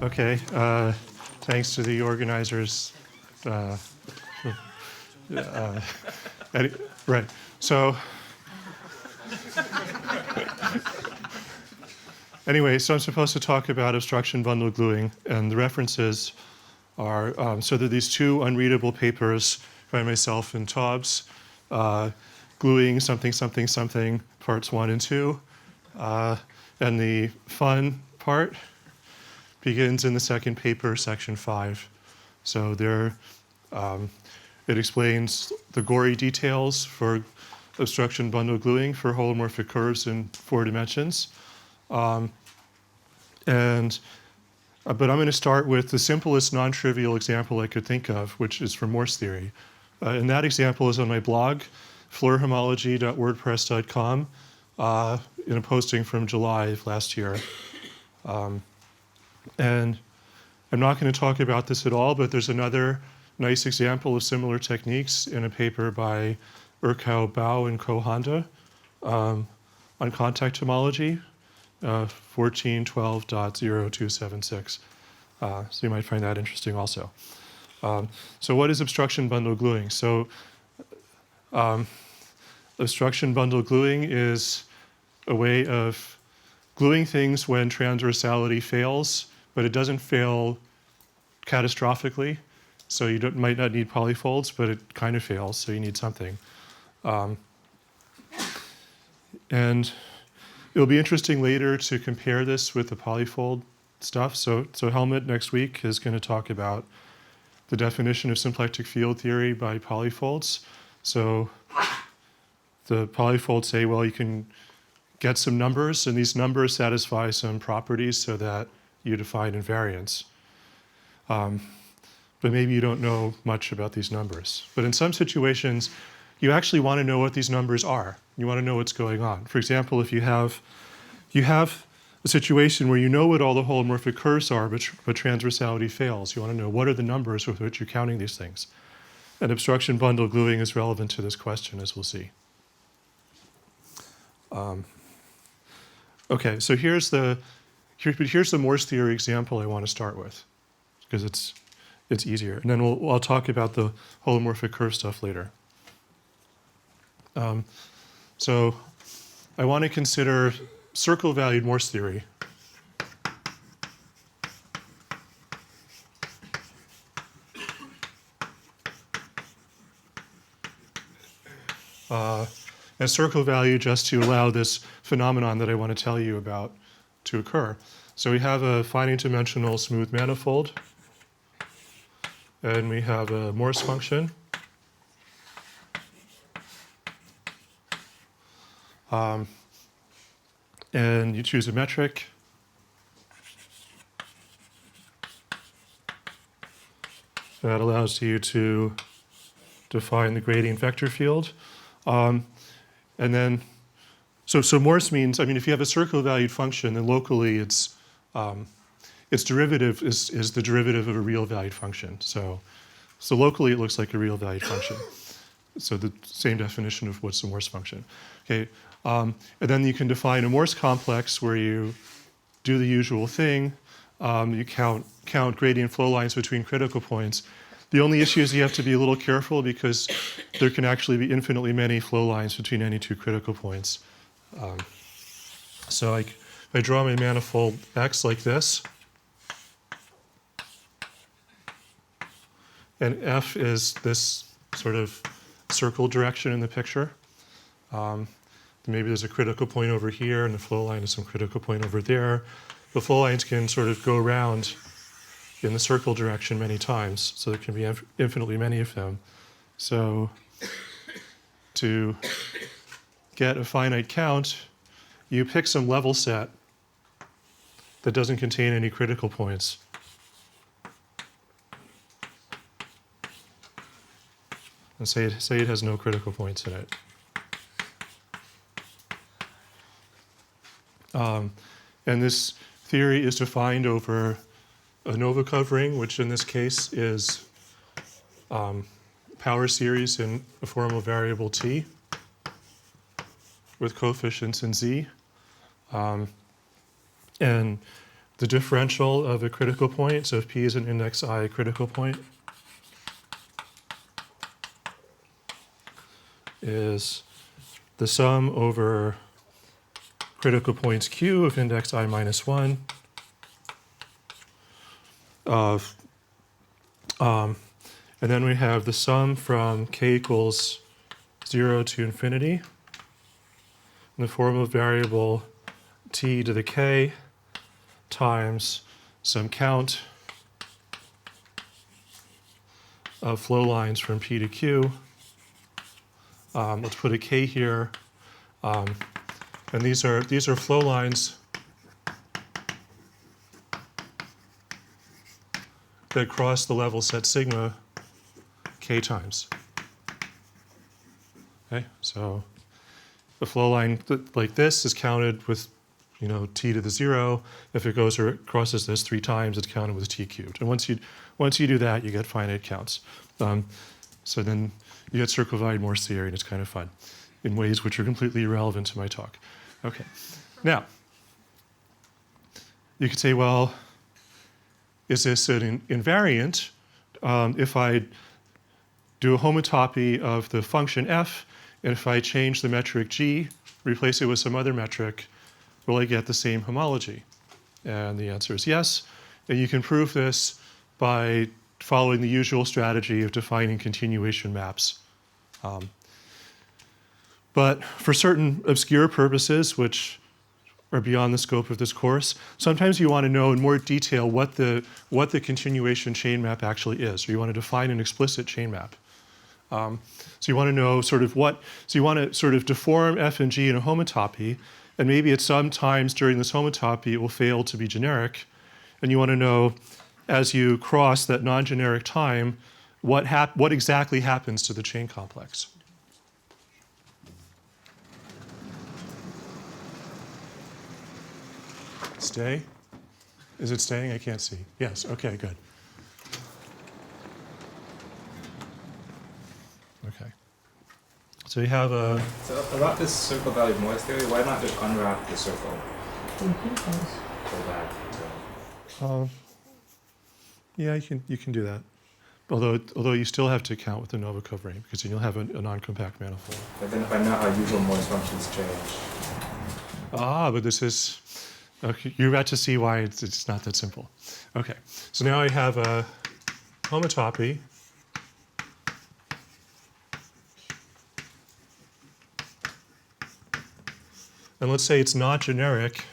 Okay, thanks to the organizers. Uh, uh, right, so anyway, so I'm supposed to talk about obstruction bundle gluing, and the references are, so there are these two unreadable papers by myself and Taubes, gluing something, something, something, parts 1 and 2, and the fun part begins in the second paper, section 5. So there, it explains the gory details for obstruction bundle gluing for holomorphic curves in 4 dimensions. But I'm going to start with the simplest non-trivial example I could think of, which is from Morse theory. And that example is on my blog, fleurhomology.wordpress.com, in a posting from July of last year. And I'm not going to talk about this at all, but there's another nice example of similar techniques in a paper by Urkau, Bao, and Kohanda on contact homology, 1412.0276. So you might find that interesting also. So what is obstruction bundle gluing? So obstruction bundle gluing is a way of gluing things when transversality fails, but it doesn't fail catastrophically. So you might not need polyfolds, but it kind of fails, so you need something. And it'll be interesting later to compare this with the polyfold stuff. So Helmut next week is going to talk about the definition of symplectic field theory by polyfolds. So the polyfolds say, well, you can get some numbers, and these numbers satisfy some properties so that you define invariance. But maybe you don't know much about these numbers. But in some situations, you actually want to know what these numbers are. You want to know what's going on. For example, if you have a situation where you know what all the holomorphic curves are, but transversality fails, you want to know what are the numbers with which you're counting these things. And obstruction bundle gluing is relevant to this question, as we'll see. Okay, so here's the Morse theory example I want to start with, because it's easier. And then I'll talk about the holomorphic curve stuff later. So I want to consider circle-valued Morse theory. As circle value just to allow this phenomenon that I want to tell you about to occur. So we have a finite dimensional smooth manifold, and we have a Morse function. And you choose a metric. That allows you to define the gradient vector field. And then, so Morse means, I mean, if you have a circle-valued function, then locally its derivative is the derivative of a real-valued function. So locally it looks like a real-valued function. So the same definition of what's a Morse function. Okay, and then you can define a Morse complex where you do the usual thing. You count gradient flow lines between critical points. The only issue is you have to be a little careful because there can actually be infinitely many flow lines between any two critical points. So if I draw my manifold X like this, and F is this sort of circle direction in the picture. Maybe there's a critical point over here, and the flow line is some critical point over there. The flow lines can sort of go around in the circle direction many times, so there can be infinitely many of them. So to get a finite count, you pick some level set that doesn't contain any critical points. And say it has no critical points in it. And this theory is defined over a Nova covering, which in this case is power series in a formal variable t with coefficients in z. And the differential of a critical point, so if P is an index I critical point, is the sum over critical points Q of index I minus 1 of, and then we have the sum from K equals 0 to infinity in the form of variable T to the K times some count of flow lines from P to Q. Let's put a K here. And these are flow lines that cross the level set sigma K times. Okay, so a flow line like this is counted with, T to the 0. If it goes or it crosses this 3 times, it's counted with T cubed. And once you do that, you get finite counts. So then you get circle-valued Morse theory, and it's kind of fun in ways which are completely irrelevant to my talk. Okay, now, you could say, well, is this an invariant? If I do a homotopy of the function f, and if I change the metric g, replace it with some other metric, will I get the same homology? And the answer is yes. And you can prove this by following the usual strategy of defining continuation maps. But for certain obscure purposes, which are beyond the scope of this course, sometimes you want to know in more detail what the continuation chain map actually is, or you want to define an explicit chain map. So you want to know so you want to sort of deform f and g in a homotopy, and maybe at some times during this homotopy it will fail to be generic, and you want to know as you cross that non-generic time what exactly happens to the chain complex. Stay? Is it staying? I can't see. Yes, okay, good. Okay. So you have a... So about this circle valued Morse theory, why not just unwrap the circle? Go back to... Yeah, you can do that. Although you still have to account with the Novikov ring, because then you'll have a non-compact manifold. But then if I know how usual Morse functions change... But this is... Okay, you're about to see why it's not that simple. Okay, so now I have a homotopy. And let's say it's not generic.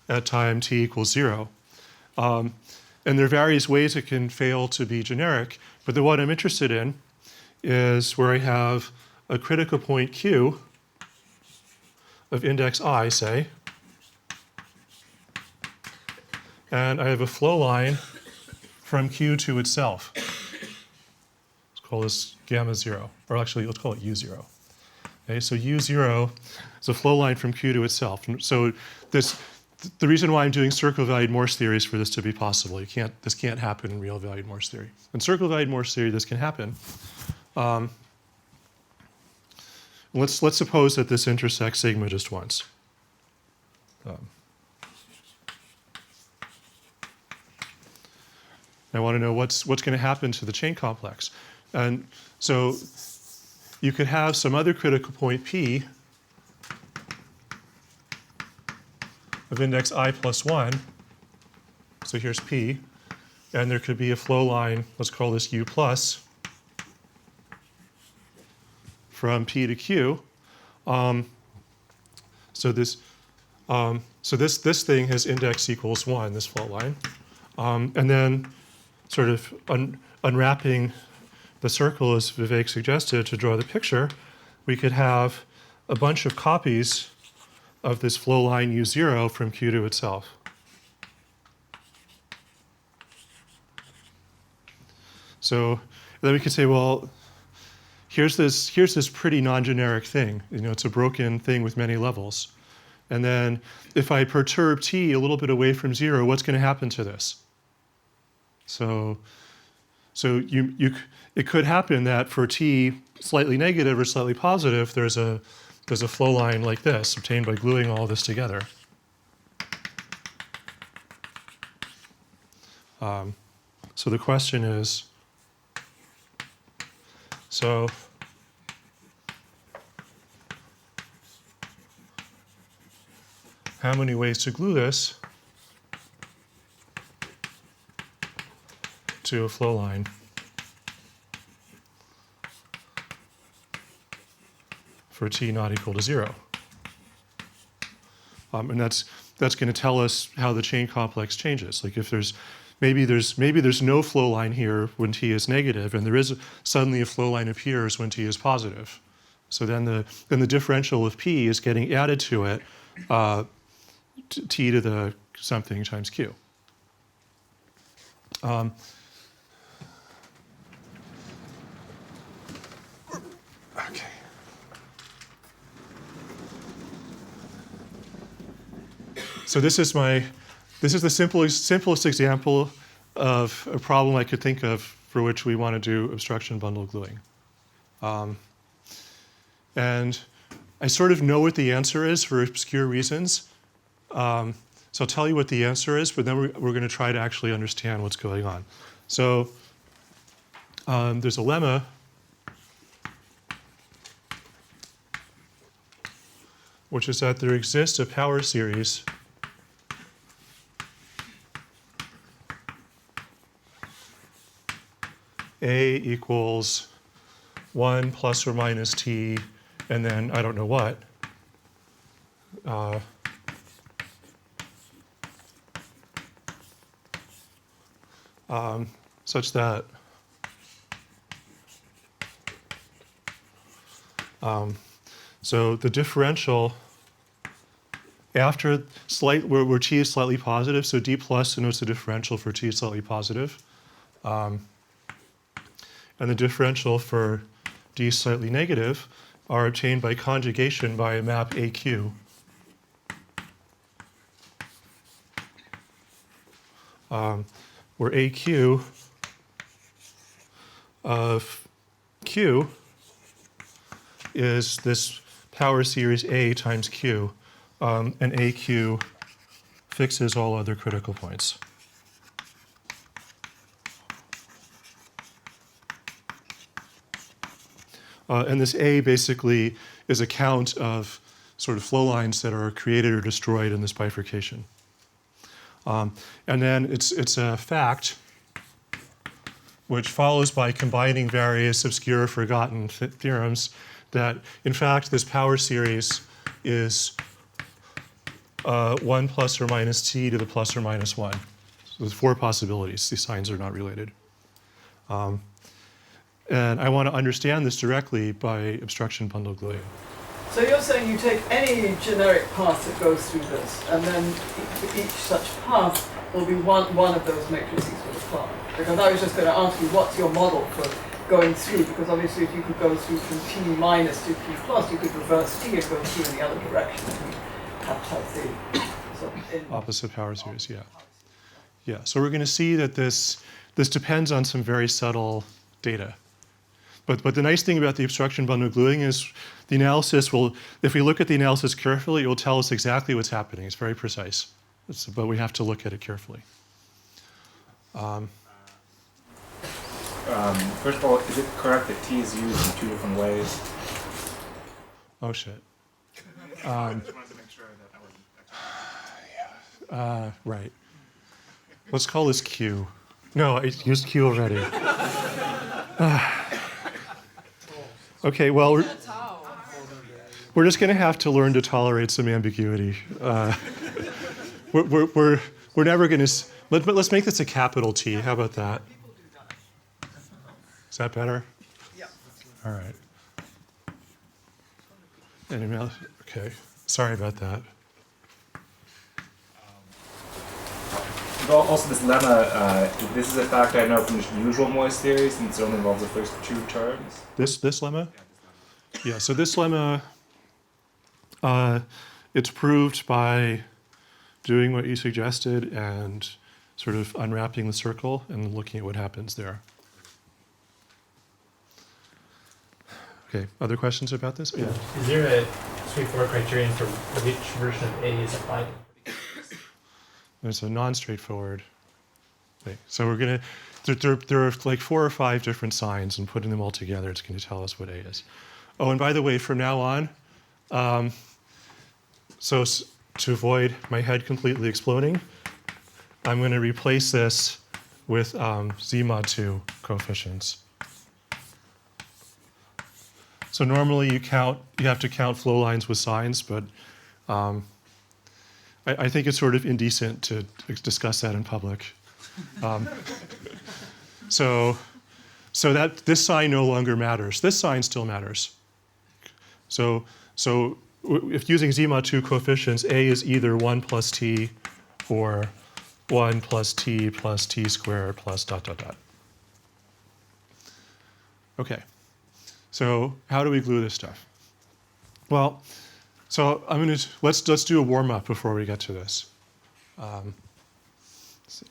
At time t equals 0. And there are various ways it can fail to be generic, but the one I'm interested in is where I have a critical point Q of index I, say, and I have a flow line from Q to itself. Let's call this gamma 0, or actually let's call it U0. Okay, so U0 is a flow line from Q to itself. So the reason why I'm doing circle-valued Morse theory is for this to be possible. This can't happen in real-valued Morse theory. In circle-valued Morse theory, this can happen. Let's suppose that this intersects sigma just once. I want to know what's going to happen to the chain complex. And so you could have some other critical point P of index I plus 1. So here's P. And there could be a flow line, let's call this U plus, from P to Q. So this thing has index equals 1, this flow line. And then sort of unwrapping the circle, as Vivek suggested, to draw the picture, we could have a bunch of copies of this flow line U0 from Q to itself. So then we could say, well, here's this pretty non-generic thing. It's a broken thing with many levels. And then if I perturb t a little bit away from 0, what's going to happen to this? So it could happen that for t slightly negative or slightly positive, there's a flow line like this obtained by gluing all this together. So the question is, so how many ways to glue this to a flow line? For t not equal to 0. And that's going to tell us how the chain complex changes. Like if maybe there's no flow line here when t is negative, and there is suddenly a flow line appears when t is positive. So then the differential of p is getting added to it, t to the something times q. Okay. So this is the simplest example of a problem I could think of for which we want to do obstruction bundle gluing. And I sort of know what the answer is for obscure reasons. So I'll tell you what the answer is, but then we're going to try to actually understand what's going on. So there's a lemma which is that there exists a power series A equals 1 plus or minus t, and then I don't know what. Such that so the differential after where t is slightly positive, so d plus denotes the differential for t is slightly positive. And the differential for d slightly negative are obtained by conjugation by a map AQ. Where AQ of Q is this power series A times Q, and AQ fixes all other critical points. And this A basically is a count of sort of flow lines that are created or destroyed in this bifurcation. And then it's a fact which follows by combining various obscure forgotten theorems that in fact this power series is 1 plus or minus t to the plus or minus 1. So there's 4 possibilities. These signs are not related. And I want to understand this directly by obstruction bundle gluing. So you're saying you take any generic path that goes through this, and then for each such path, there'll be one of those matrices will apply. Because I was just going to ask you, what's your model for going through? Because obviously if you could go through from t minus to t plus, you could reverse t and go through in the other direction. And you have to have the opposite power series, yeah. Yeah, so we're going to see that this depends on some very subtle data. But the nice thing about the obstruction bundle gluing is the analysis will, if we look at the analysis carefully, it will tell us exactly what's happening. It's very precise. But we have to look at it carefully. First of all, is it correct that t is used in 2 different ways? Oh, shit. Just wanted to make sure that wasn't Right. Let's call this Q. No, I used Q already. Okay, well, we're just going to have to learn to tolerate some ambiguity. We're never going to. Let's make this a capital T. How about that? Is that better? Yeah. All right. Anyone else? Okay. Sorry about that. Also, this lemma, this is a fact I know from the usual Moy's theory, since it only involves the first 2 terms. This lemma? Yeah, so this lemma, it's proved by doing what you suggested and sort of unwrapping the circle and looking at what happens there. Okay, other questions about this? Yeah. Is there a straightforward criterion for which version of A is applied? There's a non-straightforward thing. So we're going to, there are like 4 or 5 different signs, and putting them all together, it's going to tell us what A is. Oh, and by the way, from now on, to avoid my head completely exploding, I'm going to replace this with Z mod 2 coefficients. So normally you have to count flow lines with signs, but I think it's sort of indecent to discuss that in public. So that this sign no longer matters. This sign still matters. So if using Z mod 2 coefficients, A is either 1 plus t or 1 plus t squared plus dot, dot, dot. Okay, so how do we glue this stuff? Well, so let's do a warm-up before we get to this. Let's see.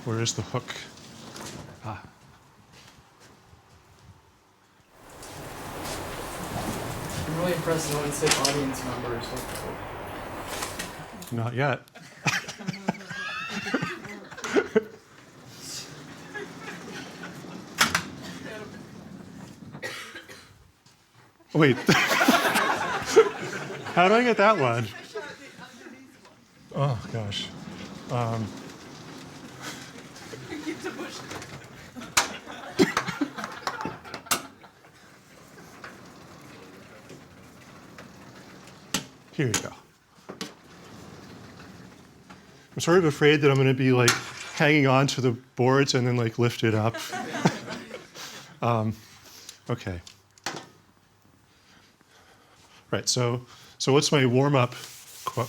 Where is the hook? Ah. I'm really impressed no one said audience members. Not yet. Wait. How do I get that one? Oh, gosh. Here you go. I'm sort of afraid that I'm going to be like hanging on to the boards and then like lift it up. Okay. Right, so what's my warm-up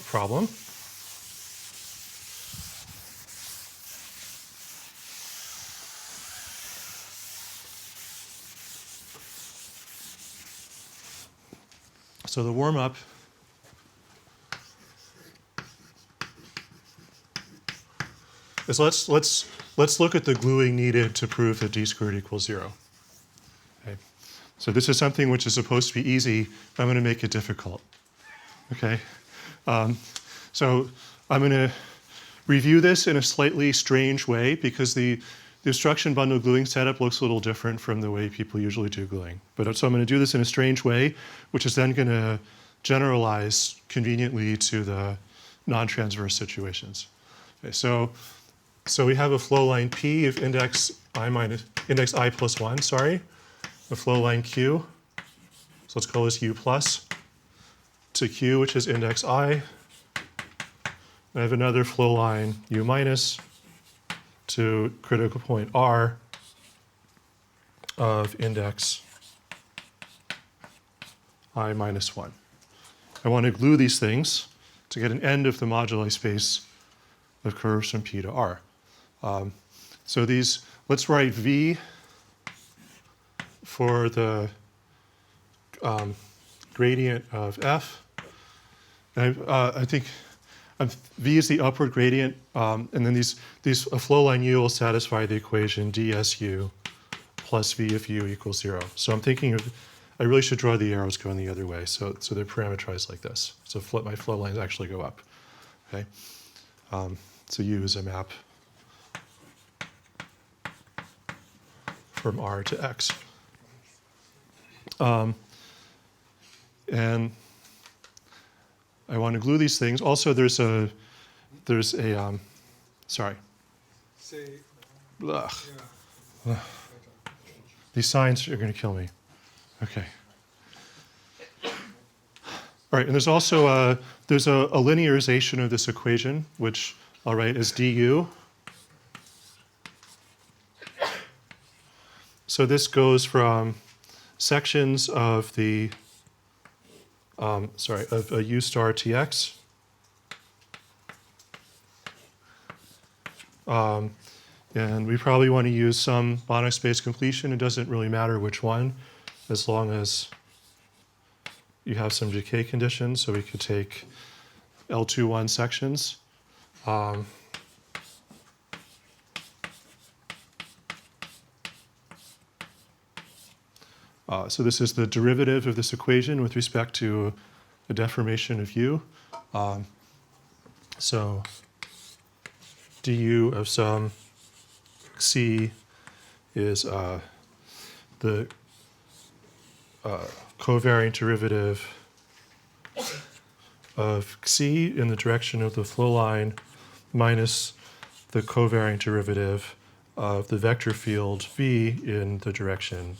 problem? So the warm-up is let's look at the gluing needed to prove that d squared equals 0. Okay. So this is something which is supposed to be easy, but I'm going to make it difficult. Okay. So I'm going to review this in a slightly strange way because the obstruction bundle gluing setup looks a little different from the way people usually do gluing. But so I'm going to do this in a strange way, which is then going to generalize conveniently to the non-transverse situations. Okay, so we have a flow line P of index I plus 1, sorry. A flow line Q, so let's call this U plus, to Q, which is index I. I have another flow line U minus to critical point R of index I minus 1. I want to glue these things to get an end of the moduli space of curves from P to R. So these, let's write V for the gradient of F. And I think V is the upward gradient, and then a flow line U will satisfy the equation dSU plus V if U equals 0. So I'm thinking I really should draw the arrows going the other way, so they're parametrized like this. So my flow lines actually go up. Okay. So U is a map from R to X. And I want to glue these things. Also, there's a sorry. Ugh. Ugh. These signs are going to kill me. Okay. All right, and there's also a linearization of this equation, which I'll write as du. So this goes from sections of the of a U star Tx. And we probably want to use some Banach space completion. It doesn't really matter which one, as long as you have some decay conditions. So we could take L21 sections. So this is the derivative of this equation with respect to a deformation of u. So du of some c is the covariant derivative of c in the direction of the flow line minus the covariant derivative of the vector field v in the direction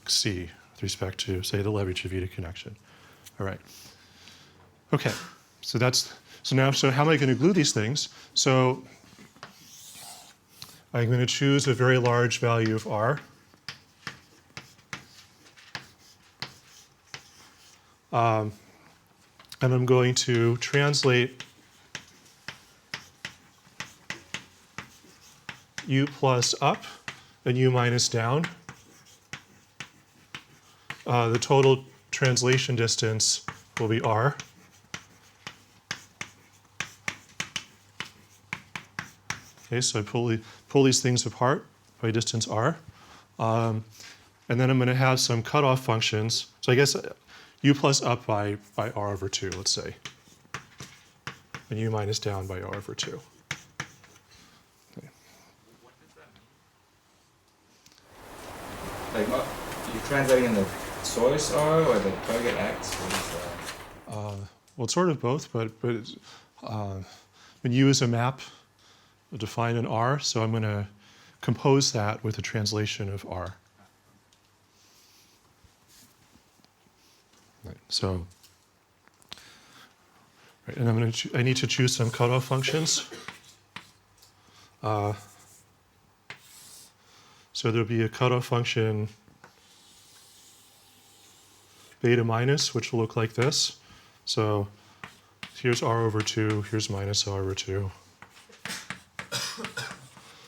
c with respect to, say, the Levi-Civita connection. All right. Okay. So how am I going to glue these things? So I'm going to choose a very large value of r. And I'm going to translate u plus up and u minus down. The total translation distance will be r. Okay, so I pull these things apart by distance r. And then I'm going to have some cutoff functions. So I guess u plus up by r over 2, let's say. And u minus down by r over 2. Okay. What does that mean? Like, you're translating in the source r or the target x? What is that? Well, it's sort of both, but when u is a map defined in r, so I'm going to compose that with a translation of r. Right, so, right, and I need to choose some cutoff functions. So there'll be a cutoff function beta minus, which will look like this. So here's r over 2, here's minus r over 2.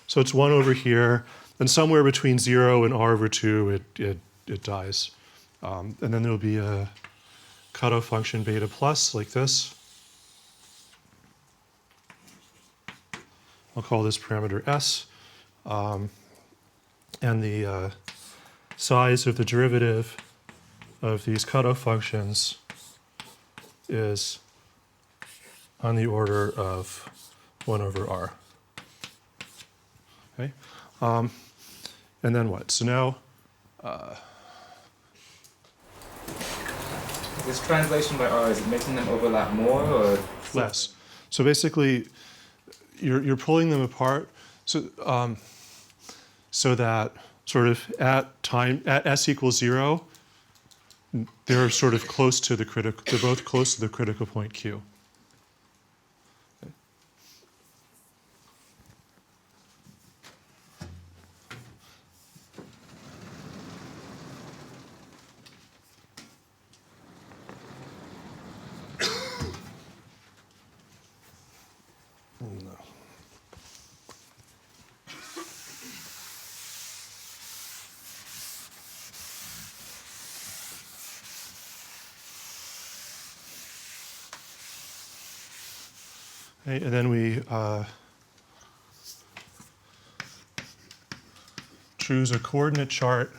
So it's 1 over here, and somewhere between 0 and r over 2, it dies. And then there'll be a cutoff function beta plus, like this. I'll call this parameter s. And the size of the derivative of these cutoff functions is on the order of 1 over r. Okay, and then what? So now, This translation by r, is it making them overlap more or less. So basically, you're pulling them apart so that sort of at s equals 0, they're sort of close to the critical. They're both close to the critical point q. Okay, and then we choose a coordinate chart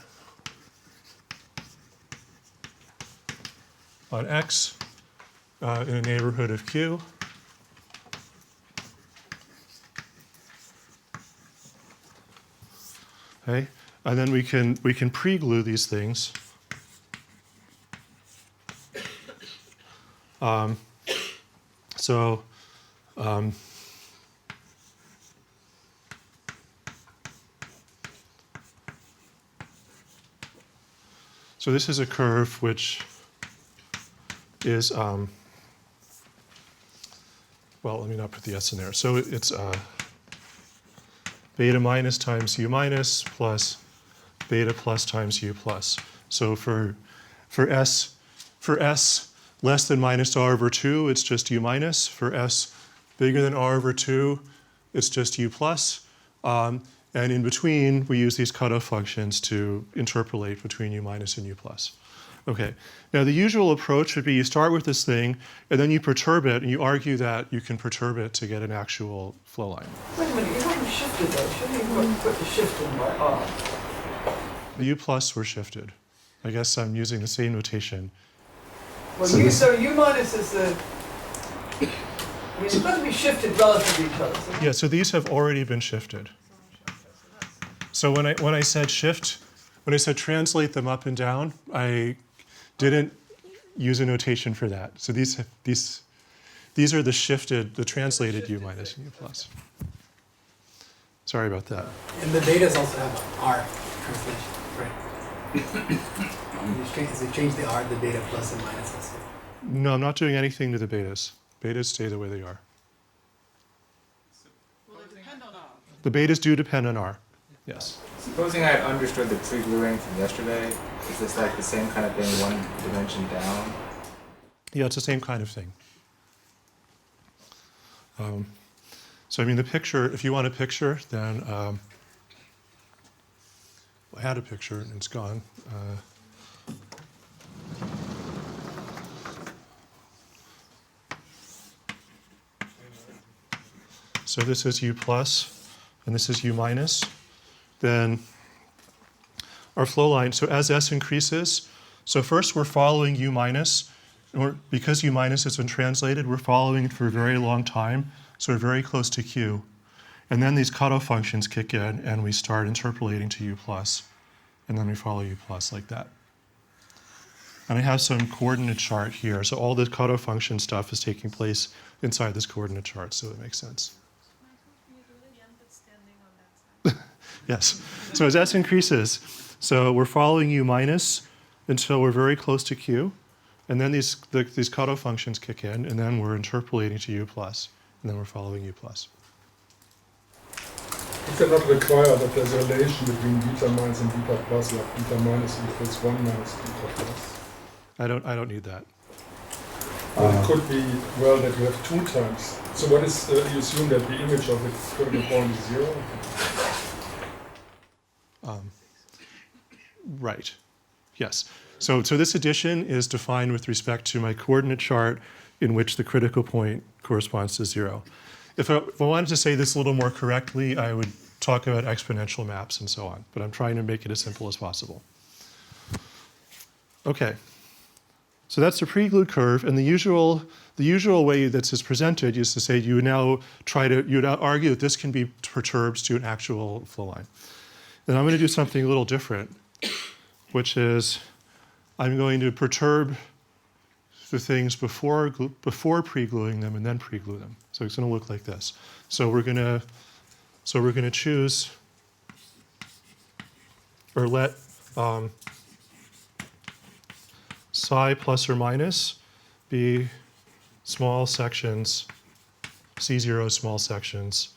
on x in a neighborhood of q. Okay, and then we can pre-glue these things. So this is a curve which is, well, let me not put the s in there. So it's beta minus times u minus plus beta plus times u plus. So for s less than minus r over 2, it's just u minus. For s bigger than r over 2, it's just u plus. And in between, we use these cutoff functions to interpolate between u minus and u plus. Okay, now the usual approach would be you start with this thing, and then you perturb it, and you argue that you can perturb it to get an actual flow line. Wait a minute, you haven't shifted though. Shouldn't you put the shift in by r? The U plus were shifted. I guess I'm using the same notation. Well, so U minus is the. I mean, it's supposed to be shifted relative to each other. So Yeah, so these have already been shifted. So when I said shift, when I said translate them up and down, I didn't use a notation for that. So these are the shifted, the translated U minus and U plus. Sorry about that. And the betas also have an R translation, right? You change the R, the beta plus and minus also. No, I'm not doing anything to the betas. Betas stay the way they are. well, they depend on R. The betas do depend on R. Yes. Supposing I had understood the pre-gluing from yesterday, is this like the same kind of thing, one dimension down? Yeah, it's the same kind of thing. So I mean, the picture, if you want a picture, then I had a picture and it's gone. So this is U plus, and this is U minus. Then our flow line, so as S increases, so first we're following U minus, because U minus has been translated, we're following it for a very long time, so we're very close to Q. And then these cutoff functions kick in and we start interpolating to U plus, and then we follow U plus like that. And I have some coordinate chart here, so all the cutoff function stuff is taking place inside this coordinate chart, so it makes sense. Yes. So as S increases, so we're following U minus until we're very close to Q, and then these cutoff functions kick in, and then we're interpolating to U plus, and then we're following U plus. You cannot require that there's a relation between beta minus and beta plus, like beta minus equals 1 minus beta plus. I don't need that. It could be, well, that you have 2 times. So what is, you assume that the image of the critical point is 0? Right. Yes. So this addition is defined with respect to my coordinate chart in which the critical point corresponds to 0. If I wanted to say this a little more correctly, I would talk about exponential maps and so on, but I'm trying to make it as simple as possible. Okay. So that's the pre-glued curve, and the usual way that this is presented is to say you would now argue that this can be perturbed to an actual flow line. Then I'm going to do something a little different, which is I'm going to perturb the things before pre-gluing them and then pre-glue them. So it's going to look like this. So we're going to choose or let psi plus or minus be small sections, C0 small sections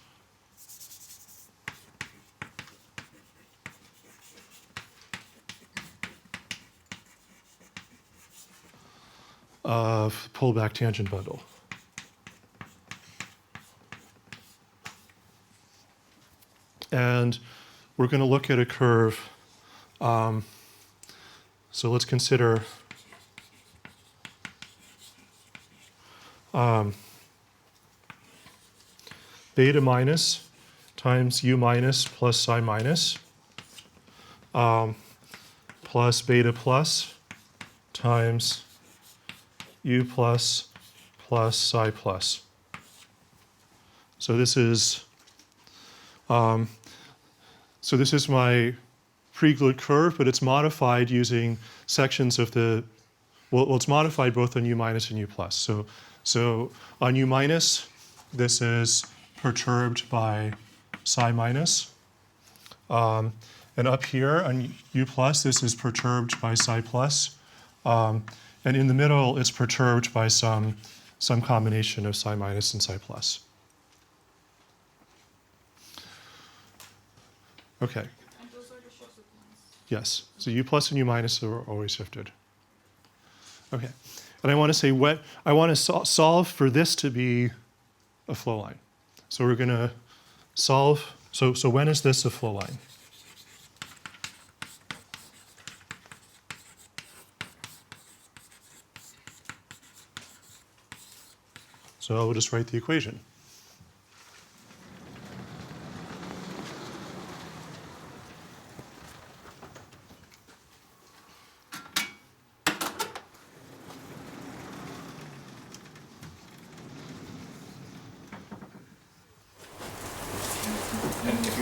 of pullback tangent bundle. And we're going to look at a curve. So let's consider beta minus times U minus plus psi minus plus beta plus times U plus plus psi plus. So this is my pre-glued curve, but it's modified using sections of the, well, it's modified both on U minus and U plus. So on U minus, this is perturbed by psi minus. And up here on U plus, this is perturbed by psi plus. And in the middle, it's perturbed by some combination of psi minus and psi plus. Okay. And those are the shifted ones. Yes. So U plus and U minus are always shifted. Okay. And I want to say I want to solve for this to be a flow line. So we're going to solve. So when is this a flow line? So I'll just write the equation.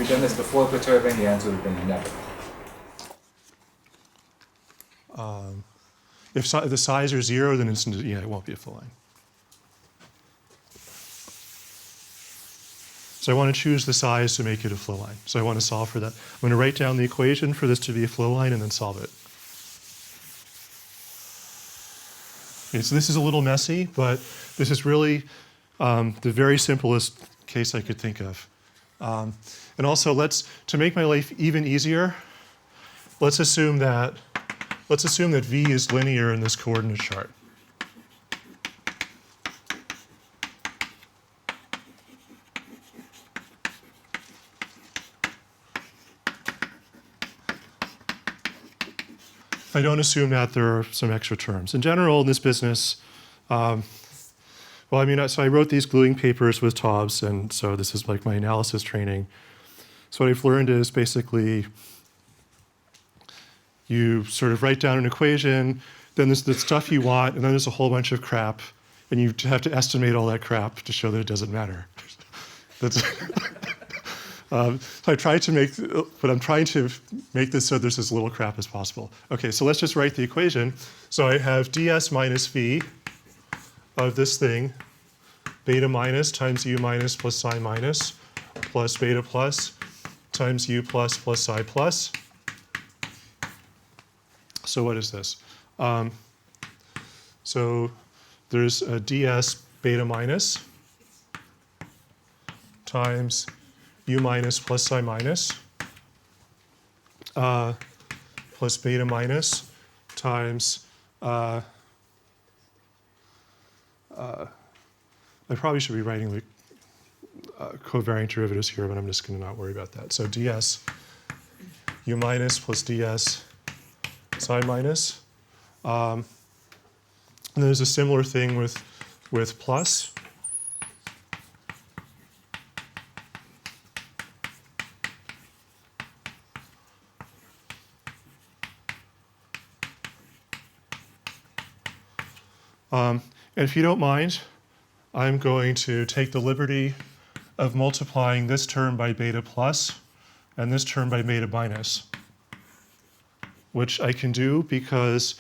done this before perturbing, the answer would have been never. If the size are 0, then it won't be a flow line. So I want to choose the size to make it a flow line. So I want to solve for that. I'm going to write down the equation for this to be a flow line and then solve it. Okay, so this is a little messy, but this is really the very simplest case I could think of. And also, to make my life even easier, let's assume that V is linear in this coordinate chart. I don't assume that there are some extra terms. In general, in this business, so I wrote these gluing papers with Taubes, and so this is like my analysis training. So what I've learned is basically you sort of write down an equation, then there's the stuff you want, and then there's a whole bunch of crap, and you have to estimate all that crap to show that it doesn't matter. That's so I tried to I'm trying to make this so there's as little crap as possible. Okay, so let's just write the equation. So I have ds minus v of this thing, beta minus times u minus plus psi minus plus beta plus times u plus plus psi plus. So what is this? So there's a ds beta minus times u minus plus psi minus plus beta minus times I probably should be writing the covariant derivatives here, but I'm just going to not worry about that. So ds u minus plus ds psi minus. And there's a similar thing with plus. And if you don't mind, I'm going to take the liberty of multiplying this term by beta plus and this term by beta minus, which I can do because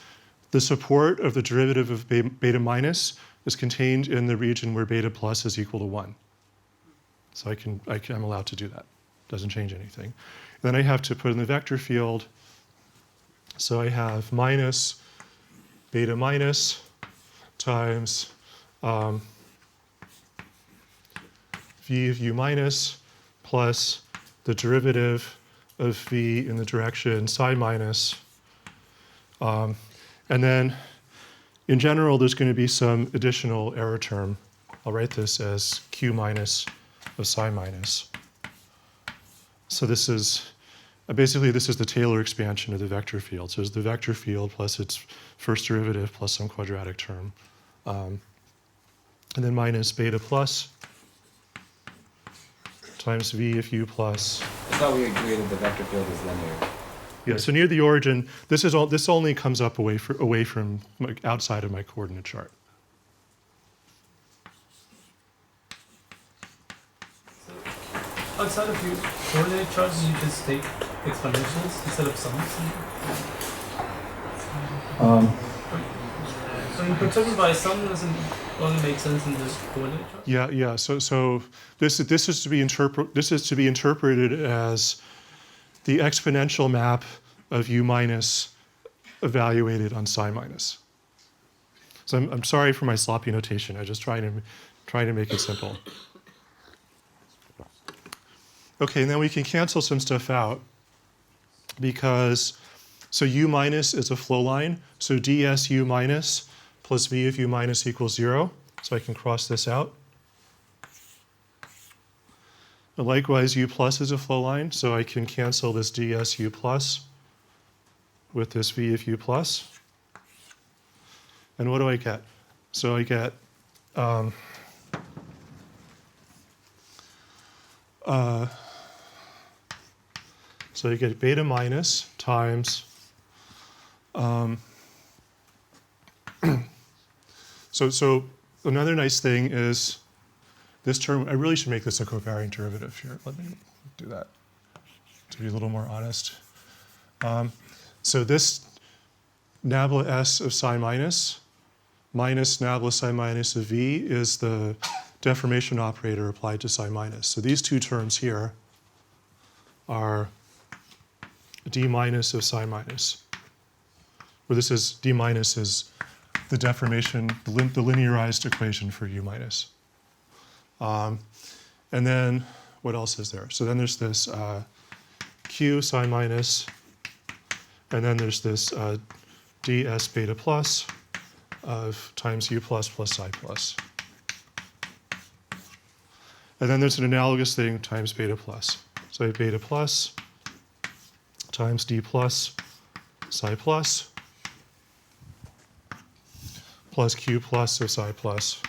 the support of the derivative of beta minus is contained in the region where beta plus is equal to 1. So I'm allowed to do that. Doesn't change anything. Then I have to put in the vector field. So I have minus beta minus times v of u minus plus the derivative of v in the direction psi minus. And then in general, there's going to be some additional error term. I'll write this as q minus of psi minus. So this is basically this is the Taylor expansion of the vector field. So it's the vector field plus its first derivative plus some quadratic term. And then minus beta plus times v of u plus. I thought we agreed that the vector field is linear. Yeah, so near the origin, this only comes up away from outside of my coordinate chart. Outside of your coordinate charts, you just take exponentials instead of sums. So in perturbed by sum doesn't only make sense in this coordinate chart. Yeah. So this is to be interpreted as the exponential map of u minus evaluated on psi minus. So I'm sorry for my sloppy notation. I'm just trying to make it simple. Okay, and then we can cancel some stuff out because so u minus is a flow line. So ds u minus plus v of u minus equals 0. So I can cross this out. And likewise, u plus is a flow line. So I can cancel this ds u plus with this v of u plus. And what do I get? So I get so you get beta minus times, so another nice thing is this term, I really should make this a covariant derivative here. Let me do that. to be a little more honest. So this nabla S of psi minus nabla psi minus of V is the deformation operator applied to psi minus. So these two terms here are d minus of psi minus. Where this is d minus is the deformation, the linearized equation for u minus. And then what else is there? So then there's this q psi minus, and then there's this ds beta plus of times u plus plus psi plus. And then there's an analogous thing times beta plus. So I have beta plus times d plus psi plus plus q plus of psi plus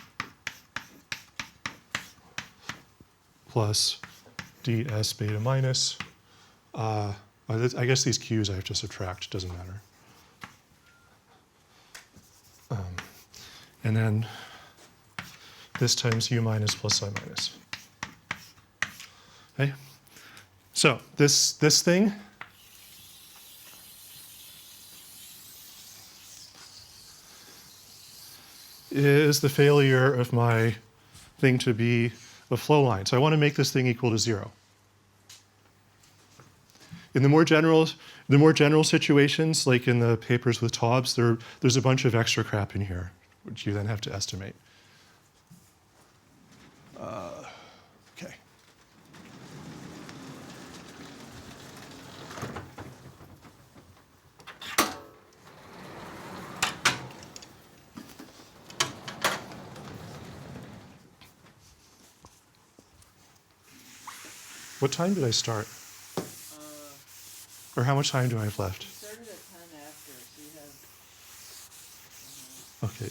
plus ds beta minus. I guess these q's I have to subtract, doesn't matter. And then this times u minus plus psi minus. Okay? So this thing is the failure of my thing to be a flow line. So I want to make this thing equal to 0. In the more general situations, like in the papers with Taubes, there's a bunch of extra crap in here, which you then have to estimate. Okay. What time did I start? Or how much time do I have left? Started at 10 after, so you have. Okay.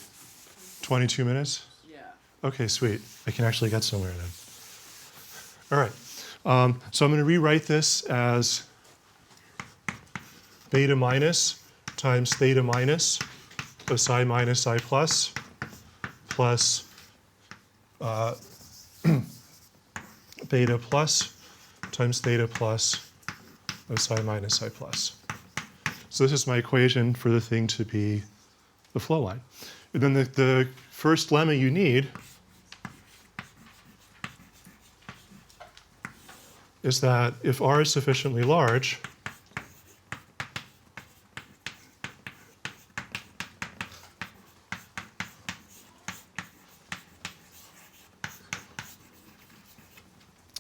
22 minutes? Yeah. Okay, sweet. I can actually get somewhere then. All right. So I'm going to rewrite this as beta minus times theta minus of psi minus psi plus plus beta plus times theta plus of psi minus psi plus. So this is my equation for the thing to be the flow line. And then the first lemma you need is that if R is sufficiently large,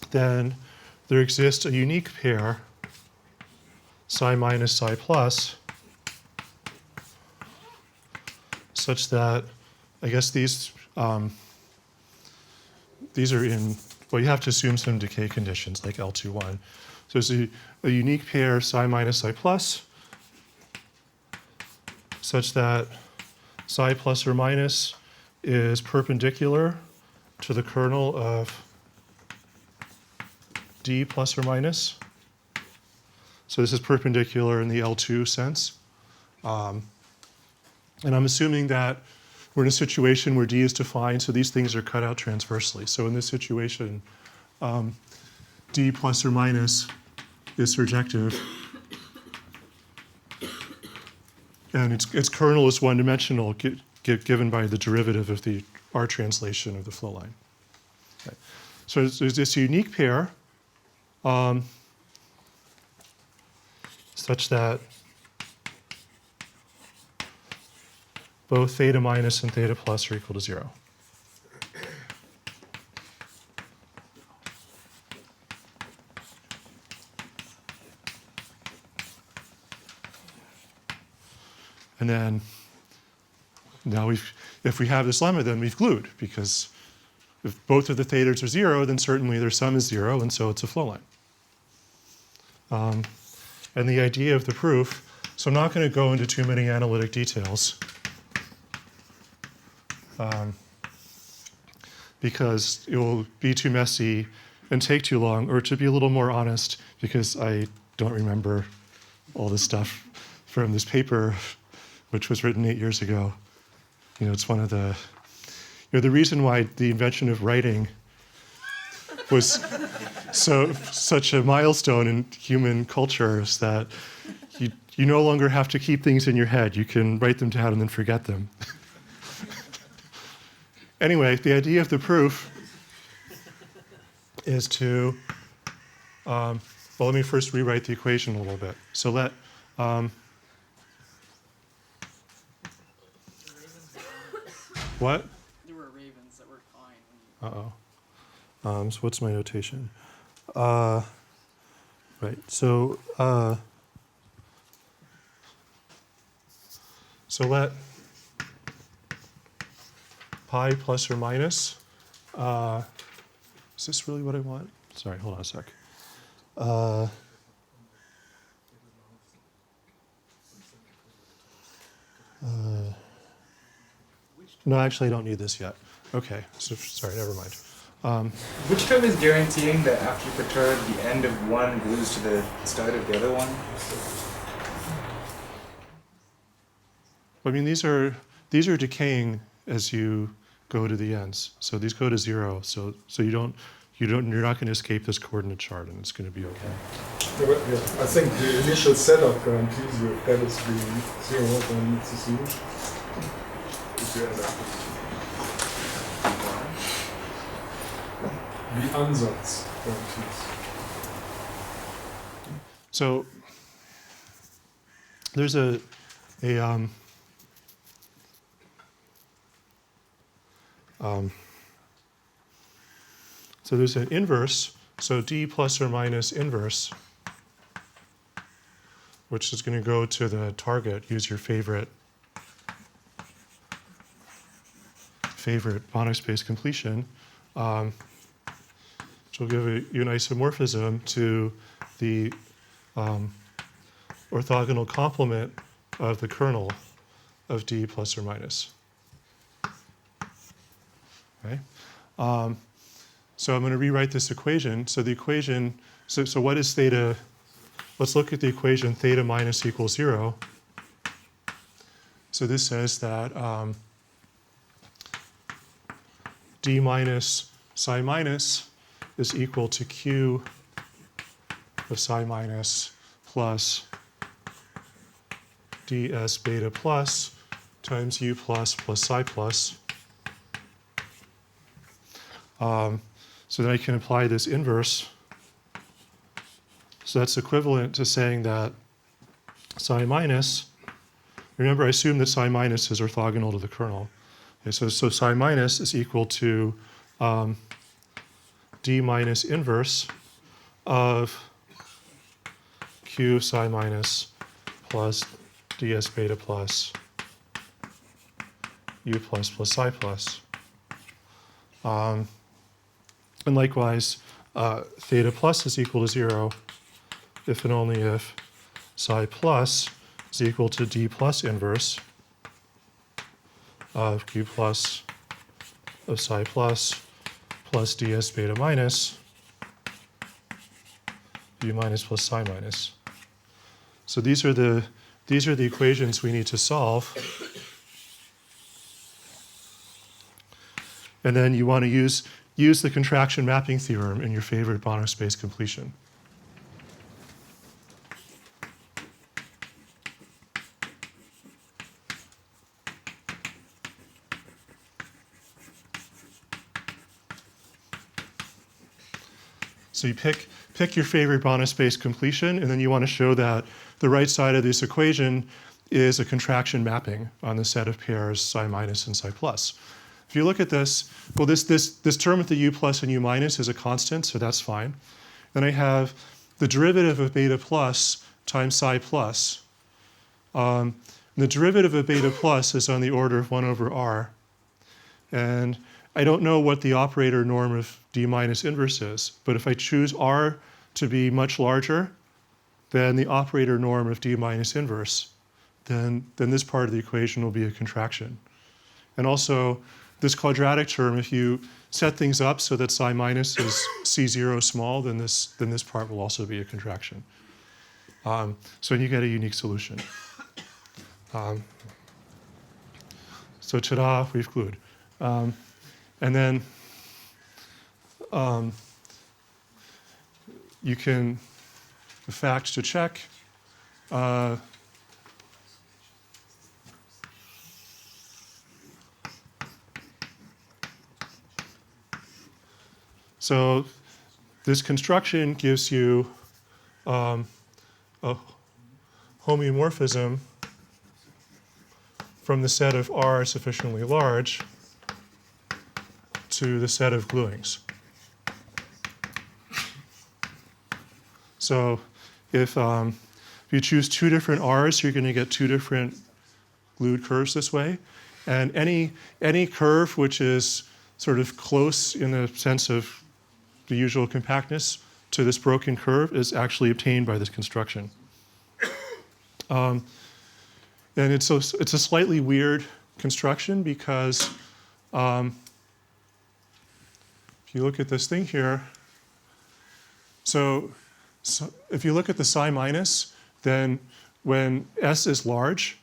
then there exists a unique pair psi minus psi plus such that I guess these are in, well, you have to assume some decay conditions like L21. So there's a unique pair psi minus psi plus such that psi plus or minus is perpendicular to the kernel of d plus or minus. So this is perpendicular in the L2 sense. And I'm assuming that we're in a situation where d is defined, so these things are cut out transversely. So in this situation, d plus or minus is surjective. And its kernel is one-dimensional, given by the derivative of the R translation of the flow line. Okay. So there's this unique pair such that both theta minus and theta plus are equal to 0. And then now if we have this lemma, then we've glued, because if both of the thetas are 0, then certainly their sum is 0, and so it's a flow line. And the idea of the proof, so I'm not going to go into too many analytic details, because it will be too messy and take too long, or to be a little more honest, because I don't remember all this stuff from this paper, which was written 8 years ago. It's one of the, the reason why the invention of writing was such a milestone in human culture is that you no longer have to keep things in your head. You can write them down and then forget them. Anyway, the idea of the proof is to, well, let me first rewrite the equation a little bit. So let, what? There were ravens that were fine. Uh-oh. So what's my notation? Right, so let pi plus or minus, is this really what I want? Sorry, hold on a sec. No, actually, I don't need this yet. Okay, so sorry, never mind. Which term is guaranteeing that after you perturb, the end of one glues to the start of the other one? I mean, these are decaying as you go to the ends. So these go to 0. So you're not going to escape this coordinate chart, and it's going to be okay. Yeah, but, yeah, I think the initial setup guarantees you if that is being 0, then it's a solution. If you end up with the ansatz guarantees. So there's so there's an inverse, so d plus or minus inverse, which is going to go to the target. Use your favorite Banach space completion, which will give you an isomorphism to the orthogonal complement of the kernel of d plus or minus. Okay? So I'm going to rewrite this equation. So the equation, so what is theta? Let's look at the equation theta minus equals 0. So this says that d minus psi minus is equal to q of psi minus plus ds beta plus times u plus psi plus. So then I can apply this inverse. So that's equivalent to saying that psi minus, remember I assume that psi minus is orthogonal to the kernel. Okay, so psi minus is equal to d minus inverse of q psi minus plus ds beta plus u plus psi plus. And likewise, theta plus is equal to 0 if and only if psi plus is equal to d plus inverse of q plus of psi plus plus ds beta minus u minus plus psi minus. So these are the equations we need to solve. And then you want to use the contraction mapping theorem in your favorite Banach space completion. So you pick your favorite Banach space completion, and then you want to show that the right side of this equation is a contraction mapping on the set of pairs psi minus and psi plus. If you look at this, well, this term with the u plus and u minus is a constant, so that's fine. Then I have the derivative of beta plus times psi plus. The derivative of beta plus is on the order of 1 over r. And I don't know what the operator norm of d minus inverse is, but if I choose r to be much larger than the operator norm of d minus inverse, then this part of the equation will be a contraction. And also, this quadratic term, if you set things up so that psi minus is C0 small, then this part will also be a contraction. So you get a unique solution. So ta-da, we've glued. And then you can, in fact, to check, so this construction gives you a homeomorphism from the set of R sufficiently large to the set of gluings. So if you choose two different R's, you're going to get two different glued curves this way. And any curve which is sort of close in the sense of the usual compactness to this broken curve is actually obtained by this construction. And it's a slightly weird construction because if you look at this thing here, so if you look at the psi minus, then when S is large,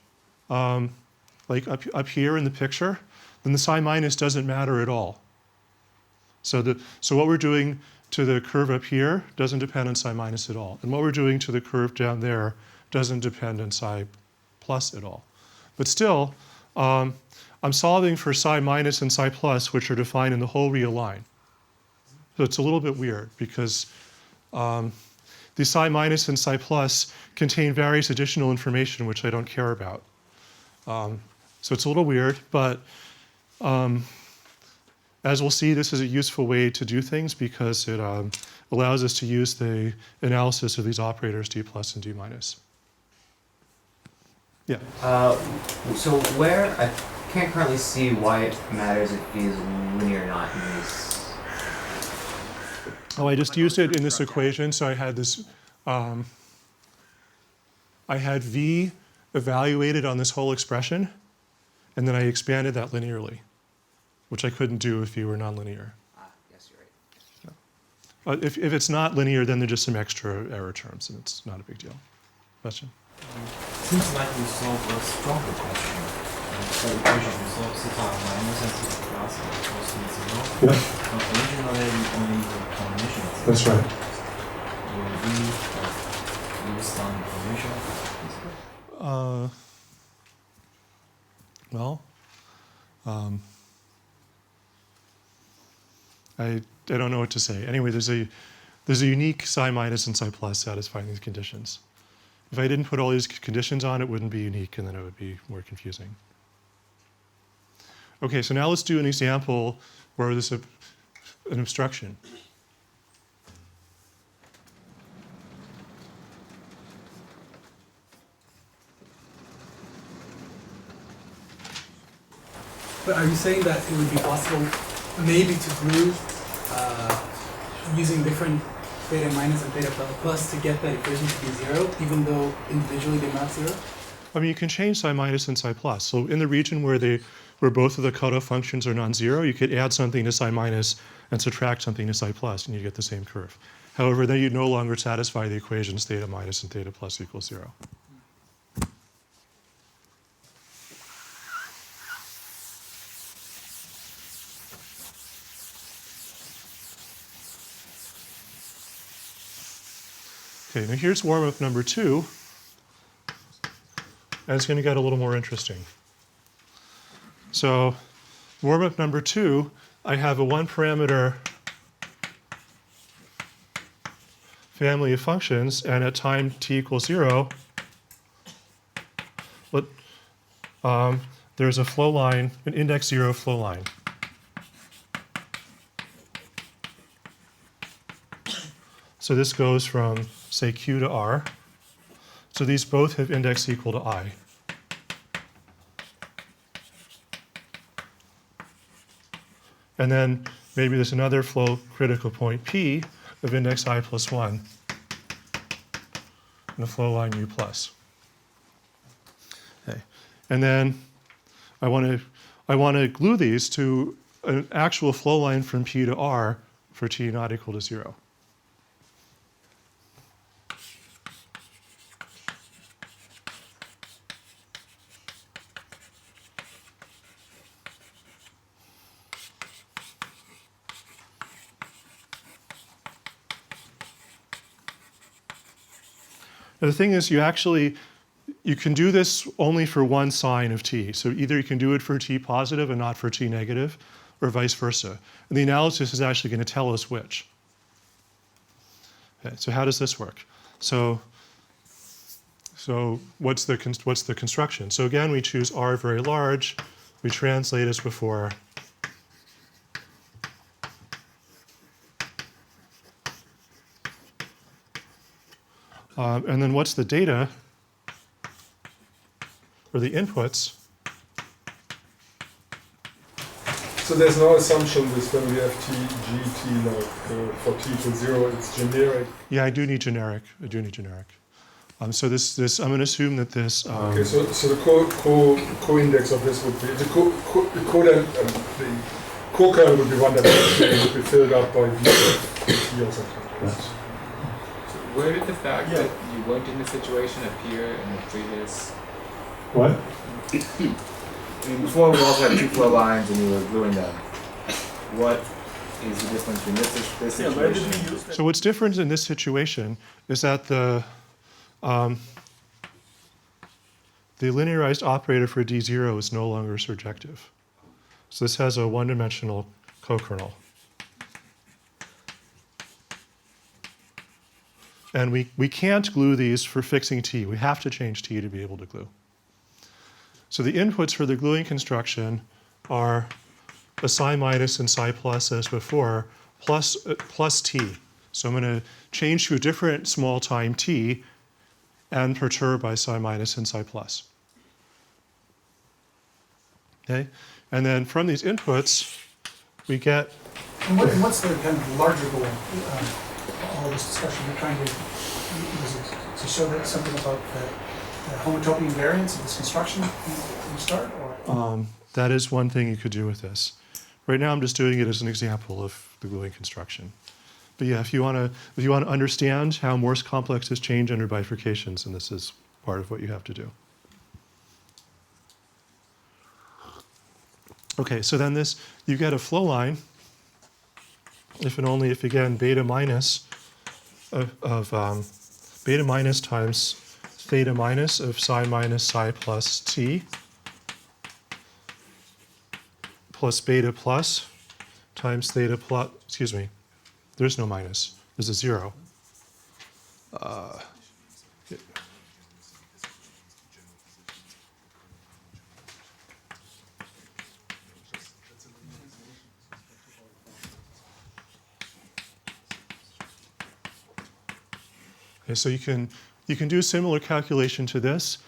like up here in the picture, then the psi minus doesn't matter at all. So what we're doing to the curve up here doesn't depend on psi minus at all. And what we're doing to the curve down there doesn't depend on psi plus at all. But still, I'm solving for psi minus and psi plus, which are defined in the whole real line. So it's a little bit weird because the psi minus and psi plus contain various additional information which I don't care about. So it's a little weird, but as we'll see, this is a useful way to do things because it allows us to use the analysis of these operators d plus and d minus. Yeah. So where I can't currently see why it matters if B is linear or not in these. Oh, I just used it in this equation. So I had this, I had V evaluated on this whole expression, and then I expanded that linearly, which I couldn't do if V were nonlinear. Yes, you're right. If it's not linear, then there's just some extra error terms, and it's not a big deal. Question? Seems like we solve a stronger question. So equation we solve theta minus and theta plus equals to 0. Yeah. But originally we only use a combination of theta. That's right. Will we use some information? Well, I don't know what to say. Anyway, there's a unique psi minus and psi plus satisfying these conditions. If I didn't put all these conditions on, it wouldn't be unique, and then it would be more confusing. Okay, so now let's do an example where there's an obstruction. But are you saying that it would be possible maybe to glue using different theta minus and theta plus to get that equation to be 0, even though individually they're not 0? I mean, you can change psi minus and psi plus. So in the region where both of the cutoff functions are non-zero, you could add something to psi minus and subtract something to psi plus, and you get the same curve. However, then you'd no longer satisfy the equations theta minus and theta plus equals 0. Okay, now here's warm-up number 2, and it's going to get a little more interesting. So warm-up number 2, I have a one-parameter family of functions, and at time t equals 0, there's a flow line, an index 0 flow line. So this goes from, say, Q to R. So these both have index equal to I. And then maybe there's another flow critical point P of index I plus 1 and a flow line U plus. Okay. And then I want to glue these to an actual flow line from P to R for T not equal to 0. the thing is, you can do this only for one sign of t. So either you can do it for t positive and not for t negative, or vice versa. And the analysis is actually going to tell us which. Okay, so how does this work? So what's the construction? So again, we choose R very large. We translate as before. And then what's the data, or the inputs? So there's no assumption with when we have t, g, t, like for t equals 0, it's generic. Yeah, I do need generic. So this I'm going to assume that this. Okay, so the co-index of this would be the co-kernel would be one that would be filled up by t or something. Yes. Where did the fact that you weren't in the situation appear in the previous? What? I mean, before we also had two flow lines and you were gluing them. What is the difference between this situation? So what's different in this situation is that the linearized operator for D0 is no longer surjective. So this has a one-dimensional co-kernel. And we can't glue these for fixing T. We have to change T to be able to glue. So the inputs for the gluing construction are a psi minus and psi plus as before, plus T. So I'm going to change to a different small time T and perturb by psi minus and psi plus. Okay? And then from these inputs, we get... And what's the kind of larger goal of all this discussion? You're trying to show that something about the homotopy invariance of this construction from the start? Or? That is one thing you could do with this. Right now I'm just doing it as an example of the gluing construction. But yeah, if you want to understand how Morse complexes change under bifurcations, then this is part of what you have to do. Okay, so then you get a flow line, if and only if, again, beta minus beta minus times theta minus of psi minus psi plus t plus beta plus times theta plus, excuse me, there's no minus, there's a 0. Okay, so you can do a similar calculation to this.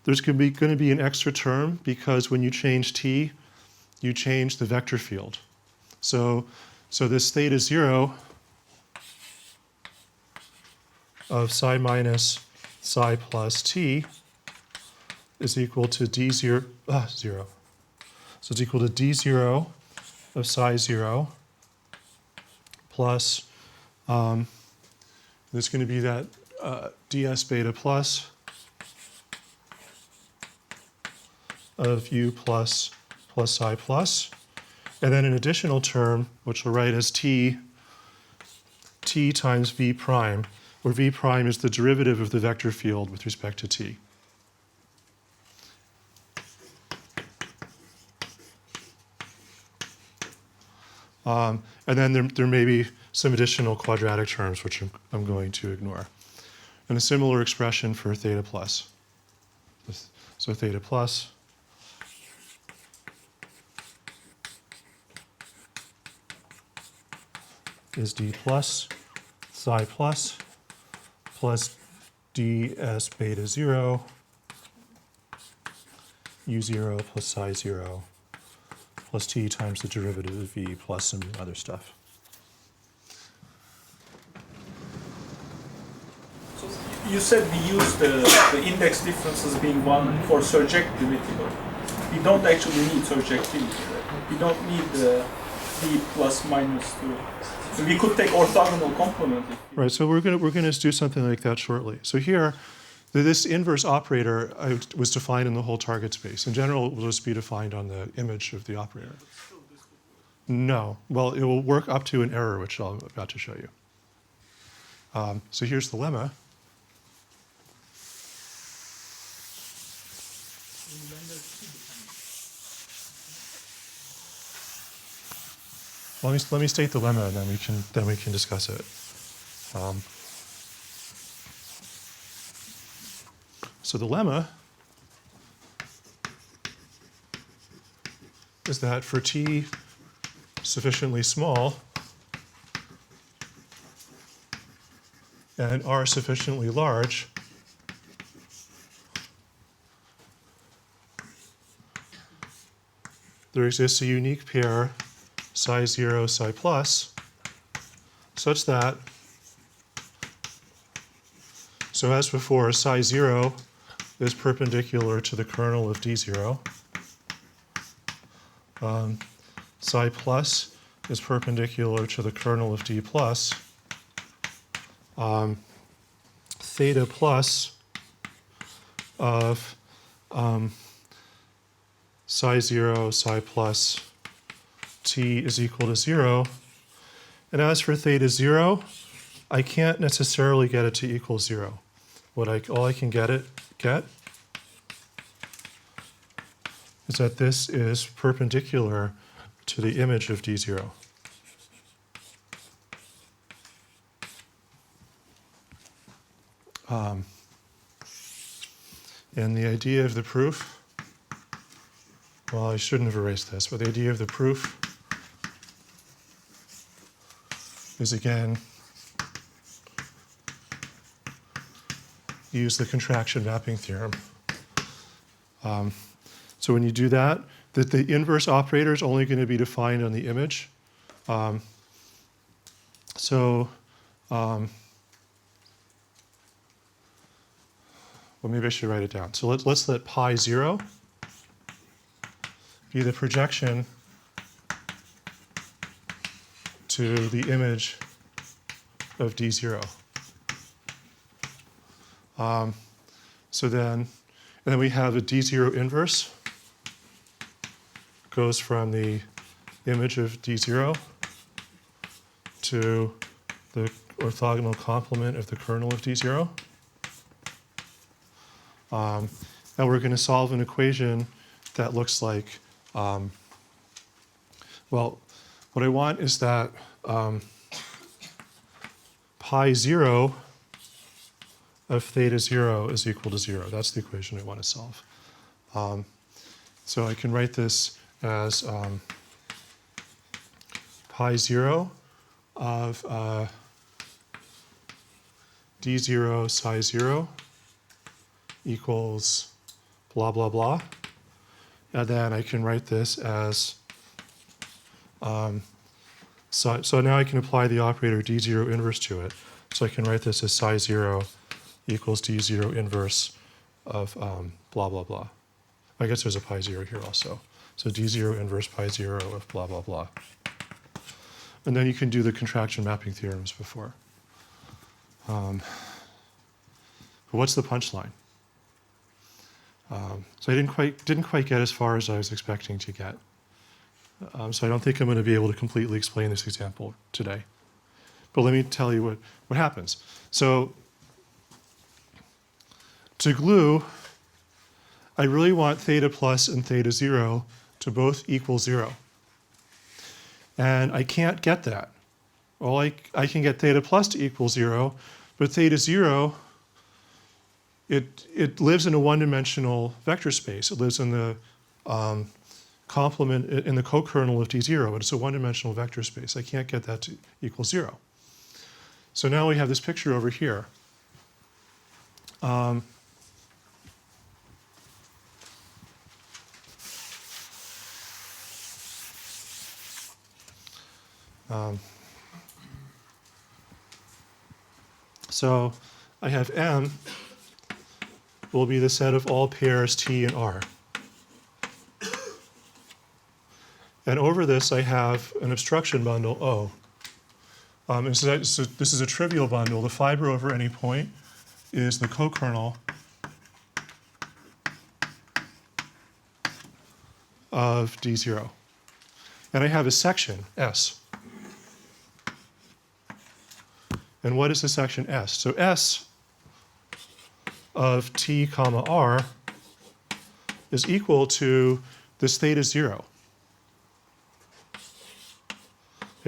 There's going to be an extra term because when you change t, you change the vector field. So this theta 0 of psi minus psi plus t is equal to d0, 0. So it's equal to d0 of psi 0 plus, there's going to be that ds beta plus of u plus psi plus, and then an additional term, which we'll write as t times v prime, where v prime is the derivative of the vector field with respect to t. And then there may be some additional quadratic terms, which I'm going to ignore. And a similar expression for theta plus. So theta plus is d plus psi plus ds beta 0 u0 plus psi 0 plus t times the derivative of v plus some other stuff. So you said we use the index differences being 1 for surjectivity, but we don't actually need surjectivity, right? We don't need the v plus minus 2. So we could take orthogonal complement. Right, so we're gonna do something like that shortly. So here, this inverse operator was defined in the whole target space. In general, it will just be defined on the image of the operator. No, well, it will work up to an error, which I'm about to show you. So here's the lemma. let me state the lemma, and then we can discuss it. So the lemma is that for t sufficiently small and r sufficiently large, there exists a unique pair psi 0, psi plus, such that, so as before, psi 0 is perpendicular to the kernel of d0. Psi plus is perpendicular to the kernel of d plus. Theta plus of psi 0, psi plus t is equal to 0. And as for theta 0, I can't necessarily get it to equal 0. All I can get is that this is perpendicular to the image of d0. And the idea of the proof, well, I shouldn't have erased this, but the idea of the proof is, again, use the contraction mapping theorem. So when you do that, the inverse operator is only going to be defined on the image. Well, maybe I should write it down. So let's let pi 0 be the projection to the image of d0. So then, and then we have a d0 inverse goes from the image of d0 to the orthogonal complement of the kernel of d0. Now we're going to solve an equation that looks like, well, what I want is that pi 0 of theta 0 is equal to 0. That's the equation I want to solve. So I can write this as pi 0 of d0 psi 0 equals blah, blah, blah. And then I can write this as, so now I can apply the operator d0 inverse to it. So I can write this as psi 0 equals d0 inverse of blah, blah, blah. I guess there's a pi 0 here also. So d0 inverse pi 0 of blah, blah, blah. And then you can do the contraction mapping theorems before. But what's the punchline? So I didn't quite get as far as I was expecting to get. So I don't think I'm going to be able to completely explain this example today. But let me tell you what happens. So to glue, I really want theta plus and theta 0 to both equal 0. And I can't get that. Well, I can get theta plus to equal 0, but theta 0, it lives in a one-dimensional vector space. It lives in the complement, in the co-kernel of d0, but it's a one-dimensional vector space. I can't get that to equal 0. So now we have this picture over here. So I have M will be the set of all pairs T and R. And over this I have an obstruction bundle O. So this is a trivial bundle. The fiber over any point is the co-kernel of D0. And I have a section, S. And what is the section S? So S of T comma R is equal to this theta 0.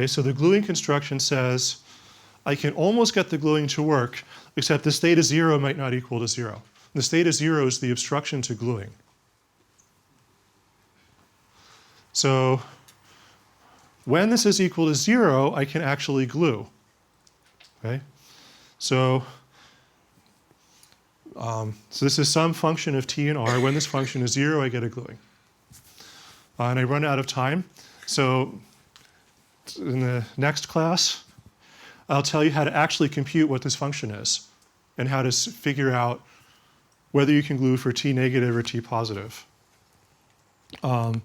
Okay, so the gluing construction says I can almost get the gluing to work, except this theta 0 might not equal to 0. This theta 0 is the obstruction to gluing. So when this is equal to 0, I can actually glue. Okay? So this is some function of t and r. When this function is 0, I get a gluing. And I run out of time. So in the next class, I'll tell you how to actually compute what this function is and how to figure out whether you can glue for t negative or t positive. And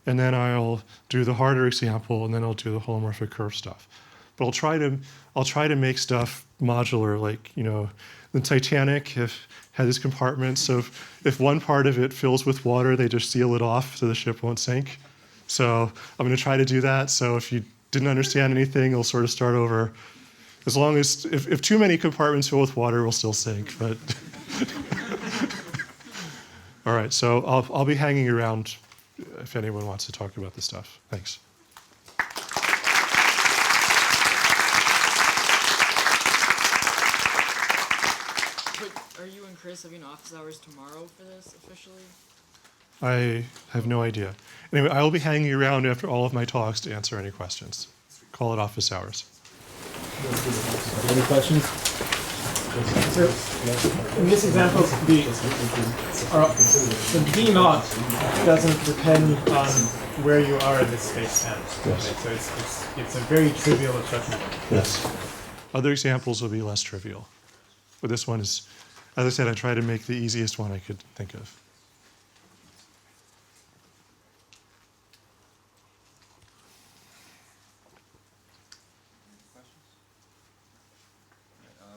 then I'll do the harder example, and then I'll do the holomorphic curve stuff. But I'll try to make stuff modular, like, you know, the Titanic had this compartment, so if one part of it fills with water, they just seal it off so the ship won't sink. So I'm going to try to do that. So if you didn't understand anything, I'll sort of start over. As long as, if too many compartments fill with water, we'll still sink. But all right, so I'll be hanging around if anyone wants to talk about this stuff. Thanks. Are you and Chris having office hours tomorrow for this officially? I have no idea. Anyway, I will be hanging around after all of my talks to answer any questions. Call it office hours. Any questions? So, in this example, the D naught doesn't depend on where you are in this space M. Yes. Right? So it's a very trivial obstruction. Yes. Other examples will be less trivial. But this one is, as I said, I tried to make the easiest one I could think of.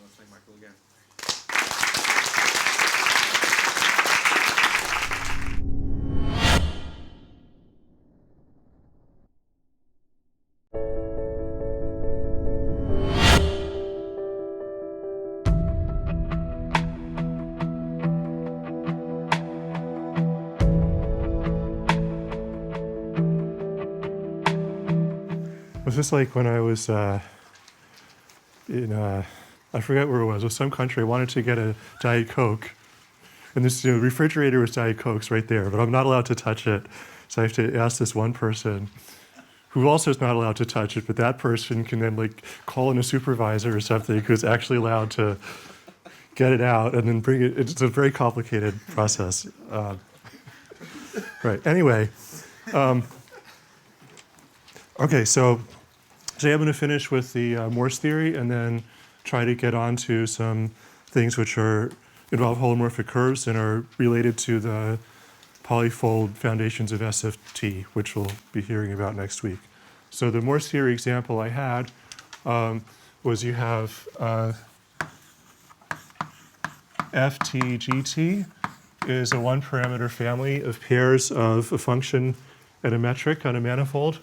Let's make Michael again. Was this like when I was I forget where it was some country. I wanted to get a Diet Coke, and this refrigerator was Diet Cokes right there, but I'm not allowed to touch it. So I have to ask this one person who also is not allowed to touch it, but that person can then like call in a supervisor or something who's actually allowed to get it out and then bring it. It's a very complicated process. Right. Anyway. Okay, so today I'm going to finish with the Morse theory and then try to get on to some things which involve holomorphic curves and are related to the polyfold foundations of SFT, which we'll be hearing about next week. So the Morse theory example I had was you have FTGT is a one-parameter family of pairs of a function and a metric on a manifold.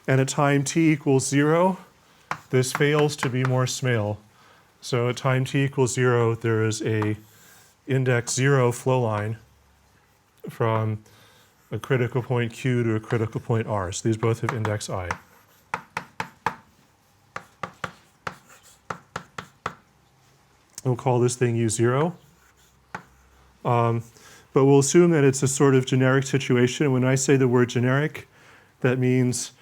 And at time t equals 0, this fails to be Morse-Smale. So at time t equals 0, there is a index 0 flow line from a critical point Q to a critical point R. So these both have index I. We'll call this thing U0. But we'll assume that it's a sort of generic situation. When I say the word generic, that means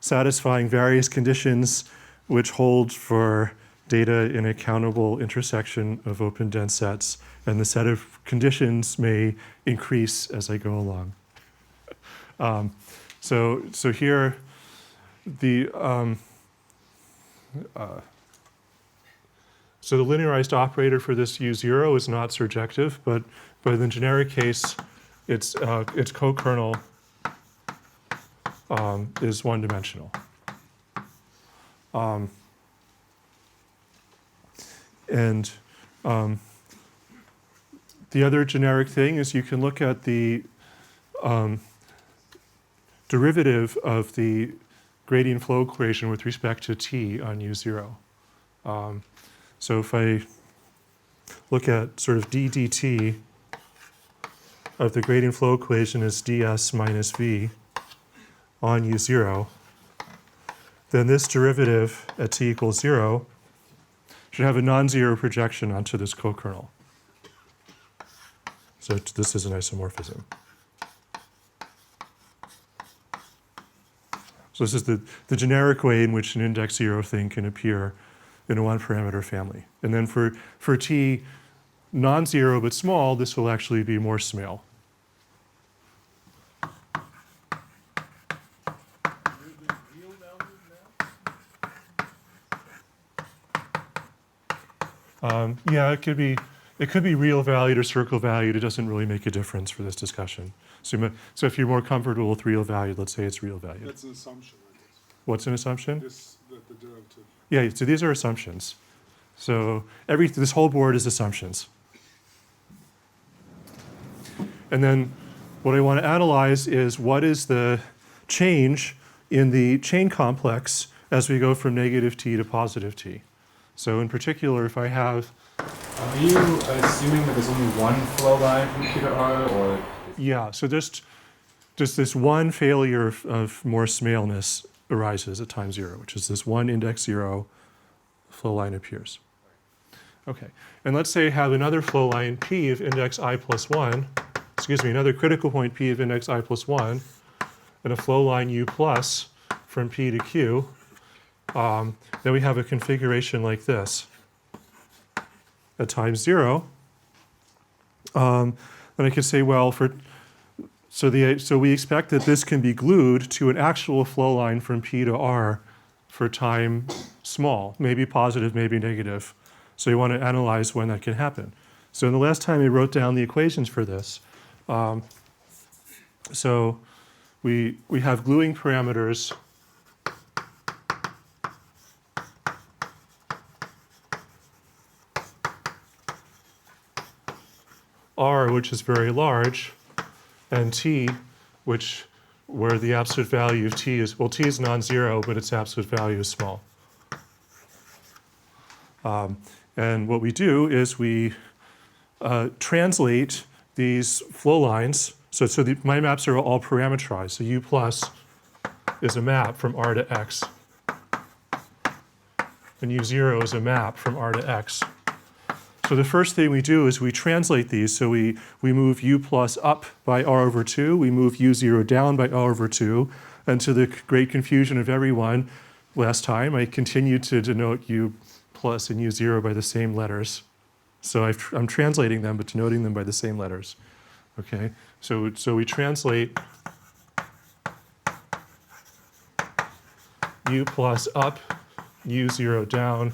satisfying various conditions which hold for data in a countable intersection of open dense sets. And the set of conditions may increase as I go along. So here, the so the linearized operator for this U0 is not surjective, but in the generic case, its co-kernel is one-dimensional. And the other generic thing is you can look at the derivative of the gradient flow equation with respect to t on U0. So if I look at sort of d dt of the gradient flow equation as ds minus v on u0, then this derivative at t equals 0 should have a non-zero projection onto this co-kernel. So this is an isomorphism. So this is the generic way in which an index 0 thing can appear in a one-parameter family. And then for t non-zero but small, this will actually be more small. Yeah, it could be real valued or circle valued. It doesn't really make a difference for this discussion. So if you're more comfortable with real valued, let's say it's real valued. That's an assumption, I guess. What's an assumption? That the derivative. Yeah, so these are assumptions. So this whole board is assumptions. And then what I want to analyze is what is the change in the chain complex as we go from negative t to positive t. So in particular, if I have... Are you assuming that there's only one flow line from Q to R, or...? Yeah, so just this one failure of Morse smaleness arises at time 0, which is this one index 0 flow line appears. Okay, and let's say I have another flow line P of index I plus 1, another critical point P of index I plus 1, and a flow line U plus from P to Q. Then we have a configuration like this at time 0. Then I could say, well, so we expect that this can be glued to an actual flow line from P to R for time small, maybe positive, maybe negative. So you want to analyze when that can happen. So in the last time I wrote down the equations for this. So we have gluing parameters R, which is very large, and T, where the absolute value of T is, well, T is non-zero, but its absolute value is small. And what we do is we translate these flow lines. So my maps are all parameterized. So U plus is a map from R to X. And U0 is a map from R to X. So the first thing we do is we translate these. So we move U plus up by R over 2. We move U0 down by R over 2. And to the great confusion of everyone, last time I continued to denote U plus and U0 by the same letters. So I'm translating them, but denoting them by the same letters. Okay, so we translate U plus up, U0 down.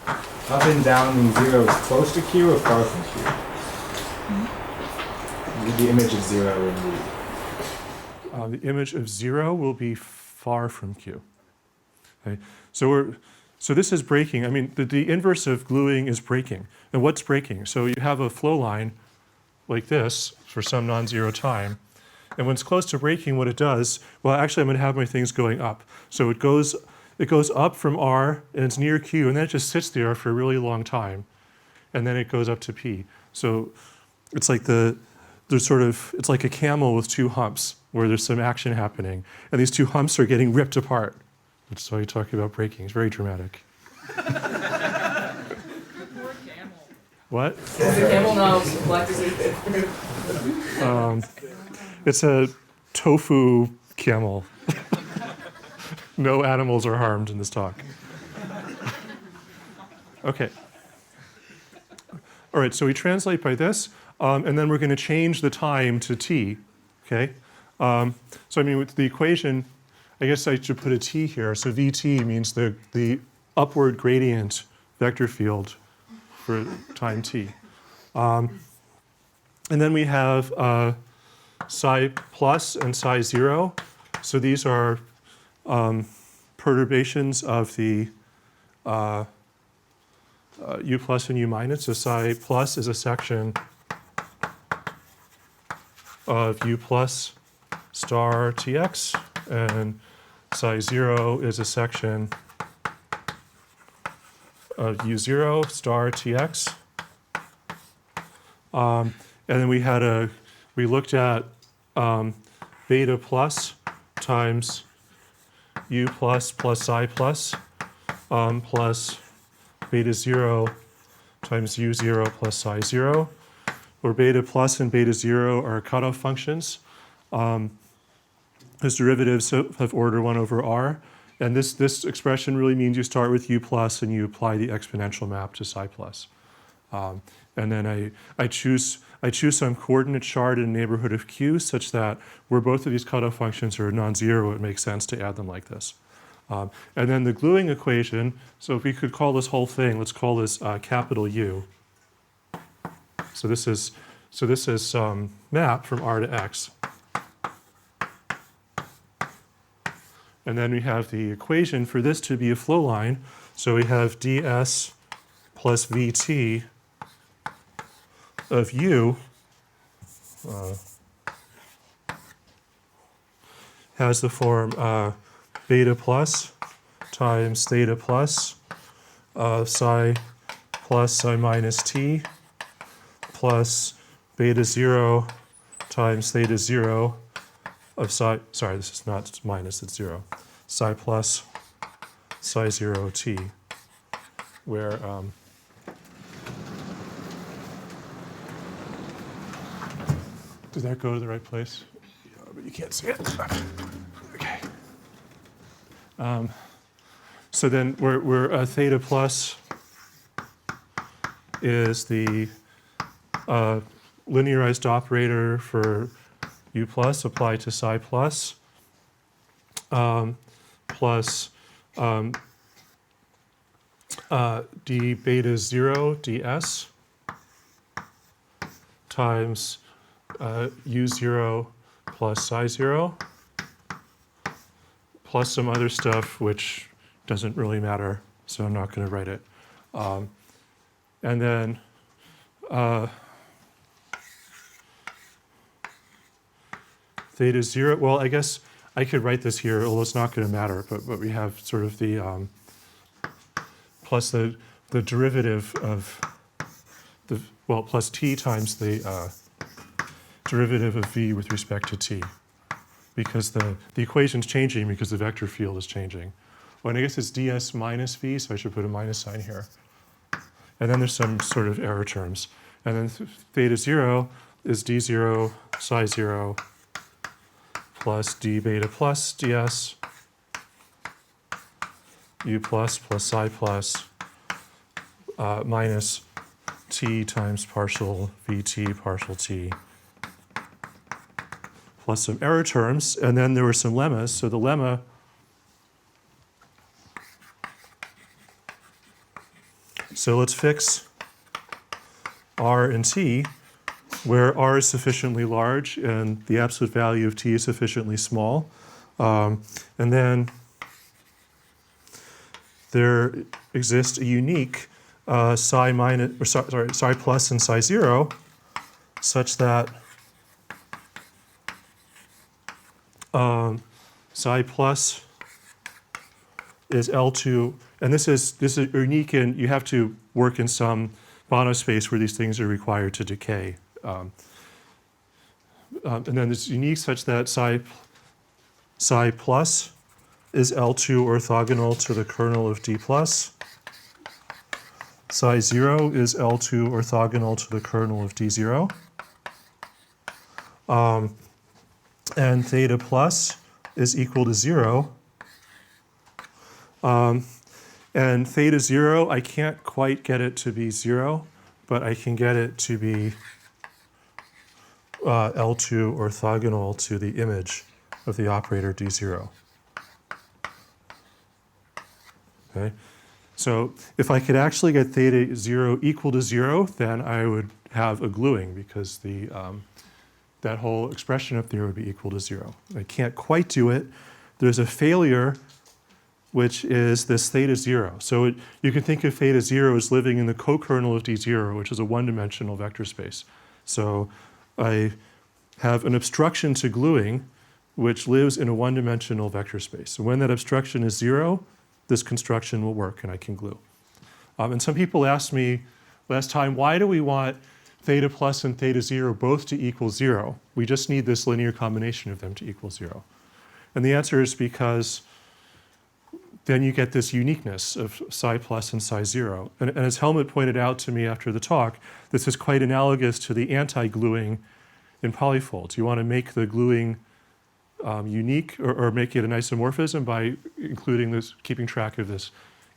Up and down means 0 is close to Q or far from Q? The image of 0 in the image of 0 will be far from Q. Okay, so this is breaking. I mean, the inverse of gluing is breaking. And what's breaking? So you have a flow line like this for some non-zero time. And when it's close to breaking, what it does, well, actually, I'm going to have my things going up. So it goes up from R, and it's near Q, and then it just sits there for a really long time. And then it goes up to P. So it's like it's like a camel with two humps, where there's some action happening. And these two humps are getting ripped apart. That's why you talk about breaking. It's very dramatic. Poor camel. What? The camel now is black as it. It's a tofu camel. No animals are harmed in this talk. Okay. All right, so we translate by this, and then we're going to change the time to t, okay? So I mean, with the equation, I guess I should put a t here. So vt means the upward gradient vector field for time t. And then we have psi plus and psi 0. So these are perturbations of the u plus and u minus. So psi plus is a section of u plus star tx, and psi 0 is a section of U0 star Tx. And then we looked at beta plus times U plus psi plus plus beta 0 times U0 plus psi 0, where beta plus and beta 0 are cutoff functions. Whose derivatives have order 1 over r. And this expression really means you start with U plus and you apply the exponential map to psi plus. And then I choose some coordinate shard in the neighborhood of Q such that where both of these cutoff functions are non-zero, it makes sense to add them like this. And then the gluing equation, so if we could call this whole thing, let's call this capital U. So this is map from R to X. And then we have the equation for this to be a flow line. So we have ds plus vt of u has the form beta plus times theta plus psi plus psi minus t plus beta 0 times theta 0 of psi, sorry, this is not minus, it's 0, psi plus psi 0 t, where did that go to the right place? Yeah, but you can't see it. Okay. So then where theta plus is the linearized operator for U plus applied to psi plus, plus d beta 0 ds times U0 plus psi 0 plus some other stuff which doesn't really matter, so I'm not going to write it. And then theta 0, well, I guess I could write this here, although it's not going to matter, but we have sort of the plus the derivative of the, well, plus t times the derivative of v with respect to t, because the equation's changing because the vector field is changing. Well, and I guess it's ds minus v, so I should put a minus sign here. And then there's some sort of error terms. And then theta 0 is d0 psi 0 plus d beta plus ds u plus psi plus minus t times partial vt partial t plus some error terms. And then there were some lemmas. So the lemma so let's fix r and t where r is sufficiently large and the absolute value of t is sufficiently small. And then there exists a unique psi minus, or sorry, psi plus and psi 0 such that psi plus is L2, and this is unique, and you have to work in some Bono space where these things are required to decay. And then it's unique such that psi plus is L2 orthogonal to the kernel of D plus. Psi 0 is L2 orthogonal to the kernel of D0. And theta plus is equal to 0. And theta 0, I can't quite get it to be 0, but I can get it to be L2 orthogonal to the image of the operator D0. Okay, so if I could actually get theta 0 equal to 0, then I would have a gluing because the that whole expression up there would be equal to 0. I can't quite do it. There's a failure, which is this theta 0. So you can think of theta 0 as living in the co-kernel of D0, which is a one-dimensional vector space. So I have an obstruction to gluing, which lives in a one-dimensional vector space. So when that obstruction is 0, this construction will work and I can glue. And some people asked me last time, why do we want theta plus and theta 0 both to equal 0? We just need this linear combination of them to equal 0. And the answer is because then you get this uniqueness of psi plus and psi 0. And as Helmut pointed out to me after the talk, this is quite analogous to the anti-gluing in polyfolds. You want to make the gluing unique or make it an isomorphism by including this, keeping track of this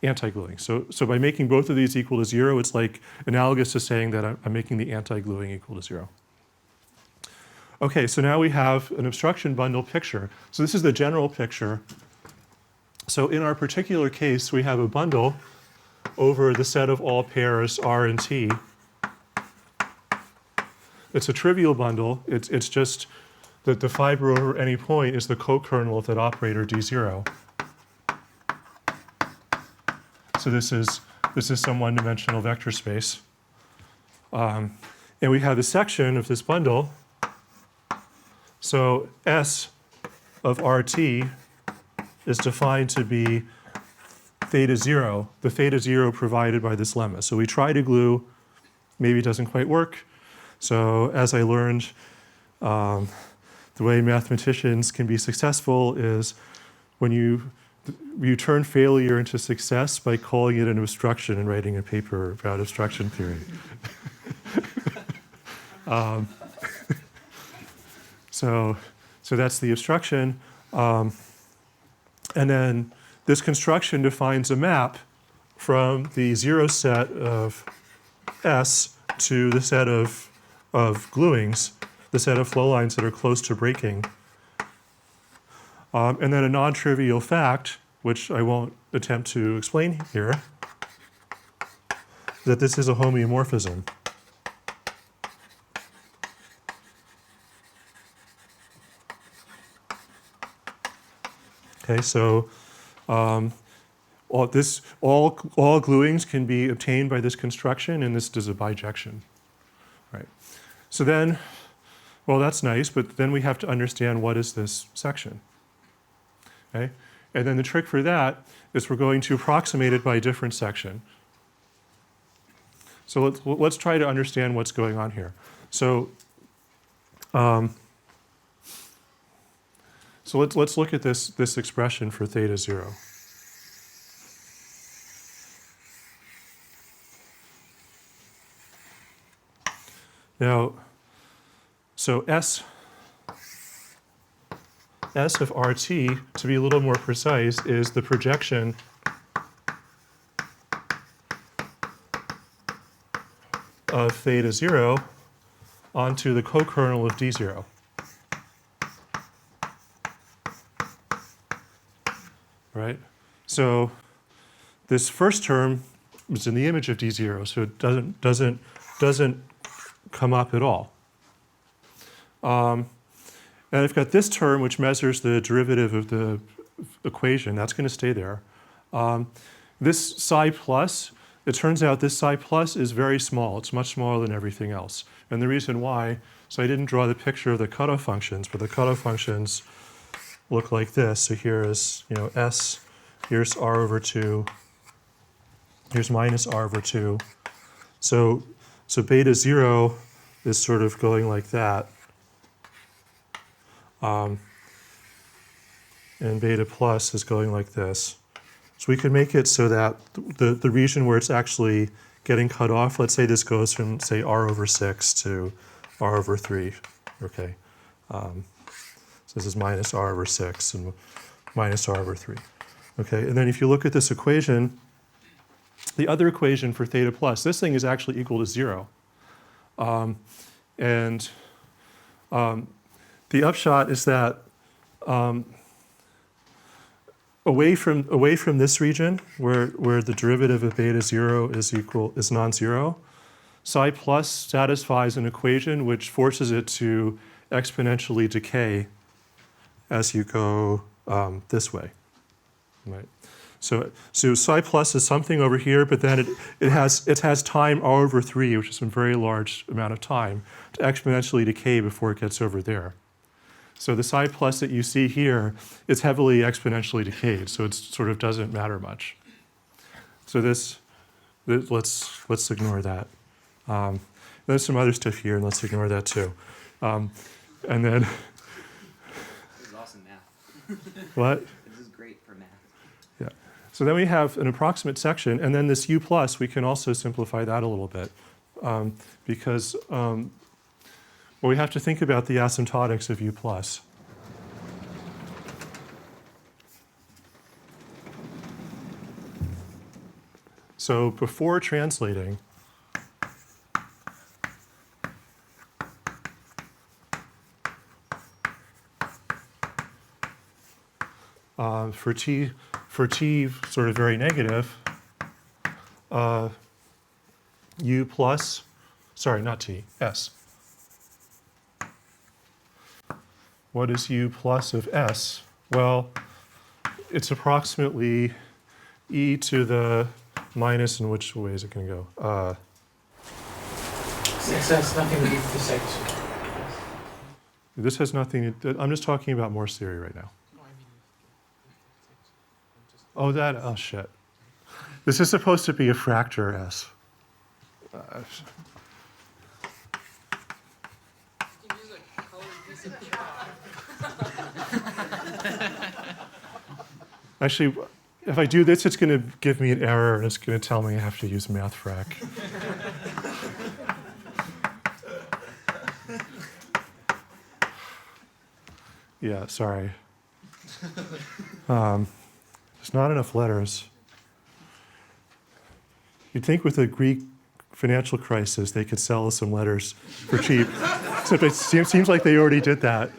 anti-gluing. So by making both of these equal to 0, it's like analogous to saying that I'm making the anti-gluing equal to 0. Okay, so now we have an obstruction bundle picture. So this is the general picture. So in our particular case, we have a bundle over the set of all pairs R and T. It's a trivial bundle. It's just that the fiber over any point is the co-kernel of that operator D0. So this is some one-dimensional vector space. And we have a section of this bundle. So S of RT is defined to be theta 0, the theta 0 provided by this lemma. So we try to glue, maybe it doesn't quite work. So as I learned, the way mathematicians can be successful is when you turn failure into success by calling it an obstruction and writing a paper about obstruction theory. So that's the obstruction. And then this construction defines a map from the 0 set of S to the set of gluings, the set of flow lines that are close to breaking. And then a non-trivial fact, which I won't attempt to explain here, that this is a homeomorphism. Okay, so all gluings can be obtained by this construction, and this is a bijection. Right. So then, well, that's nice, but then we have to understand what is this section. Okay? And then the trick for that is we're going to approximate it by a different section. So let's try to understand what's going on here. So let's look at this expression for theta 0. Now, so S of RT, to be a little more precise, is the projection of theta 0 onto the co-kernel of D0. Right? So this first term is in the image of D0, so it doesn't come up at all. And I've got this term which measures the derivative of the equation. That's going to stay there. This psi plus, it turns out this psi plus is very small. It's much smaller than everything else. And the reason why, so I didn't draw the picture of the cutoff functions, but the cutoff functions look like this. So here is, S, here's R over 2, here's minus R over 2. So beta 0 is sort of going like that. And beta plus is going like this. So we can make it so that the region where it's actually getting cut off, let's say this goes from, say, R over 6 to R over 3. Okay. So this is minus R over 6 and minus R over 3. Okay, and then if you look at this equation, the other equation for theta plus, this thing is actually equal to 0. The upshot is that away from this region where the derivative of beta 0 is non-zero, psi plus satisfies an equation which forces it to exponentially decay as you go this way. Right. So psi plus is something over here, but then it has time R over 3, which is a very large amount of time, to exponentially decay before it gets over there. So the psi plus that you see here is heavily exponentially decayed, so it sort of doesn't matter much. So this Let's ignore that. There's some other stuff here, and let's ignore that too. And then This is awesome math. what? This is great for math. Yeah. So then we have an approximate section, and then this u plus, we can also simplify that a little bit. Because well, we have to think about the asymptotics of u plus. So before translating, for t sort of very negative, u plus, sorry, not t, s. What is u plus of s? Well, it's approximately e to the minus, in which way is it going to go? This has nothing to do with the section. This has nothing to, I'm just talking about Morse theory right now. Oh, shit. This is supposed to be a fracture S. Actually, if I do this, it's going to give me an error, and it's going to tell me I have to use mathfrak. Yeah, sorry. There's not enough letters. You'd think with a Greek financial crisis, they could sell us some letters for cheap. Except it seems like they already did that.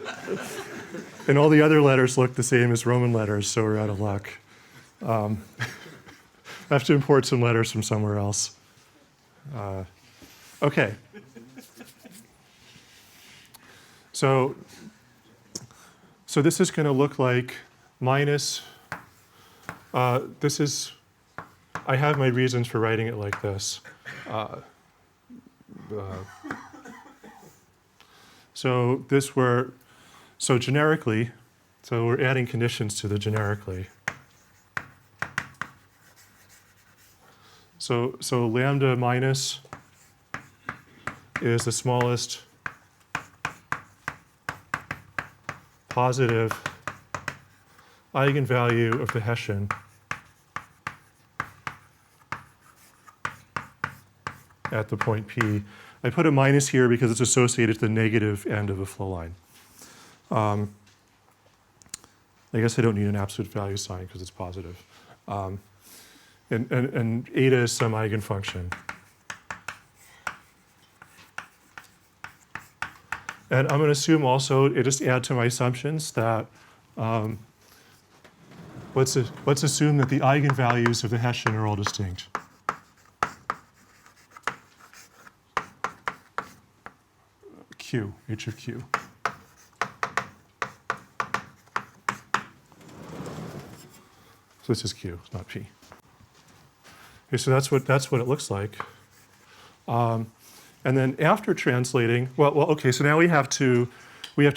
And all the other letters look the same as Roman letters, so we're out of luck. I have to import some letters from somewhere else. Okay. So this is going to look like minus, this is, I have my reasons for writing it like this. So generically, so we're adding conditions to the generically. So lambda minus is the smallest positive eigenvalue of the Hessian at the point P. I put a minus here because it's associated to the negative end of a flow line. I guess I don't need an absolute value sign because it's positive. And eta is some eigenfunction. And I'm going to assume also, just add to my assumptions that, let's assume that the eigenvalues of the Hessian are all distinct. Q, H of Q. So this is Q, it's not P. Okay, so that's what it looks like. And then after translating, well, okay, so now we have to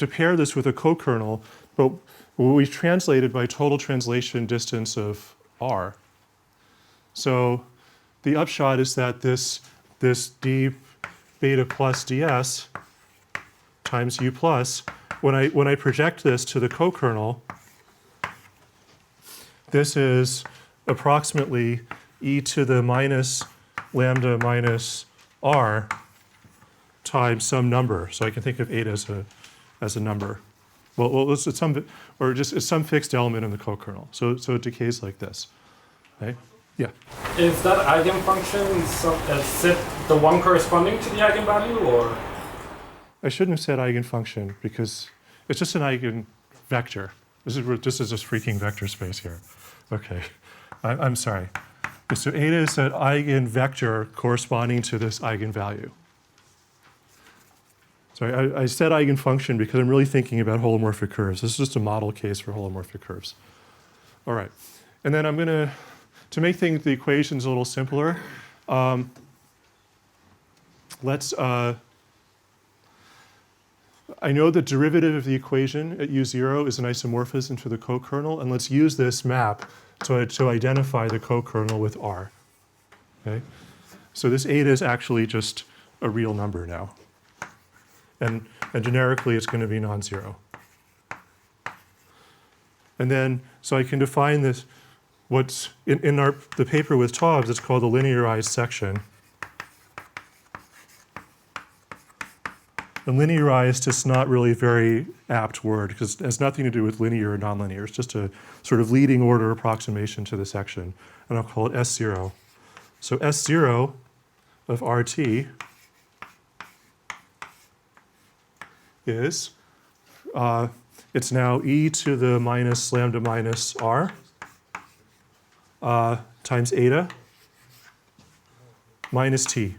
pair this with a co-kernel, but we've translated by total translation distance of R. So the upshot is that this d beta plus ds times u plus, when I project this to the co-kernel, this is approximately e to the minus lambda minus r times some number. So I can think of 8 as a number. Well, it's some fixed element in the co-kernel. So it decays like this. Okay? Yeah. Is that eigenfunction set the one corresponding to the eigenvalue, or? I shouldn't have said eigenfunction because it's just an eigenvector. This is just freaking vector space here. Okay. I'm sorry. So eta is an eigenvector corresponding to this eigenvalue. Sorry, I said eigenfunction because I'm really thinking about holomorphic curves. This is just a model case for holomorphic curves. All right. And then I'm going to make the equations a little simpler, I know the derivative of the equation at u0 is an isomorphism to the co-kernel, and let's use this map to identify the co-kernel with R. Okay? So this eta is actually just a real number now. And generically, it's going to be non-zero. And then, so I can define this, what's in the paper with Taubes, it's called the linearized section. And linearized is not really a very apt word because it has nothing to do with linear or nonlinear. It's just a sort of leading order approximation to the section. And I'll call it S0. So S0 of RT is, it's now e to the minus lambda minus r times eta minus t.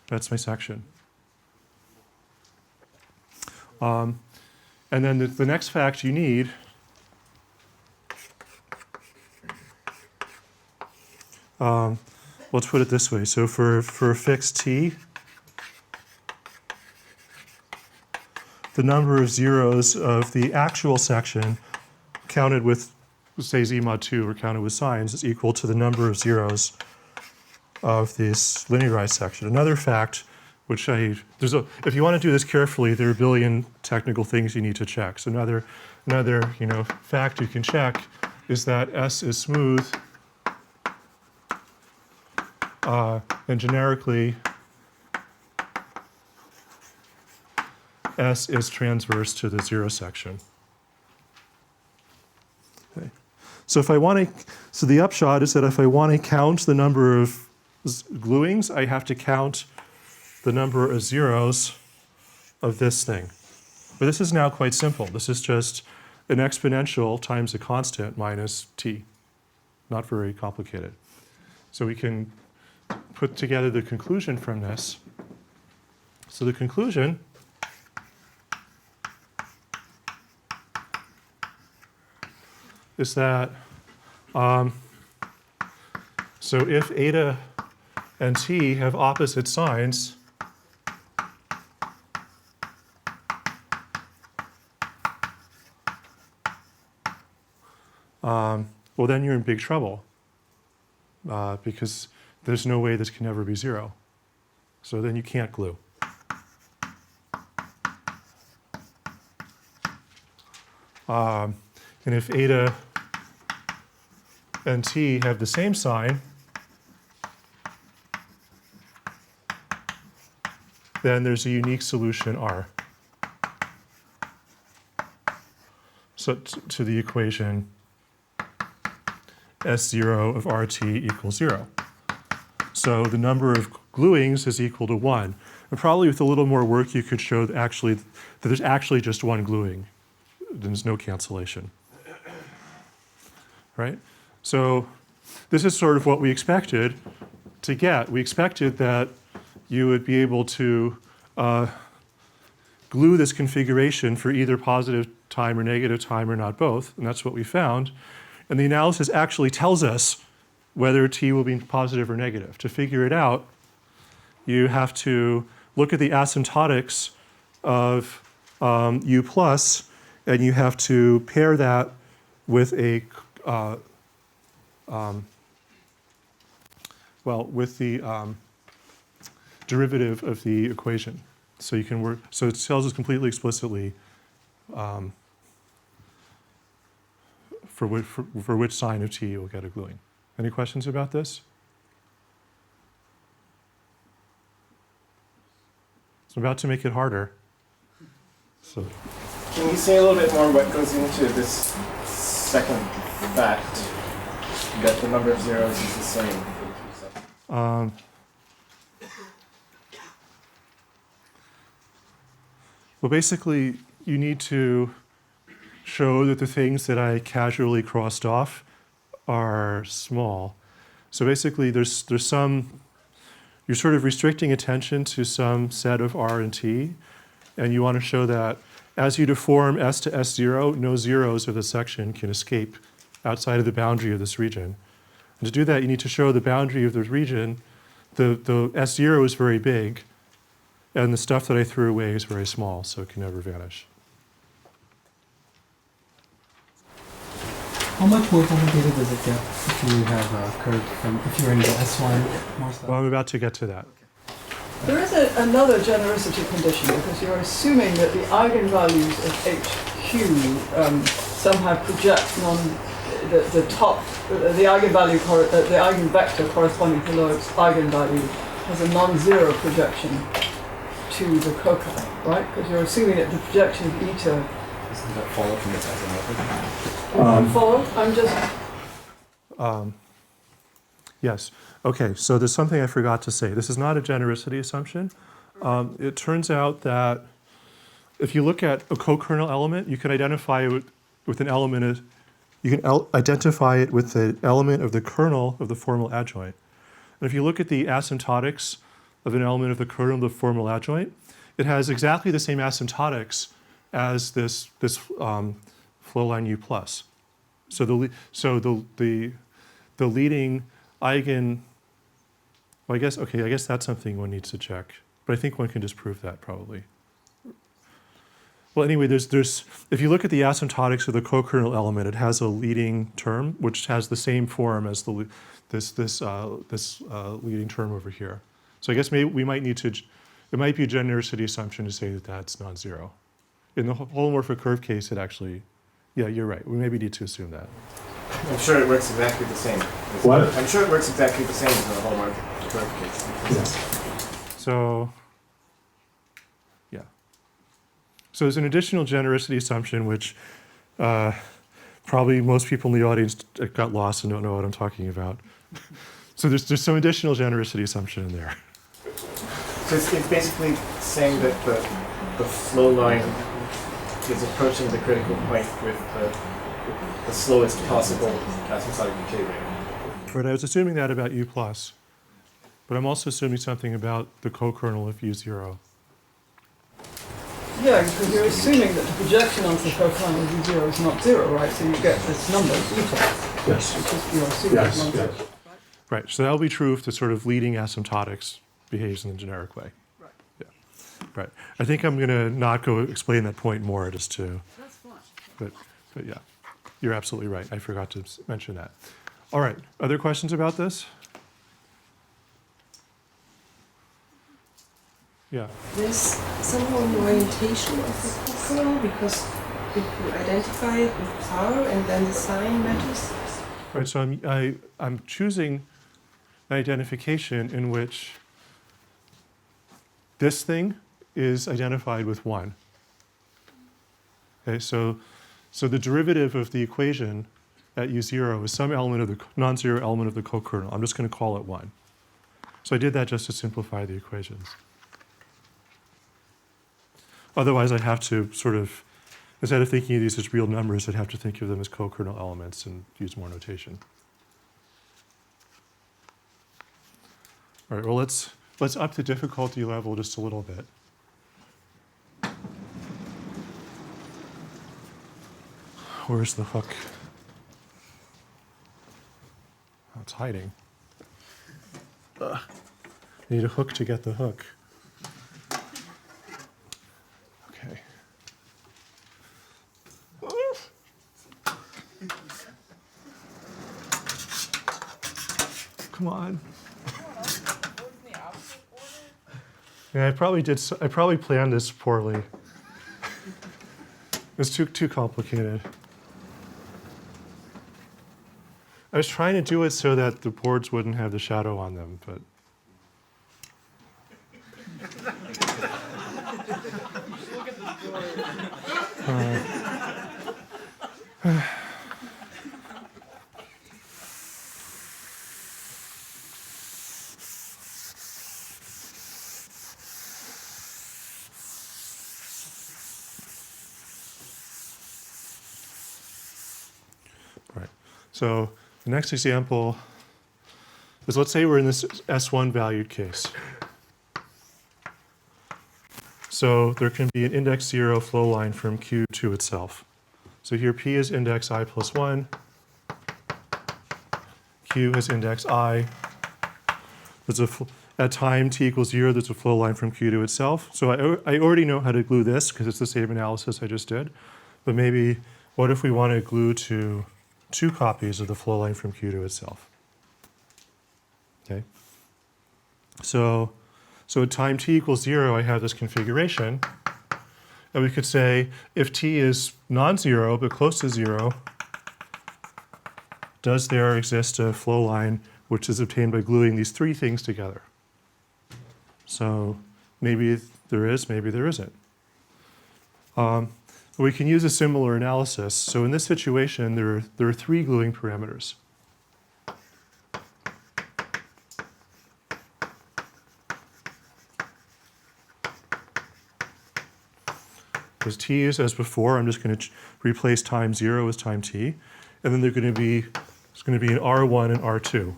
That's my section. And then the next fact you need let's put it this way. So for a fixed t, the number of zeros of the actual section counted with, say, z mod 2 or counted with signs is equal to the number of zeros of this linearized section. Another fact, which if you want to do this carefully, there are a billion technical things you need to check. So another fact you can check is that S is smooth, and generically, S is transverse to the zero section. Okay. So if I want to, so the upshot is that if I want to count the number of gluings, I have to count the number of zeros of this thing. But this is now quite simple. This is just an exponential times a constant minus t. Not very complicated. So we can put together the conclusion from this. So the conclusion is that, so if eta and t have opposite signs, well, then you're in big trouble because there's no way this can ever be zero. So then you can't glue. And if eta and t have the same sign, then there's a unique solution R. So to the equation S0 of RT equals 0. So the number of gluings is equal to 1. And probably with a little more work, you could show that there's actually just one gluing. There's no cancellation. Right? So this is sort of what we expected to get. We expected that you would be able to glue this configuration for either positive time or negative time or not both, and that's what we found. And the analysis actually tells us whether t will be positive or negative. To figure it out, you have to look at the asymptotics of u plus, and you have to pair that with a with the derivative of the equation. So you can work. So it tells us completely explicitly for which sign of t you'll get a gluing. Any questions about this? So I'm about to make it harder. So. Can you say a little bit more what goes into this second fact, that the number of zeros is the same for the two sections? Well, basically, you need to show that the things that I casually crossed off are small. So basically, there's some, you're sort of restricting attention to some set of R and T, and you want to show that as you deform S to S0, no zeros of the section can escape outside of the boundary of this region. And to do that, you need to show the boundary of the region. The S0 is very big, and the stuff that I threw away is very small, so it can never vanish. How much more complicated does it get if you have a curve from if you're in the S1 more stuff? Well, I'm about to get to that. There is another genericity condition because you're assuming that the eigenvalues of HQ somehow project the top, the eigenvalue, the eigenvector corresponding to lowest eigenvalue has a non-zero projection to the coca, right? Because you're assuming that the projection of eta. Doesn't that follow from this isomorphism? Follow? I'm just. Yes. Okay, so there's something I forgot to say. This is not a genericity assumption. It turns out that if you look at a co-kernel element, you can identify it with an element identify it with the element of the kernel of the formal adjoint. And if you look at the asymptotics of an element of the kernel of the formal adjoint, it has exactly the same asymptotics as this flow line U plus. So the leading eigen. Well, I guess that's something one needs to check, but I think one can disprove that probably. Well, anyway, there's if you look at the asymptotics of the co-kernel element, it has a leading term which has the same form as this leading term over here. So I guess maybe we might need to. It might be a genericity assumption to say that that's non-zero. In the holomorphic curve case, it actually. Yeah, you're right. We maybe need to assume that. I'm sure it works exactly the same. What? I'm sure it works exactly the same as the holomorphic curve case. Yes. So. Yeah. So there's an additional genericity assumption which probably most people in the audience got lost and don't know what I'm talking about. So there's some additional genericity assumption in there. So it's basically saying that the flow line is approaching the critical point with the slowest possible asymptotic decay rate. Right, I was assuming that about U+, but I'm also assuming something about the co-kernel of U0. Yeah, because you're assuming that the projection onto the co-kernel of U0 is not zero, right? So you get this number, eta. Yes. Which is, you're assuming Yes, is non-zero. yes. Right, so that'll be true if the sort of leading asymptotics behaves in the generic way. Right. Yeah, right. I think I'm going to not go explain that point more just to, That's fine. but yeah, you're absolutely right. I forgot to mention that. All right, other questions about this? Yeah. There's somehow an orientation of the co-kernel because if you identify it with power and then the sign matters. Right, so I'm choosing an identification in which this thing is identified with 1. Okay, so the derivative of the equation at U0 is some element of the non-zero element of the co-kernel. I'm just going to call it 1. So I did that just to simplify the equations. Otherwise, I'd have to sort of, instead of thinking of these as real numbers, I'd have to think of them as co-kernel elements and use more notation. All right, well, let's up the difficulty level just a little bit. Where's the hook? Oh, it's hiding. I need a hook to get the hook. Okay. Come on. Yeah, I probably planned this poorly. It's too complicated. I was trying to do it so that the boards wouldn't have the shadow on them, but. Right. So the next example is, let's say we're in this S1 valued case. So there can be an index 0 flow line from Q to itself. So here P is index I plus 1. Q has index I. At time t equals 0, there's a flow line from Q to itself. So I already know how to glue this because it's the same analysis I just did. But maybe, what if we want to glue to two copies of the flow line from Q to itself. Okay. So at time t equals 0, I have this configuration. And we could say if t is non-zero but close to 0, does there exist a flow line which is obtained by gluing these three things together? So maybe there is, maybe there isn't. We can use a similar analysis. So in this situation, there are three gluing parameters. Because t is as before, I'm just going to replace time 0 as time t. And then there's going to be an R1 and R2.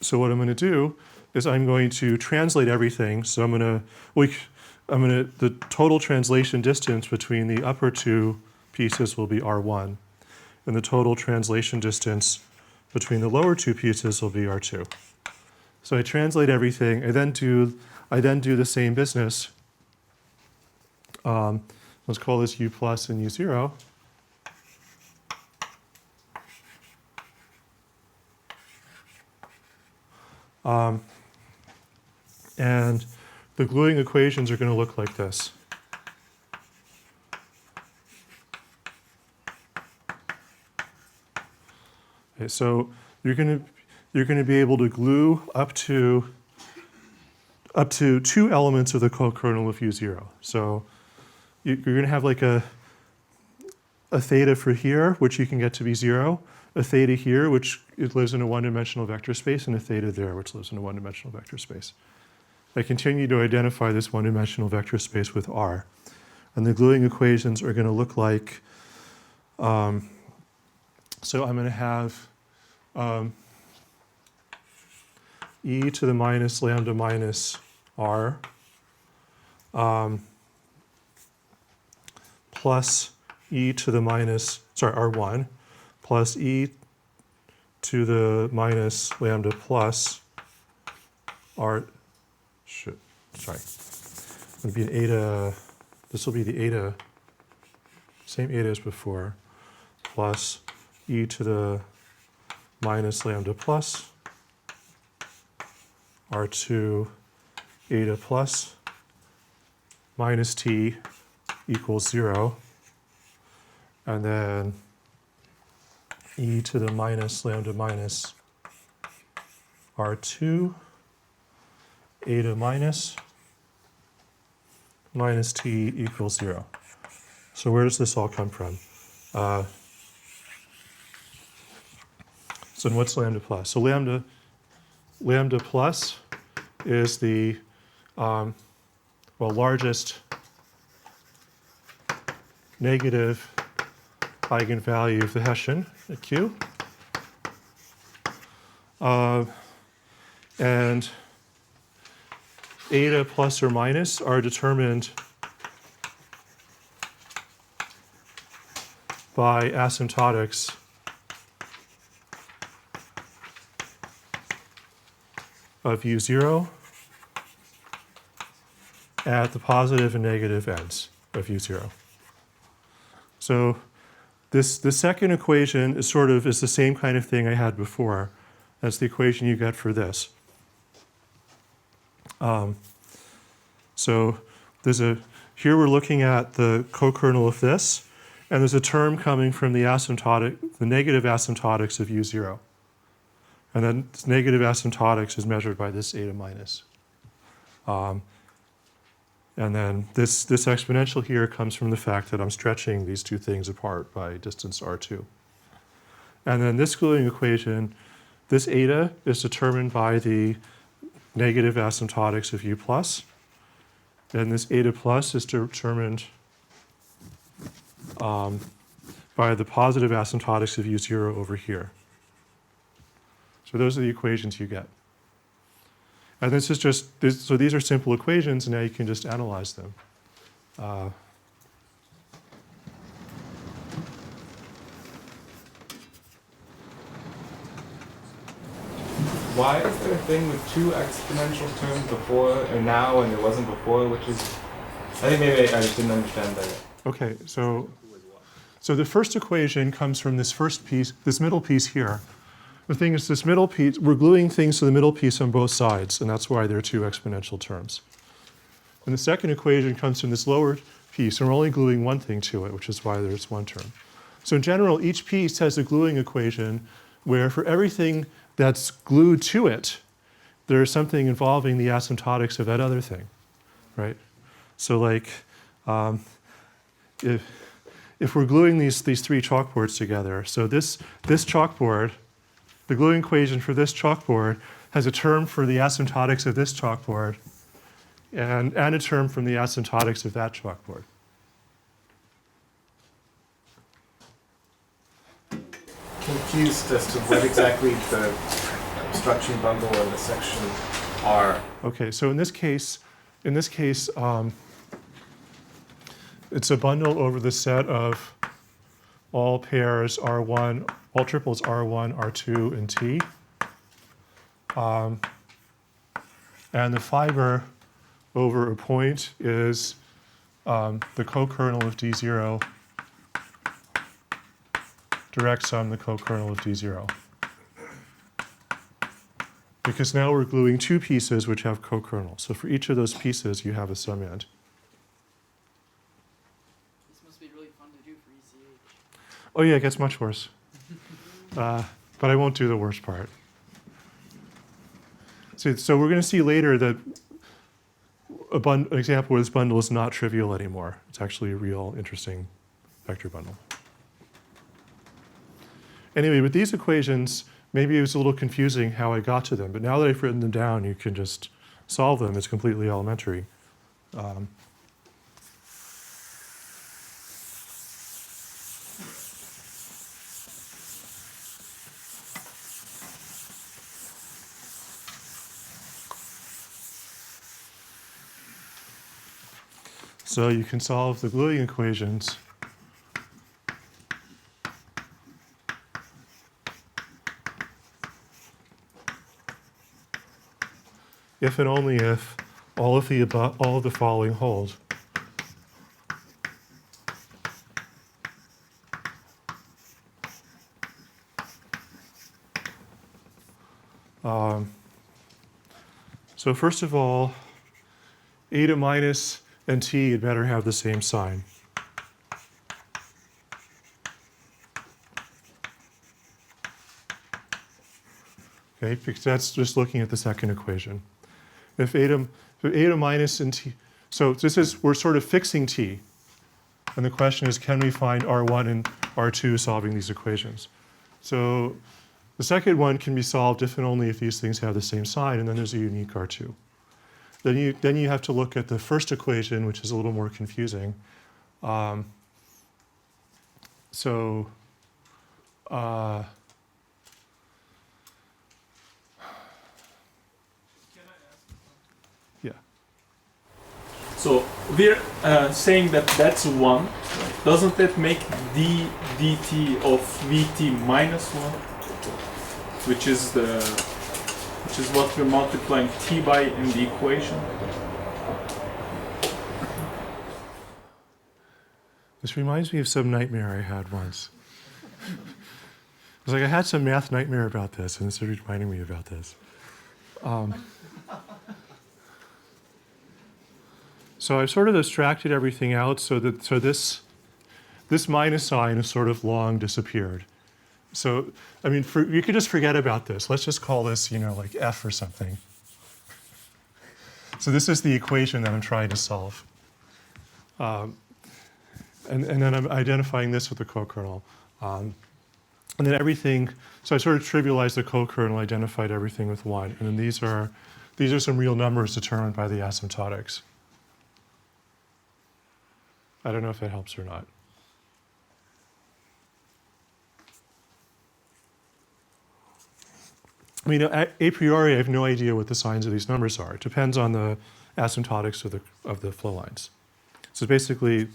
So what I'm going to do is I'm going to translate everything. So the total translation distance between the upper two pieces will be R1. And the total translation distance between the lower two pieces will be R2. So I translate everything. I then do the same business. Let's call this U plus and U0. And the gluing equations are going to look like this. Okay, so you're going to be able to glue up to two elements of the co-kernel of U0. So you're going to have like a theta for here, which you can get to be 0, a theta here, which it lives in a one-dimensional vector space, and a theta there, which lives in a one-dimensional vector space. I continue to identify this one-dimensional vector space with R. And the gluing equations are going to look like, so I'm going to have e to the minus lambda minus R plus e to the minus, R1, plus e to the minus lambda plus R, it would be an eta, this will be the eta, same eta as before, plus e to the minus lambda plus R2 eta plus minus t equals 0, and then e to the minus lambda minus R2 eta minus t equals 0. So where does this all come from? So what's lambda plus? So lambda plus is the largest negative eigenvalue of the Hessian at Q. And eta plus or minus are determined by asymptotics of U0 at the positive and negative ends of U0. So the second equation is the same kind of thing I had before. That's the equation you get for this. So here we're looking at the co-kernel of this, and there's a term coming from the negative asymptotics of U0. And then this negative asymptotics is measured by this eta minus. And then this exponential here comes from the fact that I'm stretching these two things apart by distance R2. And then this gluing equation, this eta is determined by the negative asymptotics of U plus. And this eta plus is determined by the positive asymptotics of U0 over here. So those are the equations you get. And this is so these are simple equations, and now you can just analyze them. Why is there a thing with two exponential terms before and now and there wasn't before, which is, I think maybe I just didn't understand that. Okay, so So the first equation comes from this first piece, this middle piece here. The thing is, this middle piece, we're gluing things to the middle piece on both sides, and that's why there are two exponential terms. And the second equation comes from this lower piece, and we're only gluing one thing to it, which is why there's one term. So in general, each piece has a gluing equation where for everything that's glued to it, there's something involving the asymptotics of that other thing, right? So like, if we're gluing these three chalkboards together, so this chalkboard, the gluing equation for this chalkboard has a term for the asymptotics of this chalkboard and a term from the asymptotics of that chalkboard. Confused as to what exactly the obstruction bundle and the section are. Okay, so in this case, it's a bundle over the set of all pairs R1, all triples R1, R2, and T. And the fiber over a point is the co-kernel of D0, direct sum the co-kernel of D0. Because now we're gluing two pieces which have co-kernels. So for each of those pieces, you have a summand. This must be really fun to do for ECH. Oh yeah, it gets much worse. But I won't do the worst part. So we're going to see later that an example where this bundle is not trivial anymore. It's actually a real interesting vector bundle. Anyway, with these equations, maybe it was a little confusing how I got to them, but now that I've written them down, you can just solve them. It's completely elementary. So you can solve the gluing equations if and only if all of the following hold. So first of all, eta minus and t had better have the same sign. Okay, because that's just looking at the second equation. If eta minus and t, so we're sort of fixing t. And the question is, can we find R1 and R2 solving these equations? So the second one can be solved if and only if these things have the same sign, and then there's a unique R2. Then you have to look at the first equation, which is a little more confusing. Yeah. So we're saying that that's 1. Doesn't that make d dt of vt minus 1? Which is what we're multiplying t by in the equation. This reminds me of some nightmare I had once. It was like I had some math nightmare about this, and this is reminding me about this. So I've sort of abstracted everything out so this minus sign is sort of long disappeared. So, I mean, you could just forget about this. Let's just call this, like f or something. So this is the equation that I'm trying to solve. And then I'm identifying this with the co-kernel. And then everything, so I sort of trivialized the co-kernel, identified everything with 1. And then these are some real numbers determined by the asymptotics. I don't know if that helps or not. I mean, a priori, I have no idea what the signs of these numbers are. It depends on the asymptotics of the flow lines. So basically,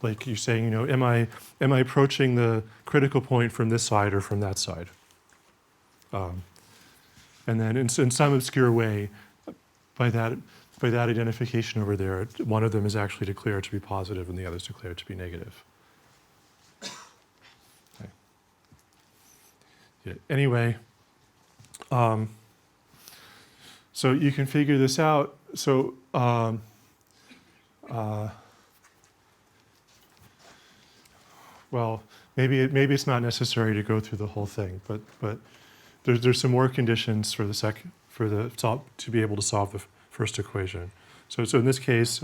like you're saying, am I approaching the critical point from this side or from that side? And then in some obscure way, by that identification over there, one of them is actually declared to be positive and the other is declared to be negative. Yeah. Anyway, so you can figure this out. So well, maybe it's not necessary to go through the whole thing, but there's some more conditions for to be able to solve the first equation. So in this case,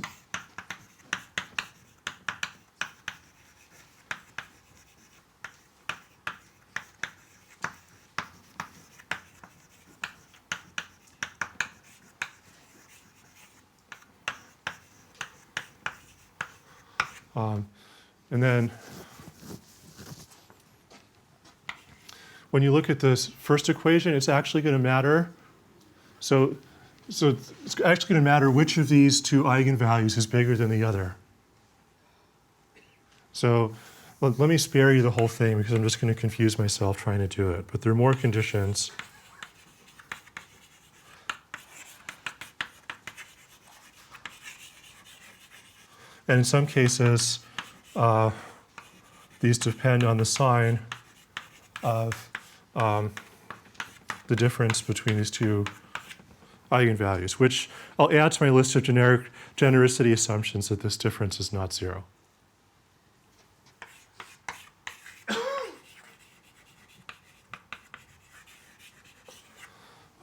and then when you look at this first equation, it's actually going to matter. So it's actually going to matter which of these two eigenvalues is bigger than the other. So let me spare you the whole thing because I'm just going to confuse myself trying to do it. But there are more conditions. And in some cases, these depend on the sign of the difference between these two eigenvalues, which I'll add to my list of genericity assumptions that this difference is not zero.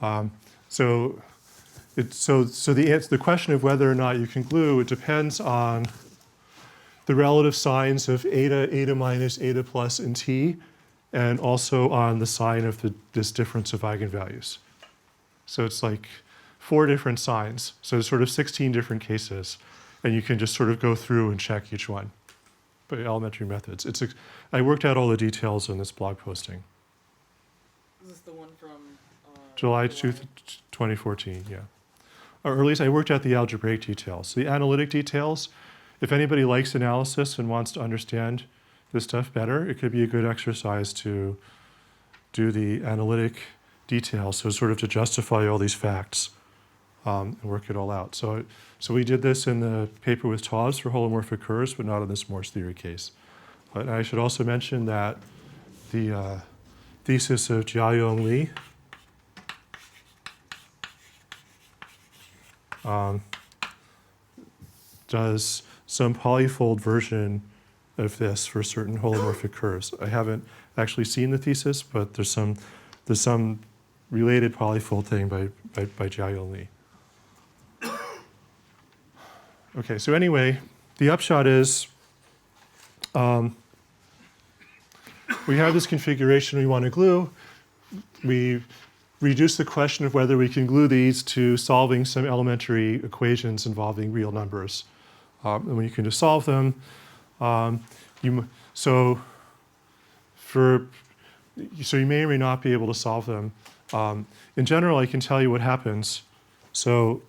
The question of whether or not you can glue, it depends on the relative signs of eta minus, eta plus, and t, and also on the sign of this difference of eigenvalues. So it's like 4 different signs. So there's sort of 16 different cases, and you can just sort of go through and check each one by elementary methods. I worked out all the details in this blog posting. Is this the one from July 2014, yeah. Or at least I worked out the algebraic details. The analytic details, if anybody likes analysis and wants to understand this stuff better, it could be a good exercise to do the analytic details, so sort of to justify all these facts and work it all out. So we did this in the paper with Taws for holomorphic curves, but not in this Morse theory case. And I should also mention that the thesis of Jiayong Li does some polyfold version of this for certain holomorphic curves. I haven't actually seen the thesis, but there's some related polyfold thing by Jiayong Li. Okay, so anyway, the upshot is we have this configuration we want to glue. We reduce the question of whether we can glue these to solving some elementary equations involving real numbers. And when you can just solve them, so you may or may not be able to solve them. In general, I can tell you what happens. So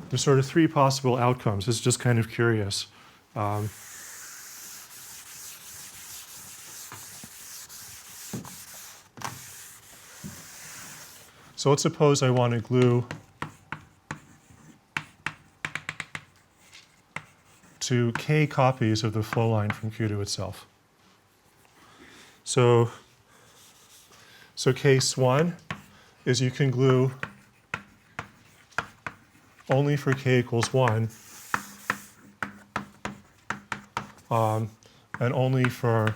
there's sort of 3 possible outcomes. This is just kind of curious. So let's suppose I want to glue to k copies of the flow line from Q to itself. So case 1 is you can glue only for k equals 1 and only for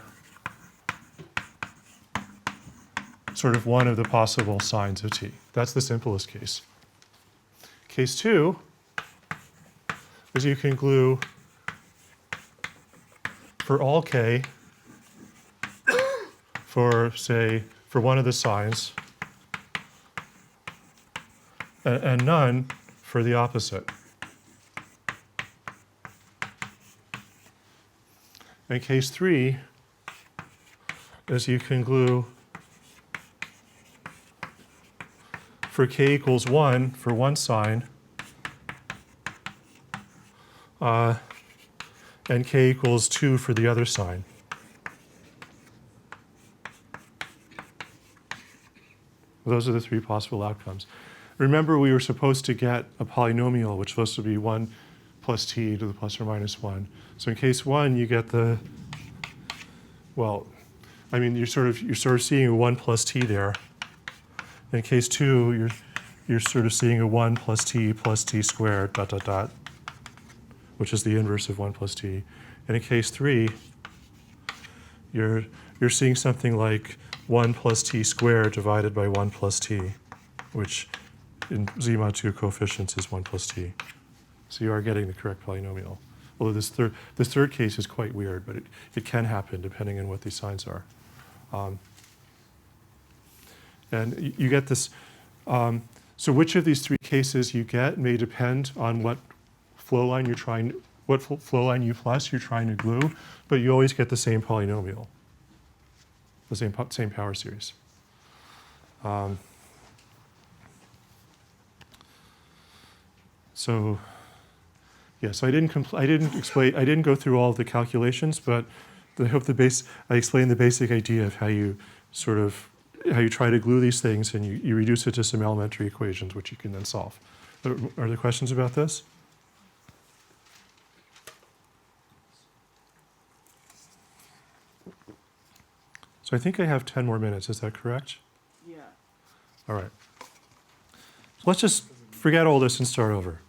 sort of one of the possible signs of t. That's the simplest case. Case 2 is you can glue for all k for, say, for one of the signs and none for the opposite. And case 3 is you can glue for k equals 1 for one sign and k equals 2 for the other sign. Those are the 3 possible outcomes. Remember, we were supposed to get a polynomial, which was supposed to be 1 + plus t to the plus or minus 1. So in case 1, you get the, well, I mean, you're sort of seeing a 1 plus t there. In case 2, you're sort of seeing a 1 plus t squared, dot, dot, dot, which is the inverse of 1 plus t. And in case 3, you're seeing something like 1 plus t squared divided by 1 plus t, which in z mod 2 coefficients is 1 plus t. So you are getting the correct polynomial. Although this third case is quite weird, but it can happen depending on what these signs are. And you get this. So which of these three cases you get may depend on what flow line you're trying, what flow line U plus you're trying to glue, but you always get the same polynomial, the same power series. So yeah, so I didn't go through all of the calculations, but I hope I explained the basic idea of how you try to glue these things and you reduce it to some elementary equations, which you can then solve. Are there questions about this? So I think I have 10 more minutes, is that correct? Yeah. All right. So let's just forget all this and start over.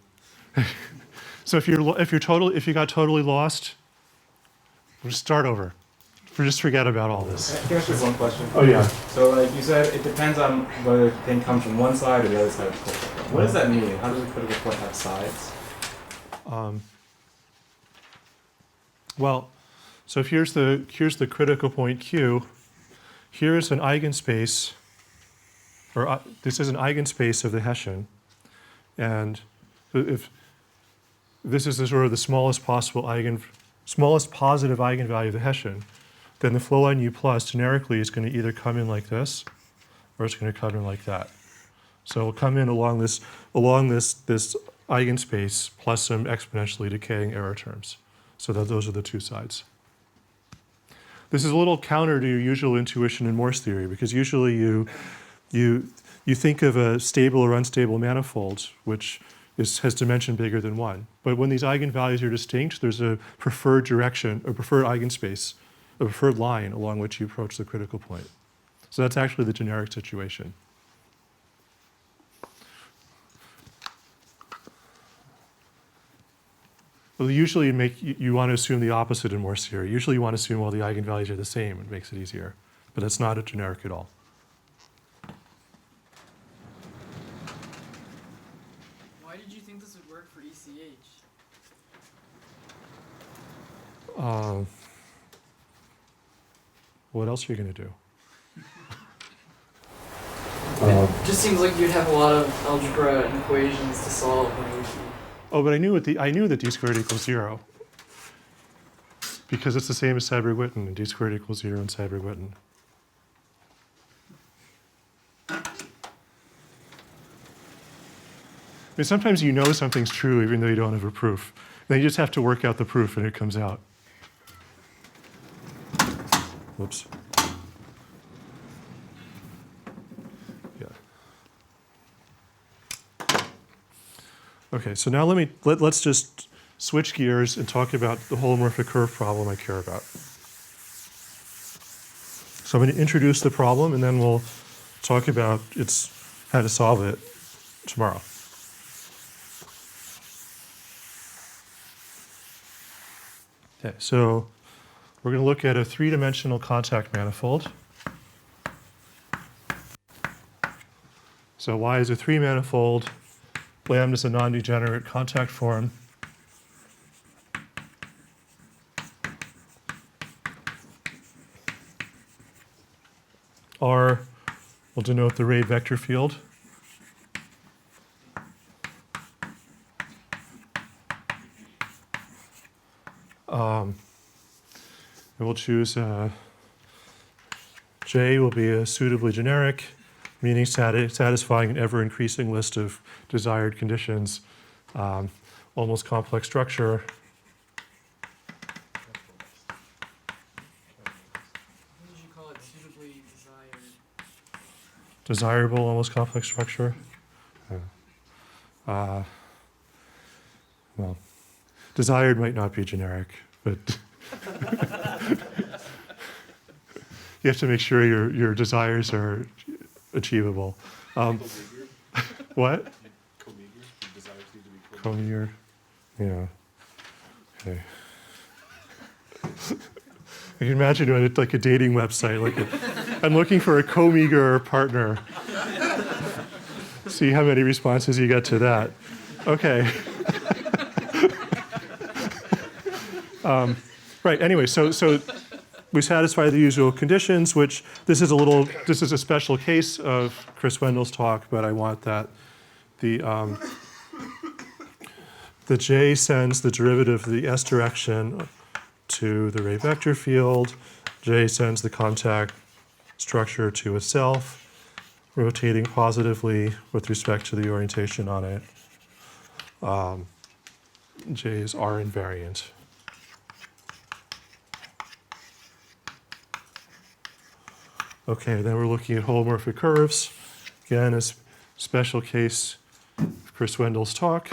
So if you got totally lost, we'll just start over. Just forget about all this. Can I ask you one question? Oh yeah. So like you said, it depends on whether the thing comes from one side or the other side of the critical point. What does that mean? How does a critical point have sides? Well, so here's the critical point Q. Here is an eigenspace, or this is an eigenspace of the Hessian, and if this is the sort of the smallest positive eigenvalue of the Hessian, then the flow line U plus generically is going to either come in like this, or it's going to come in like that. So it'll come in along this eigenspace plus some exponentially decaying error terms. So that those are the two sides. This is a little counter to your usual intuition in Morse theory, because usually you think of a stable or unstable manifold, which has dimension bigger than 1. But when these eigenvalues are distinct, there's a preferred direction, a preferred eigenspace, a preferred line along which you approach the critical point. So that's actually the generic situation. Well, usually you want to assume the opposite in Morse theory. Usually you want to assume all the eigenvalues are the same. It makes it easier. But that's not a generic at all. Why did you think this would work for ECH? What else are you going to do? It just seems like you'd have a lot of algebra and equations to solve. Oh, but I knew that d squared equals 0. Because it's the same as Seiberg-Witten, and d squared equals 0 in Seiberg-Witten. I mean, sometimes you know something's true even though you don't have a proof. Then you just have to work out the proof and it comes out. Whoops. Yeah. Okay, so now let's just switch gears and talk about the holomorphic curve problem I care about. So I'm going to introduce the problem and then we'll talk about how to solve it tomorrow. Okay, so we're going to look at a three-dimensional contact manifold. So Y is a three-manifold. Lambda is a non-degenerate contact form. R will denote the Ray vector field. And we'll choose J will be a suitably generic, meaning satisfying an ever-increasing list of desired conditions, almost complex structure. What did you call it? Suitably desired. Desirable, almost complex structure. Well, Desired might not be generic, but you have to make sure your desires are achievable. What? Co-meter. Yeah. Okay. I can imagine doing it like a dating website. I'm looking for a co-meter partner. See how many responses you get to that. Okay. Right. Anyway, so we satisfy the usual conditions, which this is a special case of Chris Wendell's talk, but I want that the J sends the derivative of the S direction to the ray vector field. J sends the contact structure to itself, rotating positively with respect to the orientation on it. J is R invariant. Okay, then we're looking at holomorphic curves. Again, a special case of Chris Wendell's talk.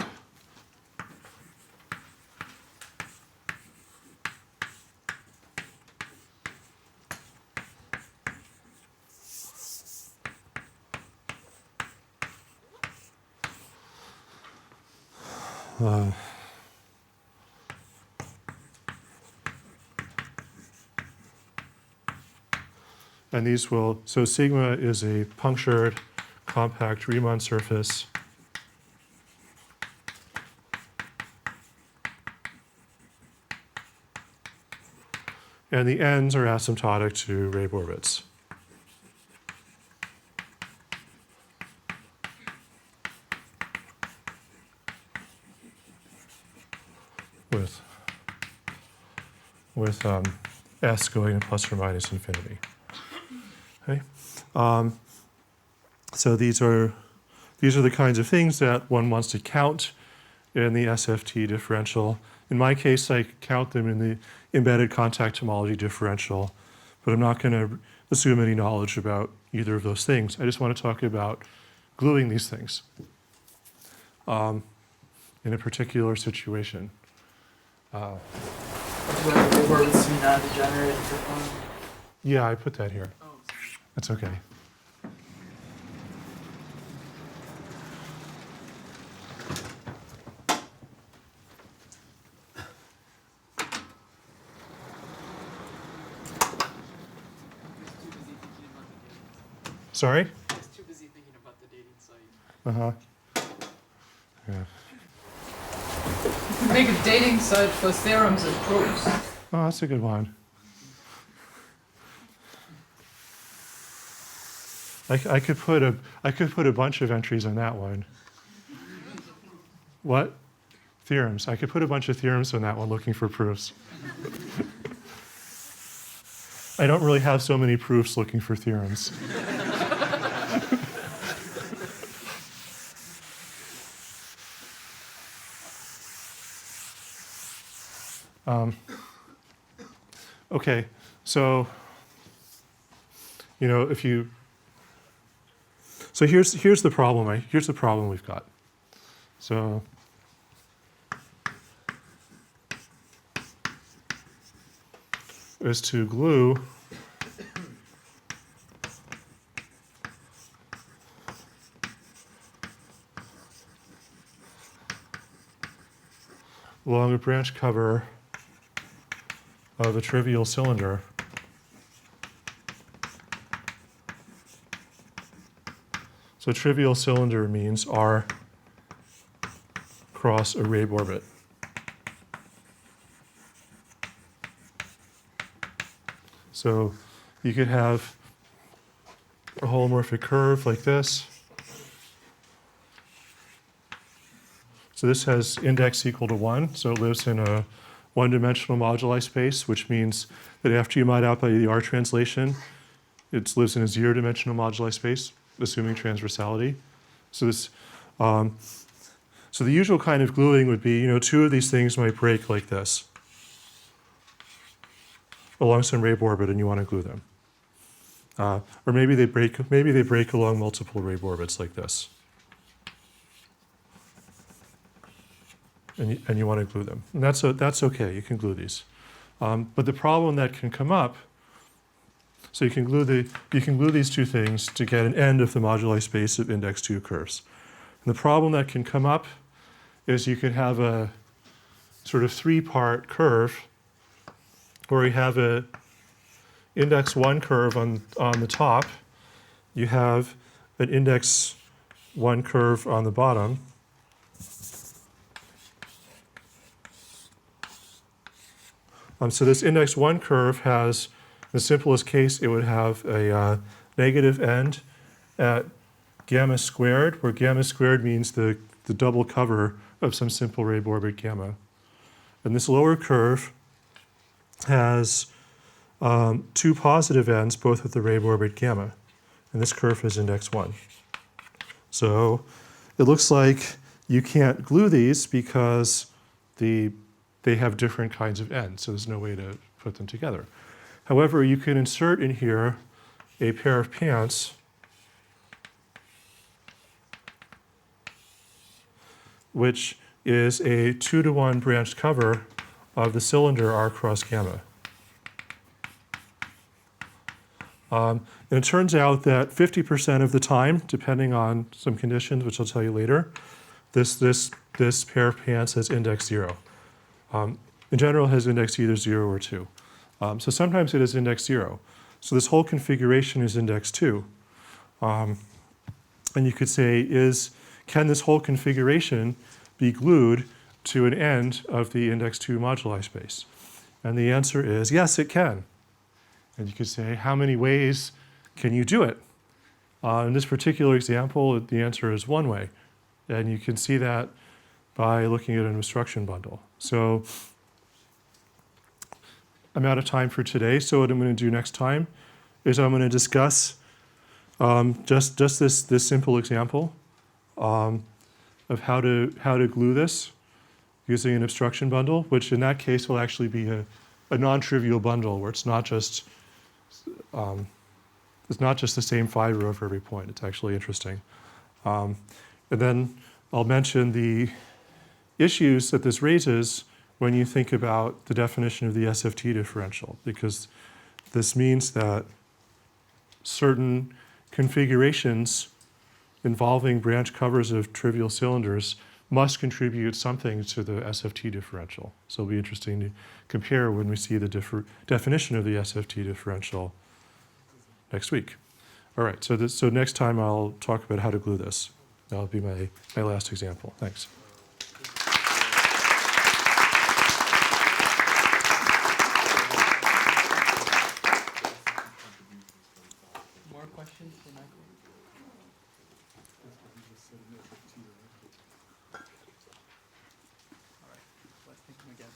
And these will, so sigma is a punctured compact Riemann surface. And the ends are asymptotic to Rabe orbits. With S going to plus or minus infinity. Okay. So these are the kinds of things that one wants to count in the SFT differential. In my case, I count them in the embedded contact homology differential, but I'm not going to assume any knowledge about either of those things. I just want to talk about gluing these things in a particular situation. Yeah, I put that here. That's okay. Sorry? I was too busy thinking about the dating site. Uh-huh. Yeah. Make a dating site for theorems and proofs. Oh, that's a good one. I could put a bunch of entries on that one. What? Theorems. I could put a bunch of theorems on that one looking for proofs. I don't really have so many proofs looking for theorems. Okay, so if you here's the problem. Here's the problem we've got. So is to glue along a branch cover of a trivial cylinder So trivial cylinder means R cross a Rabe orbit. So you could have a holomorphic curve like this. So this has index equal to 1, so it lives in a one-dimensional moduli space, which means that after you mod out by the R translation, it lives in a zero-dimensional moduli space, assuming transversality. So this, so the usual kind of gluing would be, two of these things might break like this along some Rabe orbit, and you want to glue them. Or maybe they break along multiple Rabe orbits like this. and you want to glue them. And that's okay, you can glue these. But the problem that can come up, so you can glue these two things to get an end of the moduli space of index 2 curves. And the problem that can come up is you can have a sort of 3-part curve where you have a index 1 curve on the top, you have an index 1 curve on the bottom, so this index 1 curve has, in the simplest case, it would have a negative end at gamma squared, where gamma squared means the double cover of some simple Rayb orbit gamma. And this lower curve has 2 positive ends, both with the Rayb orbit gamma. And this curve is index 1. So it looks like you can't glue these because they have different kinds of ends, so there's no way to put them together. However, you can insert in here a pair of pants which is a 2-to-1 branched cover of the cylinder R cross gamma. And it turns out that 50% of the time, depending on some conditions, which I'll tell you later, this pair of pants has index 0. In general, it has index either 0 or 2. So sometimes it is index 0. So this whole configuration is index 2. And you could say, can this whole configuration be glued to an end of the index 2 moduli space? And the answer is yes, it can. And you could say, how many ways can you do it? In this particular example, the answer is 1 way. And you can see that by looking at an obstruction bundle. So I'm out of time for today, so what I'm going to do next time is I'm going to discuss just this simple example of how to glue this using an obstruction bundle, which in that case will actually be a non-trivial bundle where it's not just the same fiber over every point. It's actually interesting. And then I'll mention the issues that this raises when you think about the definition of the SFT differential, because this means that certain configurations involving branch covers of trivial cylinders must contribute something to the SFT differential. So it'll be interesting to compare when we see the definition of the SFT differential next week. All right, so next time I'll talk about how to glue this. That'll be my last example. Thanks. More questions for Michael? All right, let's think them again.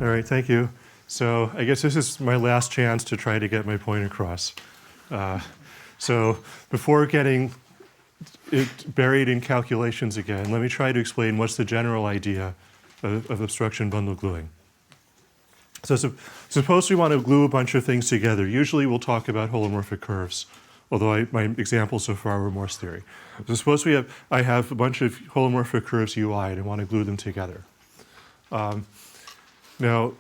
All right, thank you. So I guess this is my last chance to try to get my point across. So before getting it buried in calculations again, let me try to explain what's the general idea of obstruction bundle gluing. So suppose we want to glue a bunch of things together. Usually we'll talk about holomorphic curves, although my examples so far were Morse theory. So suppose I have a bunch of holomorphic curves UI and I want to glue them together. Now,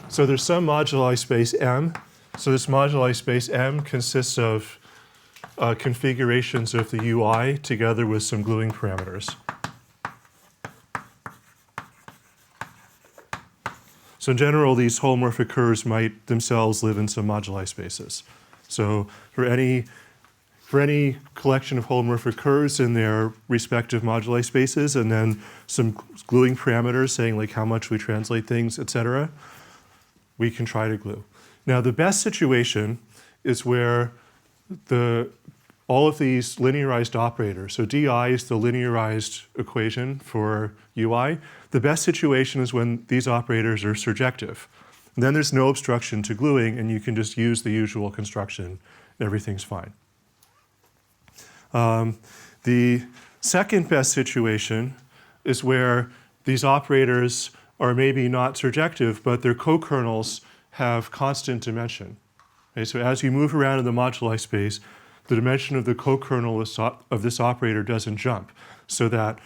so there's some moduli space M. So this moduli space M consists of configurations of the UI together with some gluing parameters. So in general, these holomorphic curves might themselves live in some moduli spaces. So for any collection of holomorphic curves in their respective moduli spaces, and then some gluing parameters saying like how much we translate things, etc., we can try to glue. Now the best situation is where the all of these linearized operators, so di is the linearized equation for ui, the best situation is when these operators are surjective. And then there's no obstruction to gluing, and you can just use the usual construction. Everything's fine. The second best situation is where these operators are maybe not surjective, but their co-kernels have constant dimension. Okay, so as you move around in the moduli space, the dimension of the co-kernel of this operator doesn't jump, so that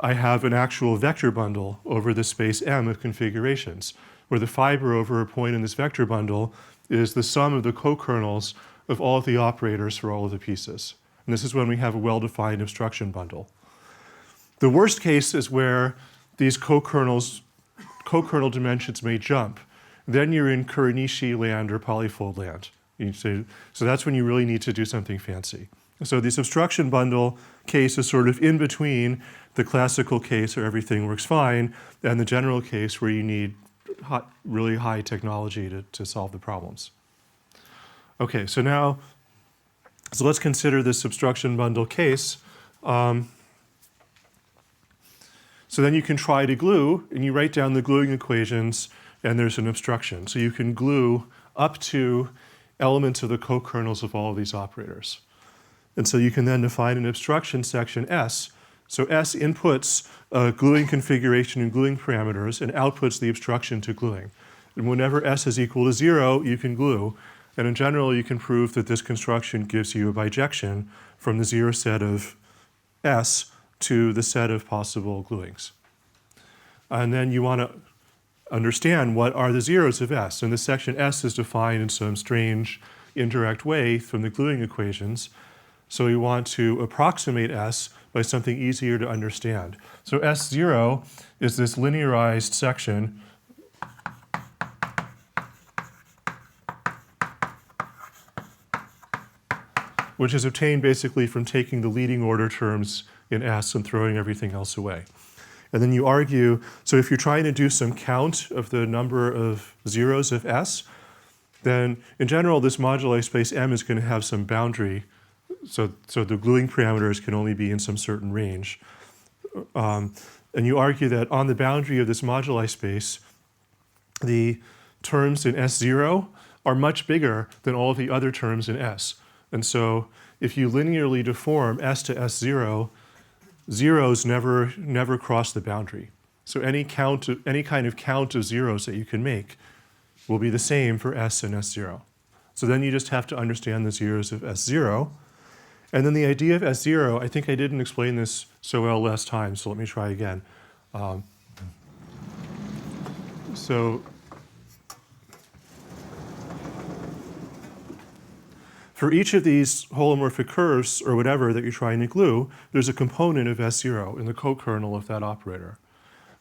I have an actual vector bundle over the space M of configurations, where the fiber over a point in this vector bundle is the sum of the co-kernels of all of the operators for all of the pieces. And this is when we have a well-defined obstruction bundle. The worst case is where these co-kernel dimensions may jump. Then you're in Kuranishi land or polyfold land. So that's when you really need to do something fancy. So this obstruction bundle case is sort of in between the classical case where everything works fine and the general case where you need really high technology to solve the problems. Okay, so let's consider this obstruction bundle case. So then you can try to glue, and you write down the gluing equations, and there's an obstruction. So you can glue up to elements of the co-kernels of all of these operators. And so you can then define an obstruction section S. So S inputs gluing configuration and gluing parameters and outputs the obstruction to gluing. And whenever S is equal to 0, you can glue. And in general, you can prove that this construction gives you a bijection from the 0 set of S to the set of possible gluings. And then you want to understand what are the zeros of S. And this section S is defined in some strange indirect way from the gluing equations. So we want to approximate S by something easier to understand. So S0 is this linearized section which is obtained basically from taking the leading order terms in S and throwing everything else away. And then you argue, so if you're trying to do some count of the number of zeros of S, then in general, this moduli space M is going to have some boundary. So the gluing parameters can only be in some certain range. And you argue that on the boundary of this moduli space, the terms in S0 are much bigger than all of the other terms in S. And so if you linearly deform S to S0, zeros never cross the boundary. So any kind of count of zeros that you can make will be the same for S and S0. So then you just have to understand the zeros of S0. And then the idea of S0, I think I didn't explain this so well last time, so let me try again. For each of these holomorphic curves, or whatever, that you're trying to glue, there's a component of S0 in the co-kernel of that operator.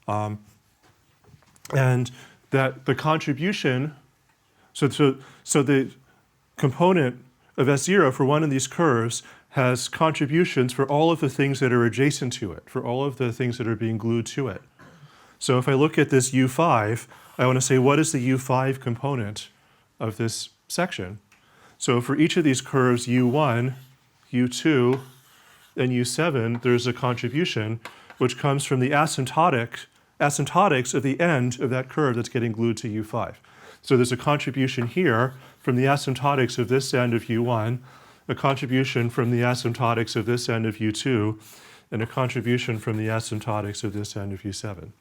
And that the contribution, so the component of S0 for one of these curves has contributions for all of the things that are adjacent to it, for all of the things that are being glued to it. So if I look at this U5, I want to say, what is the U5 component of this section? So for each of these curves, U1, U2, and U7, there's a contribution which comes from the asymptotics of the end of that curve that's getting glued to U5. So there's a contribution here from the asymptotics of this end of U1, a contribution from the asymptotics of this end of U2, and a contribution from the asymptotics of this end of U7.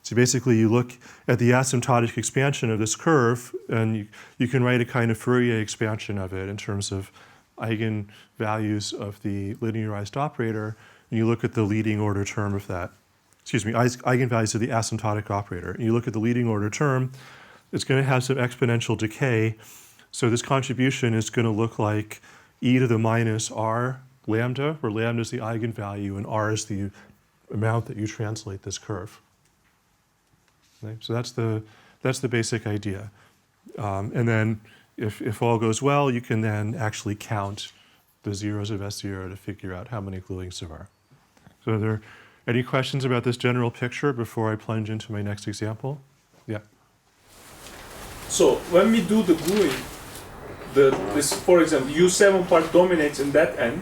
So basically you look at the asymptotic expansion of this curve, and you can write a kind of Fourier expansion of it in terms of eigenvalues of the linearized operator, and you look at the leading order term of that. Eigenvalues of the asymptotic operator. And you look at the leading order term, it's going to have some exponential decay. So this contribution is going to look like e to the minus r lambda, where lambda is the eigenvalue and r is the amount that you translate this curve. Okay? So that's the basic idea. And then if all goes well, you can then actually count the zeros of S0 to figure out how many gluings there are. So are there any questions about this general picture before I plunge into my next example? Yeah. So when we do the gluing, this, for example, U7 part dominates in that end,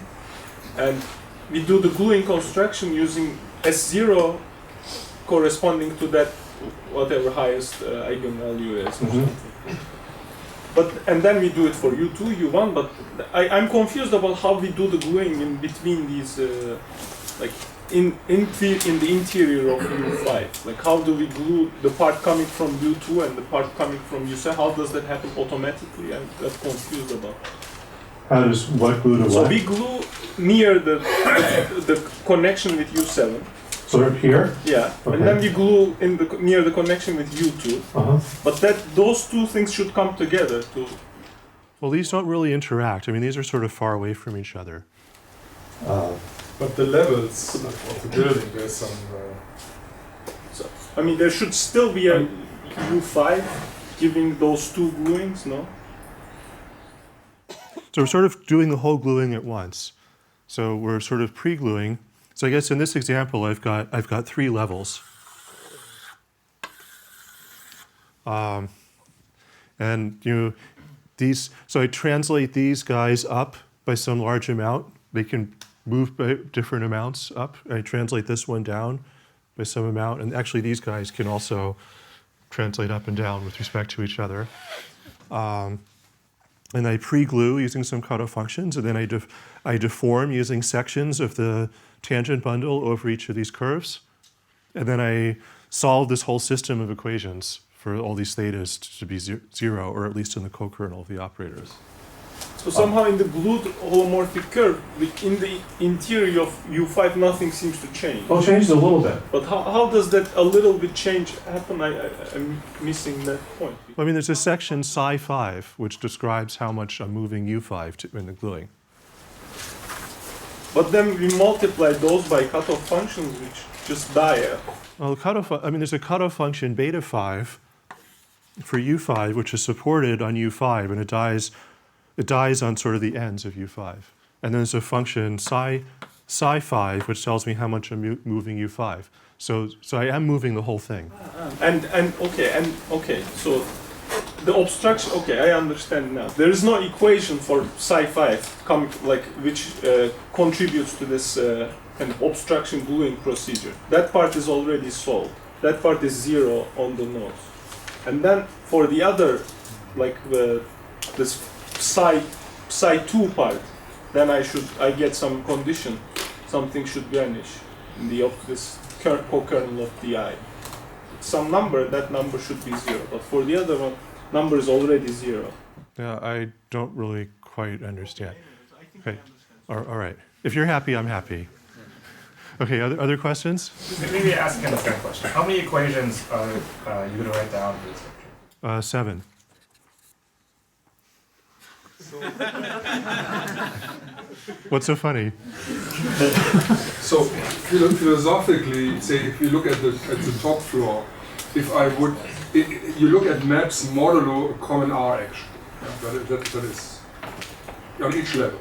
and we do the gluing construction using S0 corresponding to that whatever highest eigenvalue is. But and then we do it for U2, U1. But I'm confused about how we do the gluing in between these, like in the interior of U5. Like how do we glue the part coming from U2 and the part coming from U7? How does that happen automatically? I'm that confused about. How does what glue to what? So we glue near the connection with U7. So here? Yeah, okay. And then we glue in the near the connection with U2. But those two things should come together to. Well, these don't really interact. I mean, these are sort of far away from each other. But the levels of the building, there's some. So, I mean, there should still be a U5 giving those two gluings, no? So we're sort of doing the whole gluing at once. So we're sort of pre-gluing. So I guess in this example, I've got 3 levels. And these. So I translate these guys up by some large amount. They can move by different amounts up. I translate this one down by some amount, and actually these guys can also translate up and down with respect to each other. And I pre-glue using some cutoff functions, and then I deform using sections of the tangent bundle over each of these curves. And then I solve this whole system of equations for all these thetas to be zero, or at least in the co-kernel of the operators. So somehow in the glued holomorphic curve, in the interior of U5, nothing seems to change. Well, it changes a little bit. But how does that a little bit change happen? I'm missing that point. I mean, there's a section psi 5 which describes how much I'm moving U5 in the gluing. But then we multiply those by cutoff functions, which just die. Well, there's a cutoff function beta 5 for U5, which is supported on U5, and it dies on sort of the ends of U5. And then there's a function psi 5, which tells me how much I'm moving U5. So I am moving the whole thing. And okay. So the obstruction. Okay, I understand now. There is no equation for psi 5 which contributes to this kind of obstruction gluing procedure. That part is already solved. That part is 0 on the nodes. And then for the other, like this psi 2 part, then I get some condition. Something should vanish in this co-kernel of di. Some number, that number should be 0. But for the other one, number is already 0. Yeah, I don't really quite understand. Okay, all right. If you're happy, I'm happy. Okay, other questions? Maybe ask him a second question. How many equations are you going to write down for this lecture? 7. What's so funny? So philosophically, say if you look at the top floor, you look at maps modulo a common R action. Yeah, that is on each level.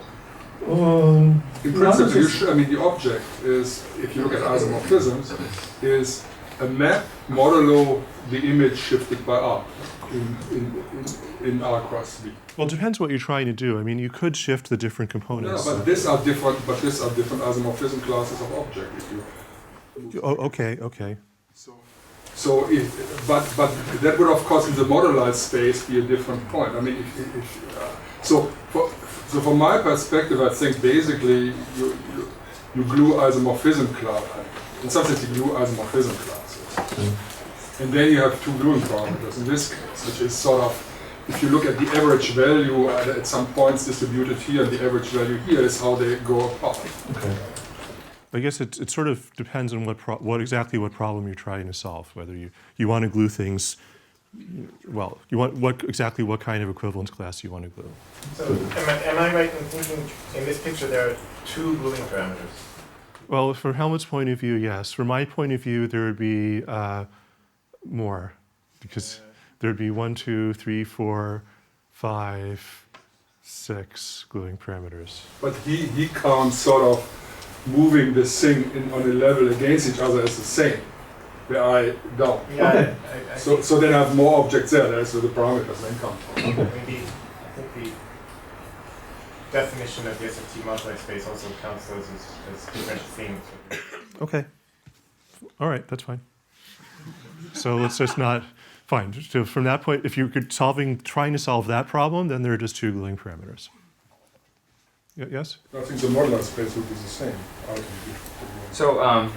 In principle, the object is, if you look at isomorphisms, is a map modulo the image shifted by R in R cross V. Well, it depends what you're trying to do. I mean, you could shift the different components. No, but these are different isomorphism classes of object. Okay. But that would of course in the modularized space be a different point. I mean, so from my perspective, I think basically you glue isomorphism class. In some sense, you glue isomorphism classes, and then you have 2 gluing parameters. In this case, which is sort of, if you look at the average value at some points distributed here, and the average value here is how they go apart. Okay. I guess it sort of depends on what problem you're trying to solve. Whether you want to glue things, well, you want what kind of equivalence class you want to glue. So am I right in thinking in this picture there are 2 gluing parameters? Well, from Helmut's point of view, yes. From my point of view, there would be more, because there'd be 1, 2, 3, 4, 5, 6 gluing parameters. But he counts sort of moving this thing on a level against each other as the same, where I don't. Yeah, so then I have more objects there. That's where the parameters then come from. Maybe think the definition of the SFT moduli space also counts those as differential themes. Okay. All right, that's fine. So let's just not, fine. So from that point, if you're trying to solve that problem, then there are just two gluing parameters. Yes? I think the modular space would be the same. Ultimately. So, I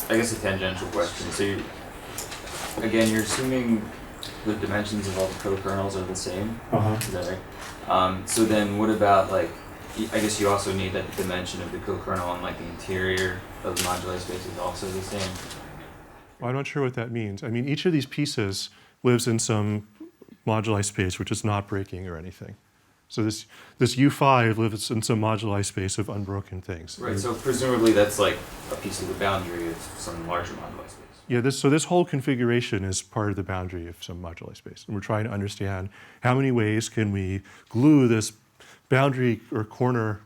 guess a tangential question. So, again, you're assuming the dimensions of all the co-kernels are the same. Is that right? So then, what about like? I guess you also need that the dimension of the co-kernel on like the interior of the moduli space is also the same. Well, I'm not sure what that means. I mean, each of these pieces lives in some moduli space which is not breaking or anything. So this U5 lives in some moduli space of unbroken things. Right. So presumably that's like a piece of the boundary of some larger moduli space. Yeah. So this whole configuration is part of the boundary of some moduli space, and we're trying to understand how many ways can we glue this boundary or corner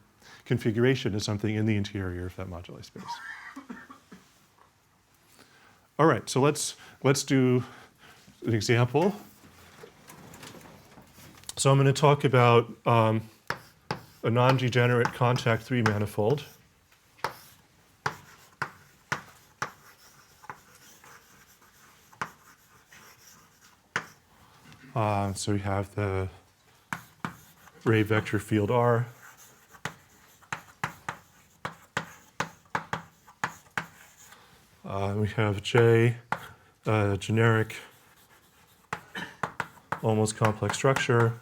configuration to something in the interior of that moduli space. All right. So let's do an example. So I'm going to talk about a non-degenerate contact 3 manifold. So we have the ray vector field R. We have J, generic, almost complex structure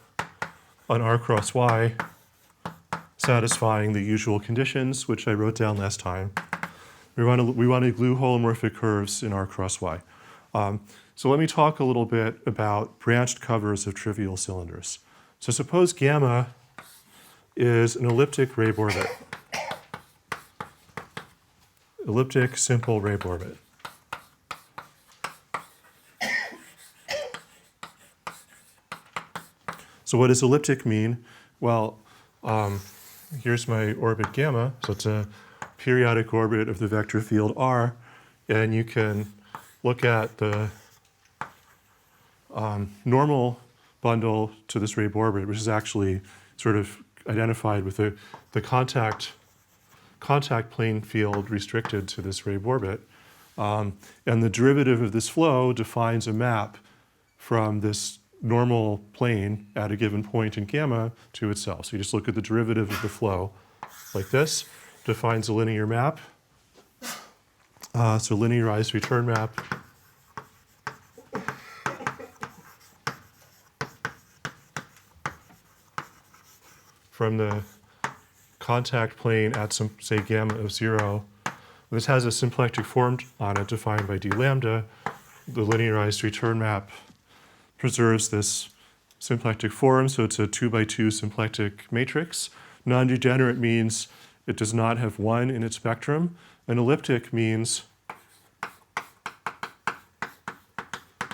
on R cross Y, satisfying the usual conditions, which I wrote down last time. We want to glue holomorphic curves in R cross Y. So let me talk a little bit about branched covers of trivial cylinders. So suppose gamma is an elliptic Rabe orbit. Elliptic simple Rabe orbit. So what does elliptic mean? Well, here's my orbit gamma. So it's a periodic orbit of the vector field R. And you can look at the normal bundle to this Rabe orbit, which is actually sort of identified with the contact plane field restricted to this Rabe orbit. And the derivative of this flow defines a map from this normal plane at a given point in gamma to itself. So you just look at the derivative of the flow like this, defines a linear map. So linearized return map. From the contact plane at some, say, gamma of 0. This has a symplectic form on it defined by d lambda. The linearized return map preserves this symplectic form, so it's a 2x2 symplectic matrix. Non-degenerate means it does not have 1 in its spectrum. An elliptic means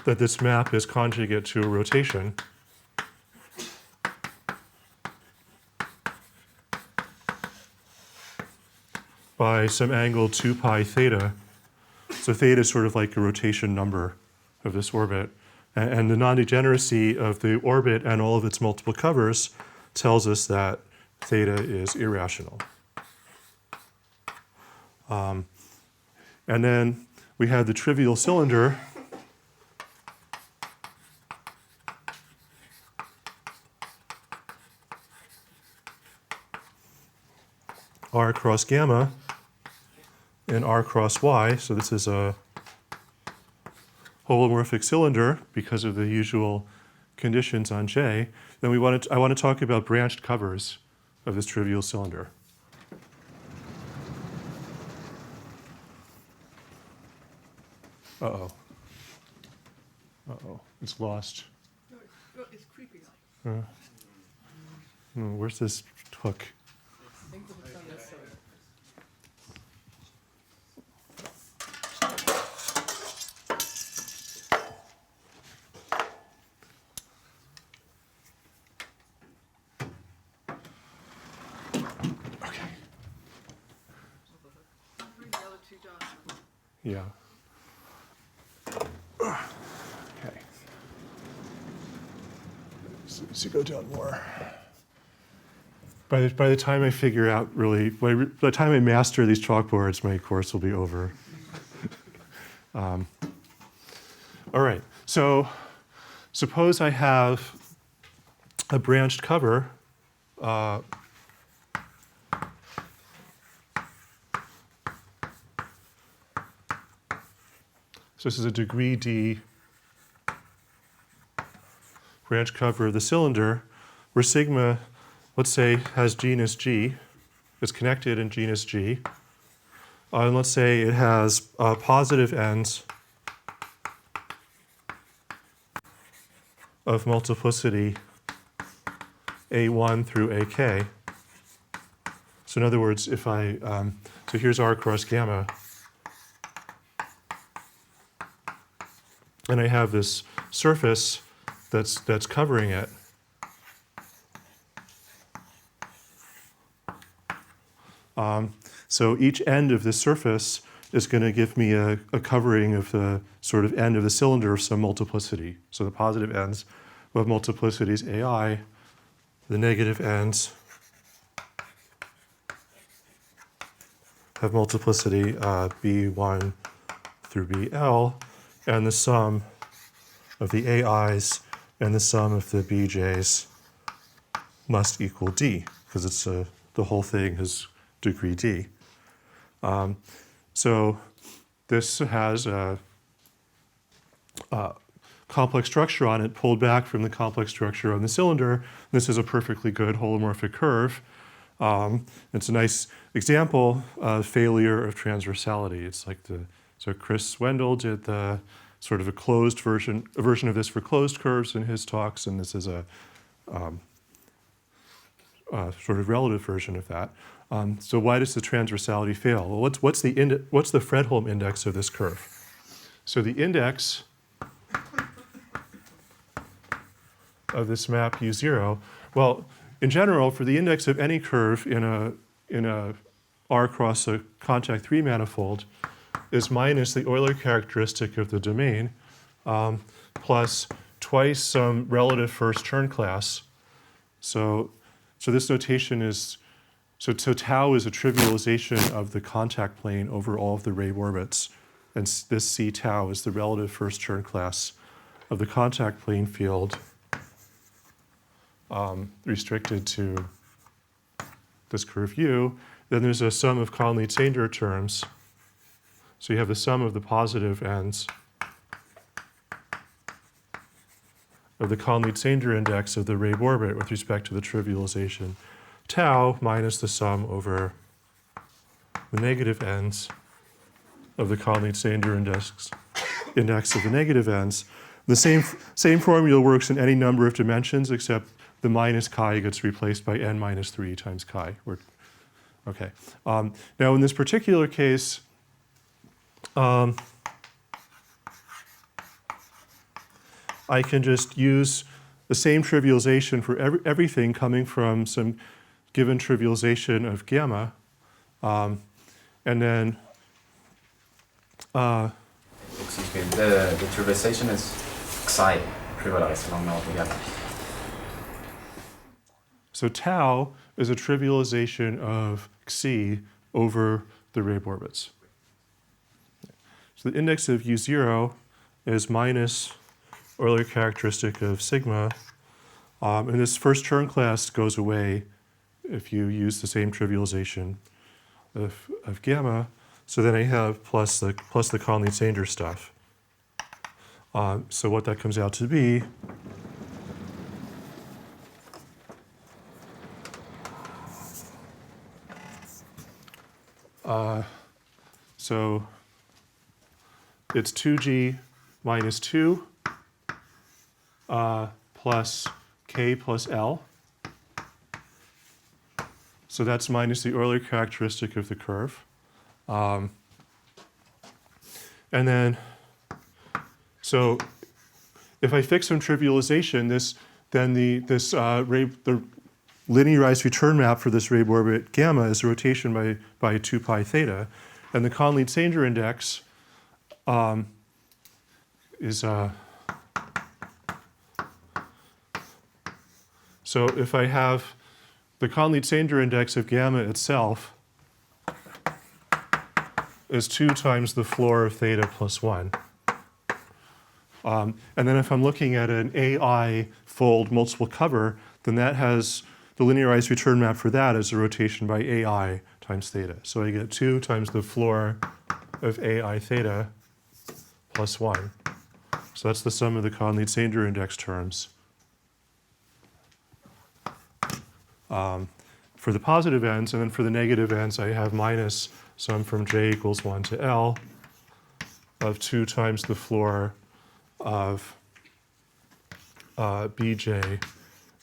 that this map is conjugate to a rotation. By some angle 2 pi theta. So theta is sort of like a rotation number of this orbit. And the non-degeneracy of the orbit and all of its multiple covers tells us that theta is irrational. And then we have the trivial cylinder. R cross gamma and R cross Y. So this is a holomorphic cylinder because of the usual conditions on J. Then I want to talk about branched covers of this trivial cylinder. Uh-oh. Uh-oh. It's lost. No, it's creeping up. Where's this hook? I think the hook's on this side. Bring the other 2 dots. Yeah. Okay. As you go down more. By the time I figure out really, by the time I master these chalkboards, my course will be over. All right, so suppose I have a branched cover. So this is a degree D branch cover of the cylinder, where sigma, let's say, has genus G, is connected in genus G, and let's say it has positive ends of multiplicity A1 through AK. So in other words, if I, so here's R cross gamma, and I have this surface that's covering it. So each end of this surface is going to give me a covering of the sort of end of the cylinder of some multiplicity. So the positive ends of multiplicities AI, the negative ends have multiplicity B1 through BL, and the sum of the AIs and the sum of the BJs must equal D, because it's the whole thing is degree D. So this has a complex structure on it pulled back from the complex structure on the cylinder. This is a perfectly good holomorphic curve. It's a nice example of failure of transversality. It's like so Chris Wendell did the sort of a version of this for closed curves in his talks, and this is a sort of relative version of that. So why does the transversality fail? Well, what's the Fredholm index of this curve? So the index of this map U0, well, in general, for the index of any curve in a R cross a contact 3 manifold is minus the Euler characteristic of the domain plus twice some relative first Chern class. So this notation is, so tau is a trivialization of the contact plane over all of the ray orbits. And this C tau is the relative first Chern class of the contact plane field restricted to this curve U. Then there's a sum of Conley-Sanger terms. So you have the sum of the positive ends of the Conley-Sanger index of the ray orbit with respect to the trivialization tau minus the sum over the negative ends of the Conley-Sanger index of the negative ends. The same formula works in any number of dimensions, except the minus chi gets replaced by n minus 3 times chi. Okay. Now in this particular case, I can just use the same trivialization for everything coming from some given trivialization of gamma, and then excuse me, the trivialization is psi trivialized along altogether. So tau is a trivialization of xi over the ray orbits. So the index of U0 is minus Euler characteristic of sigma, and this first Chern class goes away if you use the same trivialization of gamma. So then I have plus the Conley-Sanger stuff. So what that comes out to be so it's 2G minus 2 plus K plus L. So that's minus the Euler characteristic of the curve. And then, so if I fix some trivialization, the linearized return map for this ray orbit gamma is a rotation by 2 pi theta. And the Conley-Sanger index is So if I have the Conley-Sanger index of gamma itself is 2 times the floor of theta plus 1. And then if I'm looking at an AI fold multiple cover, then that has the linearized return map for that as a rotation by AI times theta. So I get 2 times the floor of AI theta plus 1. So that's the sum of the Conley-Sanger index terms. For the positive ends, and then for the negative ends, I have minus sum from j equals 1 to L of 2 times the floor of bj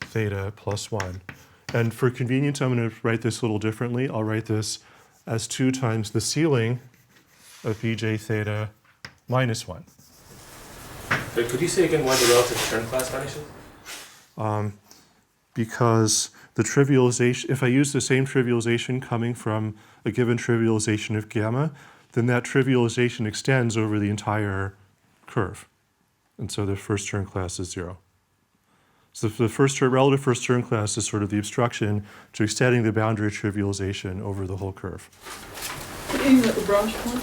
theta plus 1. And for convenience, I'm going to write this a little differently. I'll write this as 2 times the ceiling of bj theta minus 1. Could you say again why the relative return class vanishes? Because the trivialization, if I use the same trivialization coming from a given trivialization of gamma, then that trivialization extends over the entire curve. And so the first term class is 0. So the relative first term class is sort of the obstruction to extending the boundary trivialization over the whole curve. Even at the branch point?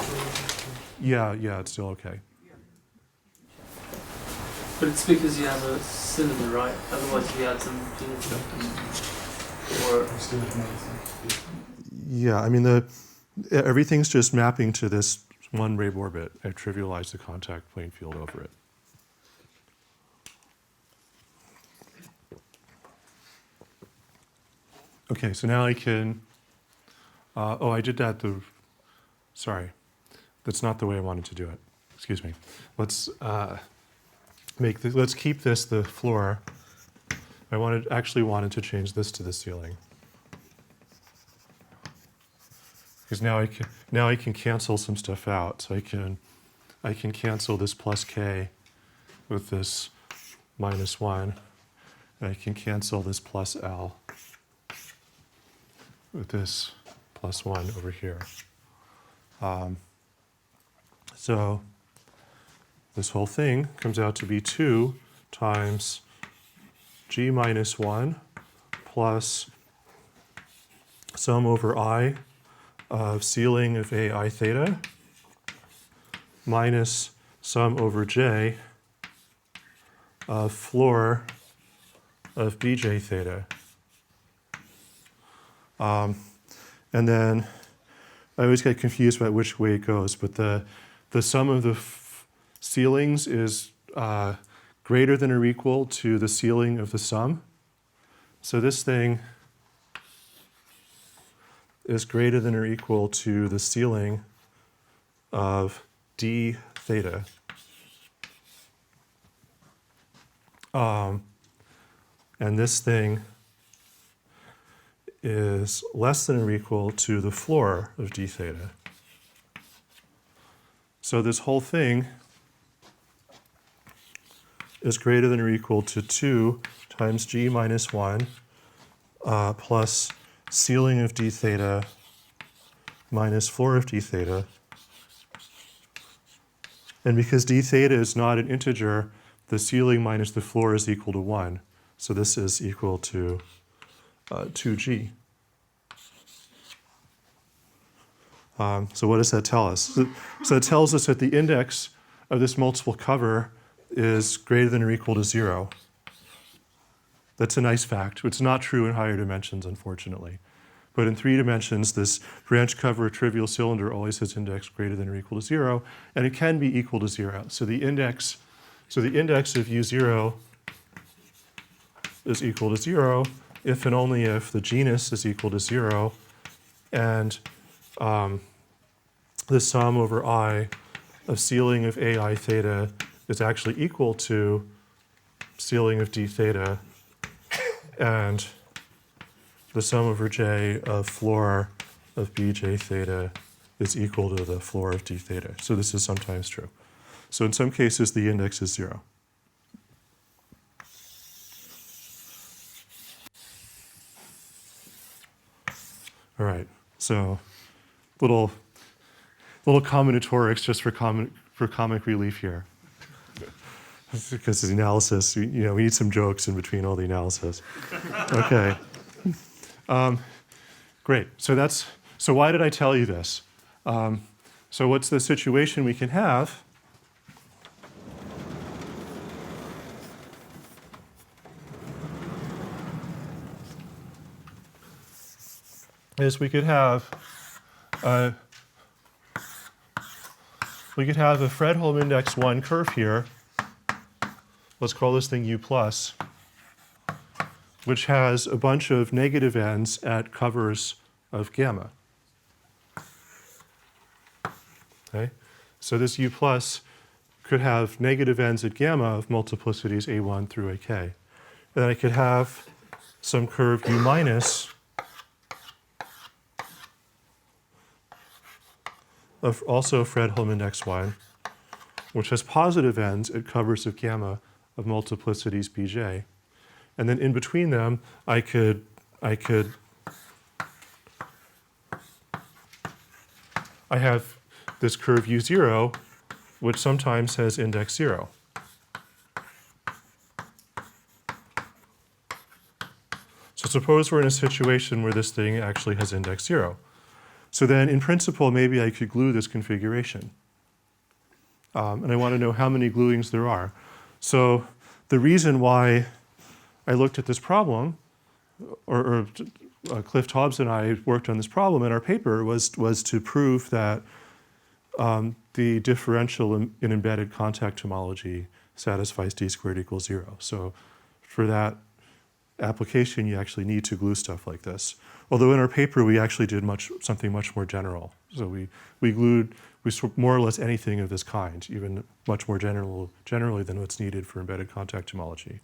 Yeah, it's still okay. But it's because you have a cylinder, right? Otherwise, if you had some genus or Yeah, I mean, everything's just mapping to this one wave orbit. I trivialized the contact plane field over it. Okay, so now I can, I did that sorry, that's not the way I wanted to do it. Excuse me. Let's let's keep this the floor. I actually wanted to change this to the ceiling. Because now I can cancel some stuff out. So I can cancel this plus k with this minus 1. And I can cancel this plus L with this plus 1 over here. So this whole thing comes out to be 2 times g minus 1 plus sum over I of ceiling of AI theta minus sum over j of floor of bj theta. And then I always get confused about which way it goes, but the sum of the ceilings is greater than or equal to the ceiling of the sum. So this thing is greater than or equal to the ceiling of d theta. And this thing is less than or equal to the floor of d theta. So this whole thing is greater than or equal to 2 times g minus 1 plus ceiling of d theta minus floor of d theta. And because d theta is not an integer, the ceiling minus the floor is equal to 1. So this is equal to 2g. So what does that tell us? So it tells us that the index of this multiple cover is greater than or equal to 0. That's a nice fact. It's not true in higher dimensions, unfortunately. But in 3 dimensions, this branch cover trivial cylinder always has index greater than or equal to 0, and it can be equal to 0. So the index of U0 is equal to 0 if and only if the genus is equal to 0 and the sum over I of ceiling of AI theta is actually equal to ceiling of d theta and the sum over j of floor of bj theta is equal to the floor of d theta. So this is sometimes true. So in some cases, the index is 0. All right, so little combinatorics just for comic relief here. because the analysis, we need some jokes in between all the analysis. Okay. Great. So why did I tell you this? So what's the situation we can have? Is we could have a Fredholm index 1 curve here. Let's call this thing U plus, which has a bunch of negative ends at covers of gamma. Okay? So this U plus could have negative ends at gamma of multiplicities A1 through AK. And then I could have some curve U minus of also Fredholm index 1, which has positive ends at covers of gamma of multiplicities Bj. And then in between them, I could have this curve U0, which sometimes has index 0. So suppose we're in a situation where this thing actually has index 0. So then, in principle, maybe I could glue this configuration. And I want to know how many gluings there are. So the reason why I looked at this problem, or Cliff Hobbs and I worked on this problem in our paper, was to prove that the differential in embedded contact homology satisfies d squared equals 0. So for that application, you actually need to glue stuff like this. Although in our paper, we actually did something much more general. So we glued more or less anything of this kind, even much more generally than what's needed for embedded contact homology.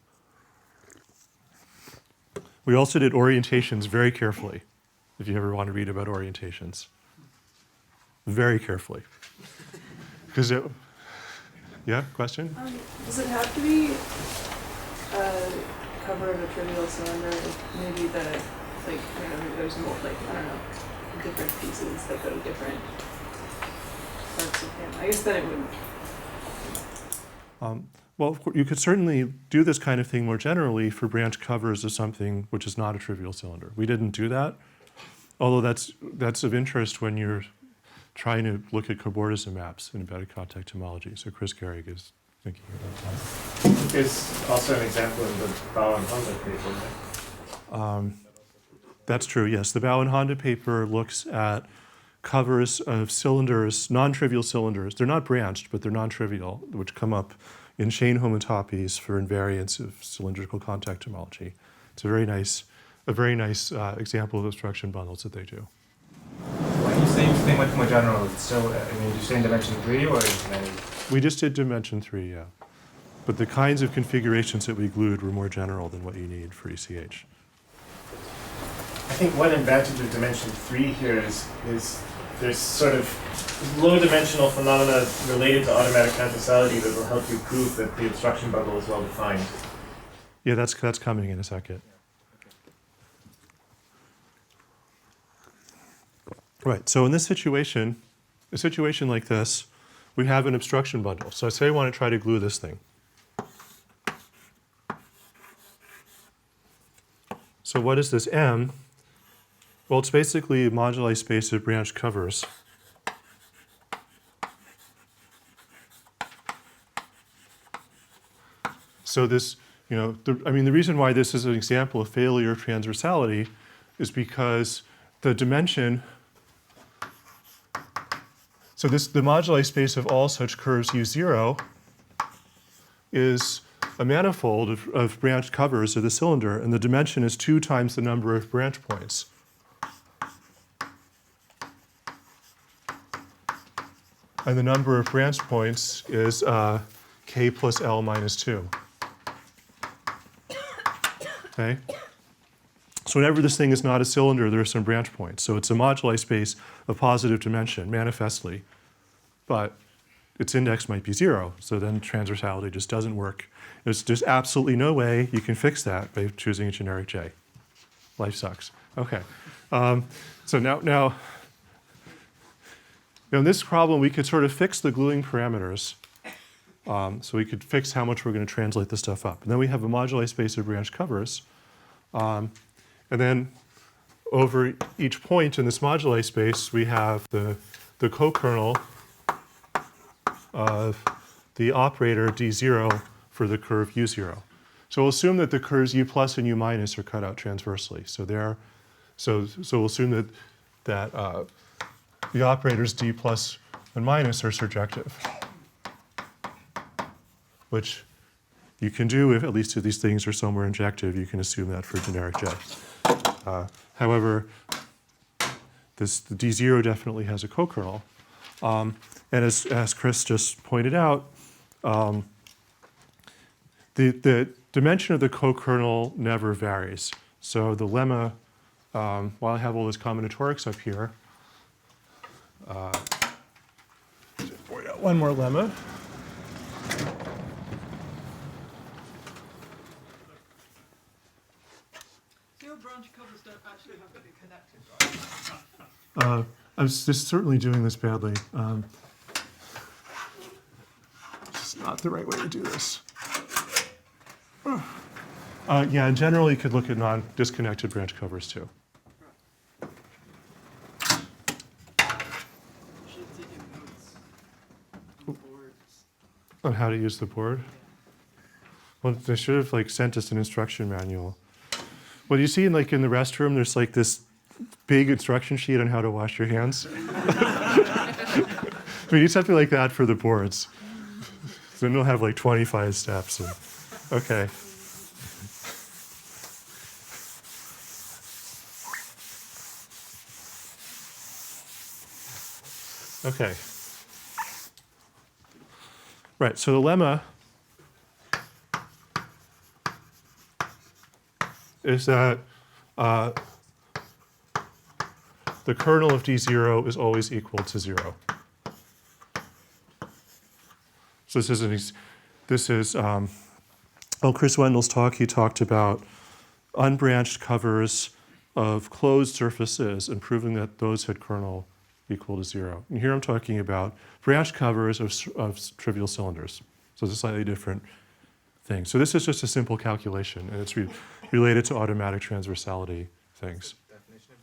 We also did orientations very carefully, if you ever want to read about orientations. Very carefully. Because yeah, question? Does it have to be cover of a trivial cylinder? Maybe there's more different pieces that go to different parts of him. I guess then it would. Well, of course, you could certainly do this kind of thing more generally for branch covers of something which is not a trivial cylinder. We didn't do that, although that's of interest when you're trying to look at cobordism maps in embedded contact homology. So Chris Gehrig is thinking about that. There's also an example in the Bao and Honda paper, right? That's true, yes. The Bao and Honda paper looks at covers of cylinders, non-trivial cylinders. They're not branched, but they're non-trivial, which come up in chain homotopies for invariants of cylindrical contact homology. It's a very nice example of obstruction bundles that they do. When you say something much more general, it's still, you say in dimension 3 or? We just did dimension 3, yeah. But the kinds of configurations that we glued were more general than what you need for ECH. I think one advantage of dimension 3 here is there's sort of low-dimensional phenomena related to automatic countersality that will help you prove that the obstruction bundle is well defined. Yeah, that's coming in a second. Right, so in this situation, a situation like this, we have an obstruction bundle. So I say I want to try to glue this thing. So what is this M? Well, it's basically a moduli space of branch covers. So this, the reason why this is an example of failure of transversality is because the dimension, so the moduli space of all such curves U0 is a manifold of branch covers of the cylinder, and the dimension is 2 times the number of branch points. And the number of branch points is k plus L minus 2. Okay? So whenever this thing is not a cylinder, there are some branch points. So it's a moduli space of positive dimension, manifestly. But its index might be 0, so then transversality just doesn't work. There's just absolutely no way you can fix that by choosing a generic J. Life sucks. Okay. So now in this problem, we could sort of fix the gluing parameters So we could fix how much we're going to translate this stuff up. And then we have a moduli space of branch covers. And then over each point in this moduli space, we have the co-kernel of the operator d0 for the curve u0. So we'll assume that the curves u plus and u minus are cut out transversely. So we'll assume that the operators d plus and minus are surjective, which you can do if at least if these things are somewhere injective. You can assume that for generic J. However, the d0 definitely has a co-kernel. And as Chris just pointed out, the dimension of the co-kernel never varies. So the lemma, while I have all this combinatorics up here, point out one more lemma. Your branch covers don't actually have to be connected, right? I was just certainly doing this badly. It's not the right way to do this. Yeah, in general, you could look at non-disconnected branch covers too. On how to use the board? Well, they should have sent us an instruction manual. Well, you see in the restroom, there's this big instruction sheet on how to wash your hands. We need something like that for the boards. Then they'll have 25 steps. Okay. Okay. Right, so the lemma is that the kernel of d0 is always equal to 0. So this is Chris Wendell's talk. He talked about unbranched covers of closed surfaces and proving that those had kernel equal to 0. And here I'm talking about branch covers of trivial cylinders. So it's a slightly different thing. So this is just a simple calculation, and it's related to automatic transversality things. Definition of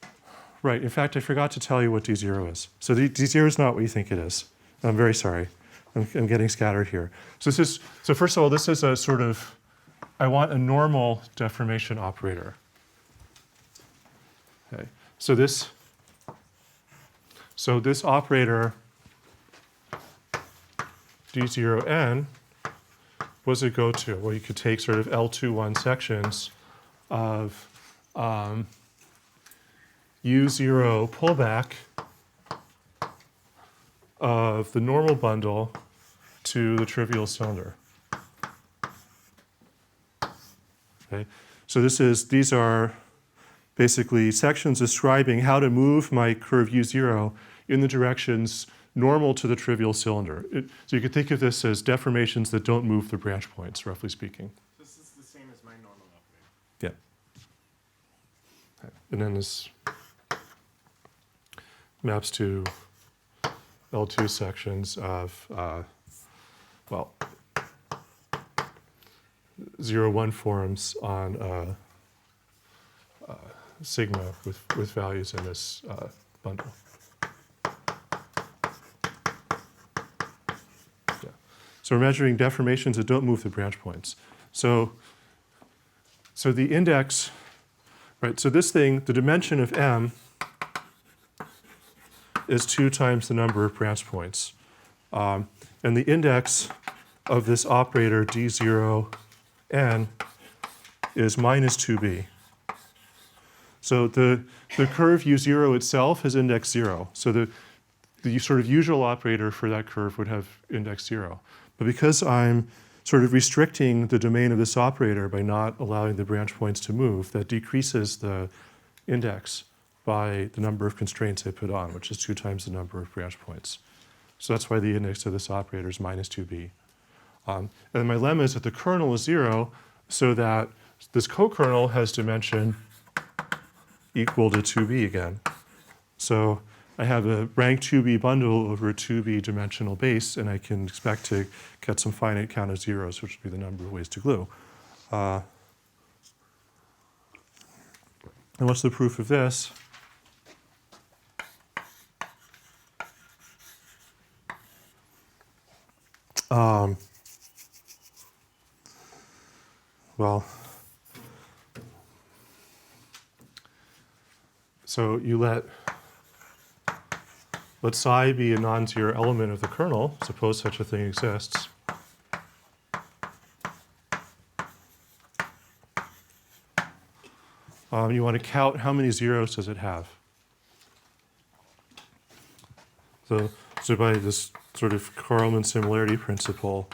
D0? Right. In fact, I forgot to tell you what D0 is. So D0 is not what you think it is. I'm very sorry. I'm getting scattered here. So first of all, this is a sort of, I want a normal deformation operator. Okay. So this operator d0n, what does it go to? Well, you could take sort of L21 sections of U0 pullback of the normal bundle to the trivial cylinder. Okay, so these are basically sections describing how to move my curve U0 in the directions normal to the trivial cylinder. So you could think of this as deformations that don't move the branch points, roughly speaking. This is the same as my normal operator. Yeah. Okay. And then this maps to L2 sections of, 0-1 forms on sigma with values in this bundle. Yeah. So we're measuring deformations that don't move the branch points. So the index, right, so this thing, the dimension of M is 2 times the number of branch points. And the index of this operator d0n is minus 2b. So the curve u0 itself has index 0. So the sort of usual operator for that curve would have index 0. But because I'm sort of restricting the domain of this operator by not allowing the branch points to move, that decreases the index by the number of constraints I put on, which is 2 times the number of branch points. So that's why the index of this operator is minus 2b. And my lemma is that the kernel is 0, so that this co-kernel has dimension equal to 2b again. So I have a rank 2B bundle over a 2B dimensional base, and I can expect to get some finite count of zeros, which would be the number of ways to glue. And what's the proof of this? Well, so you let psi be a non-zero element of the kernel, suppose such a thing exists. You want to count how many zeros does it have. So by this sort of Karlman similarity principle,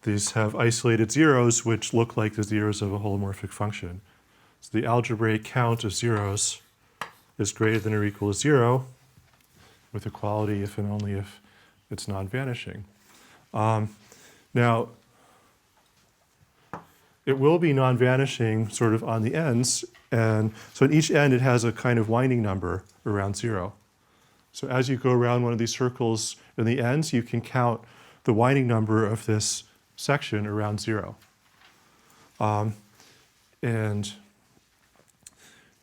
these have isolated zeros which look like the zeros of a holomorphic function. So the algebraic count of zeros is greater than or equal to 0 with equality if and only if it's non-vanishing. Now, it will be non-vanishing sort of on the ends, and so at each end it has a kind of winding number around 0. So as you go around one of these circles in the ends, you can count the winding number of this section around 0. And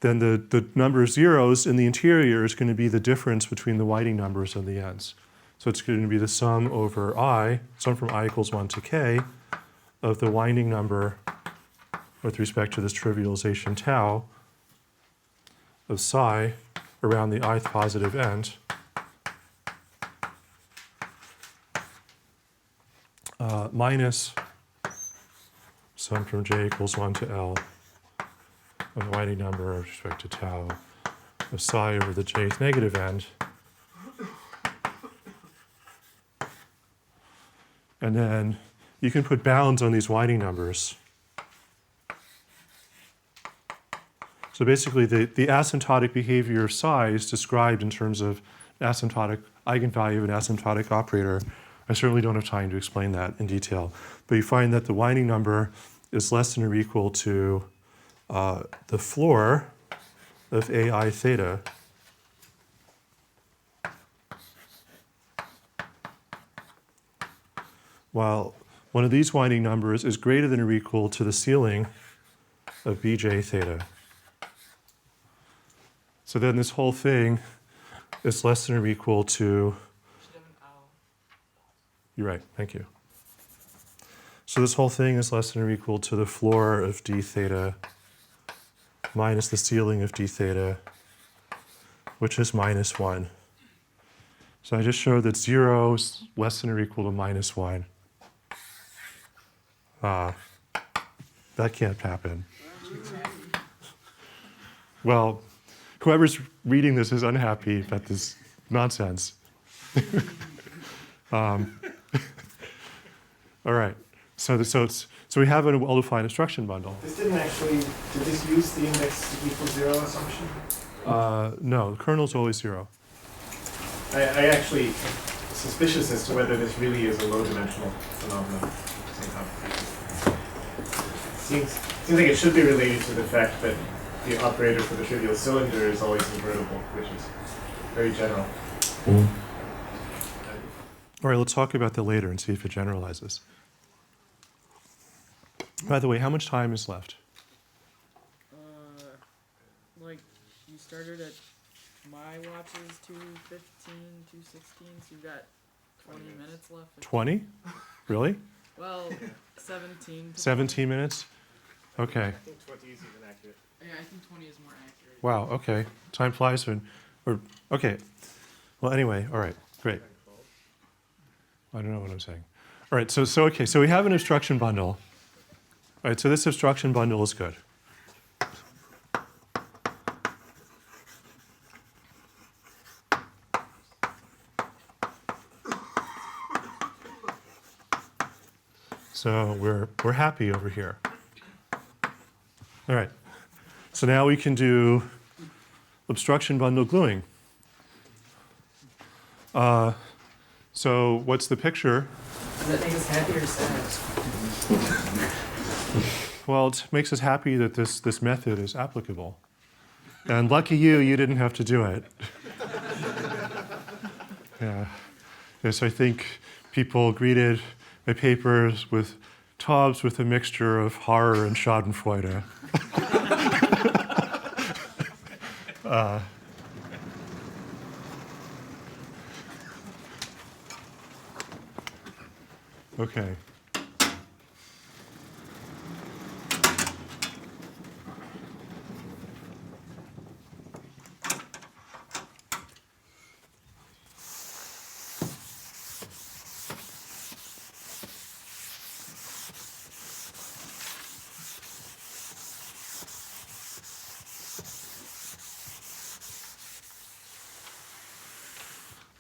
then the number of zeros in the interior is going to be the difference between the winding numbers on the ends. So it's going to be the sum over I, sum from I equals 1 to k, of the winding number with respect to this trivialization tau of psi around the ith positive end minus sum from j equals 1 to L of the winding number with respect to tau of psi over the jth negative end. And then you can put bounds on these winding numbers. So basically, the asymptotic behavior of psi is described in terms of asymptotic eigenvalue of an asymptotic operator. I certainly don't have time to explain that in detail. But you find that the winding number is less than or equal to the floor of AI theta. While one of these winding numbers is greater than or equal to the ceiling of bj theta. So then this whole thing is less than or equal to... You're right, thank you. So this whole thing is less than or equal to the floor of d theta minus the ceiling of d theta, which is minus 1. So I just showed that 0 is less than or equal to minus 1. That can't happen. Well, whoever's reading this is unhappy about this nonsense. All right. So we have a well-defined obstruction bundle. This did this use the index equals 0 assumption? No, the kernel's always 0. I actually suspicious as to whether this really is a low-dimensional phenomenon somehow. Seems like it should be related to the fact that the operator for the trivial cylinder is always invertible, which is very general. All right, let's talk about that later and see if it generalizes. By the way, how much time is left? Like, you started at my watch is 2:15, 2:16, so you've got 20 minutes left. 20? Really? Well, 17. 17 minutes? Okay. I think 20 is even accurate. Yeah, I think 20 is more accurate. Wow, okay. Time flies okay. Well, anyway, all right, great. I don't know what I'm saying. All right, so we have an obstruction bundle. All right, so this obstruction bundle is good. So we're happy over here. All right. So now we can do obstruction bundle gluing. So what's the picture? Does that make us happy or sad? Well, it makes us happy that this method is applicable. And lucky you didn't have to do it. Yeah. Yes, I think people greeted my papers with Taubes with a mixture of horror and schadenfreude. Okay.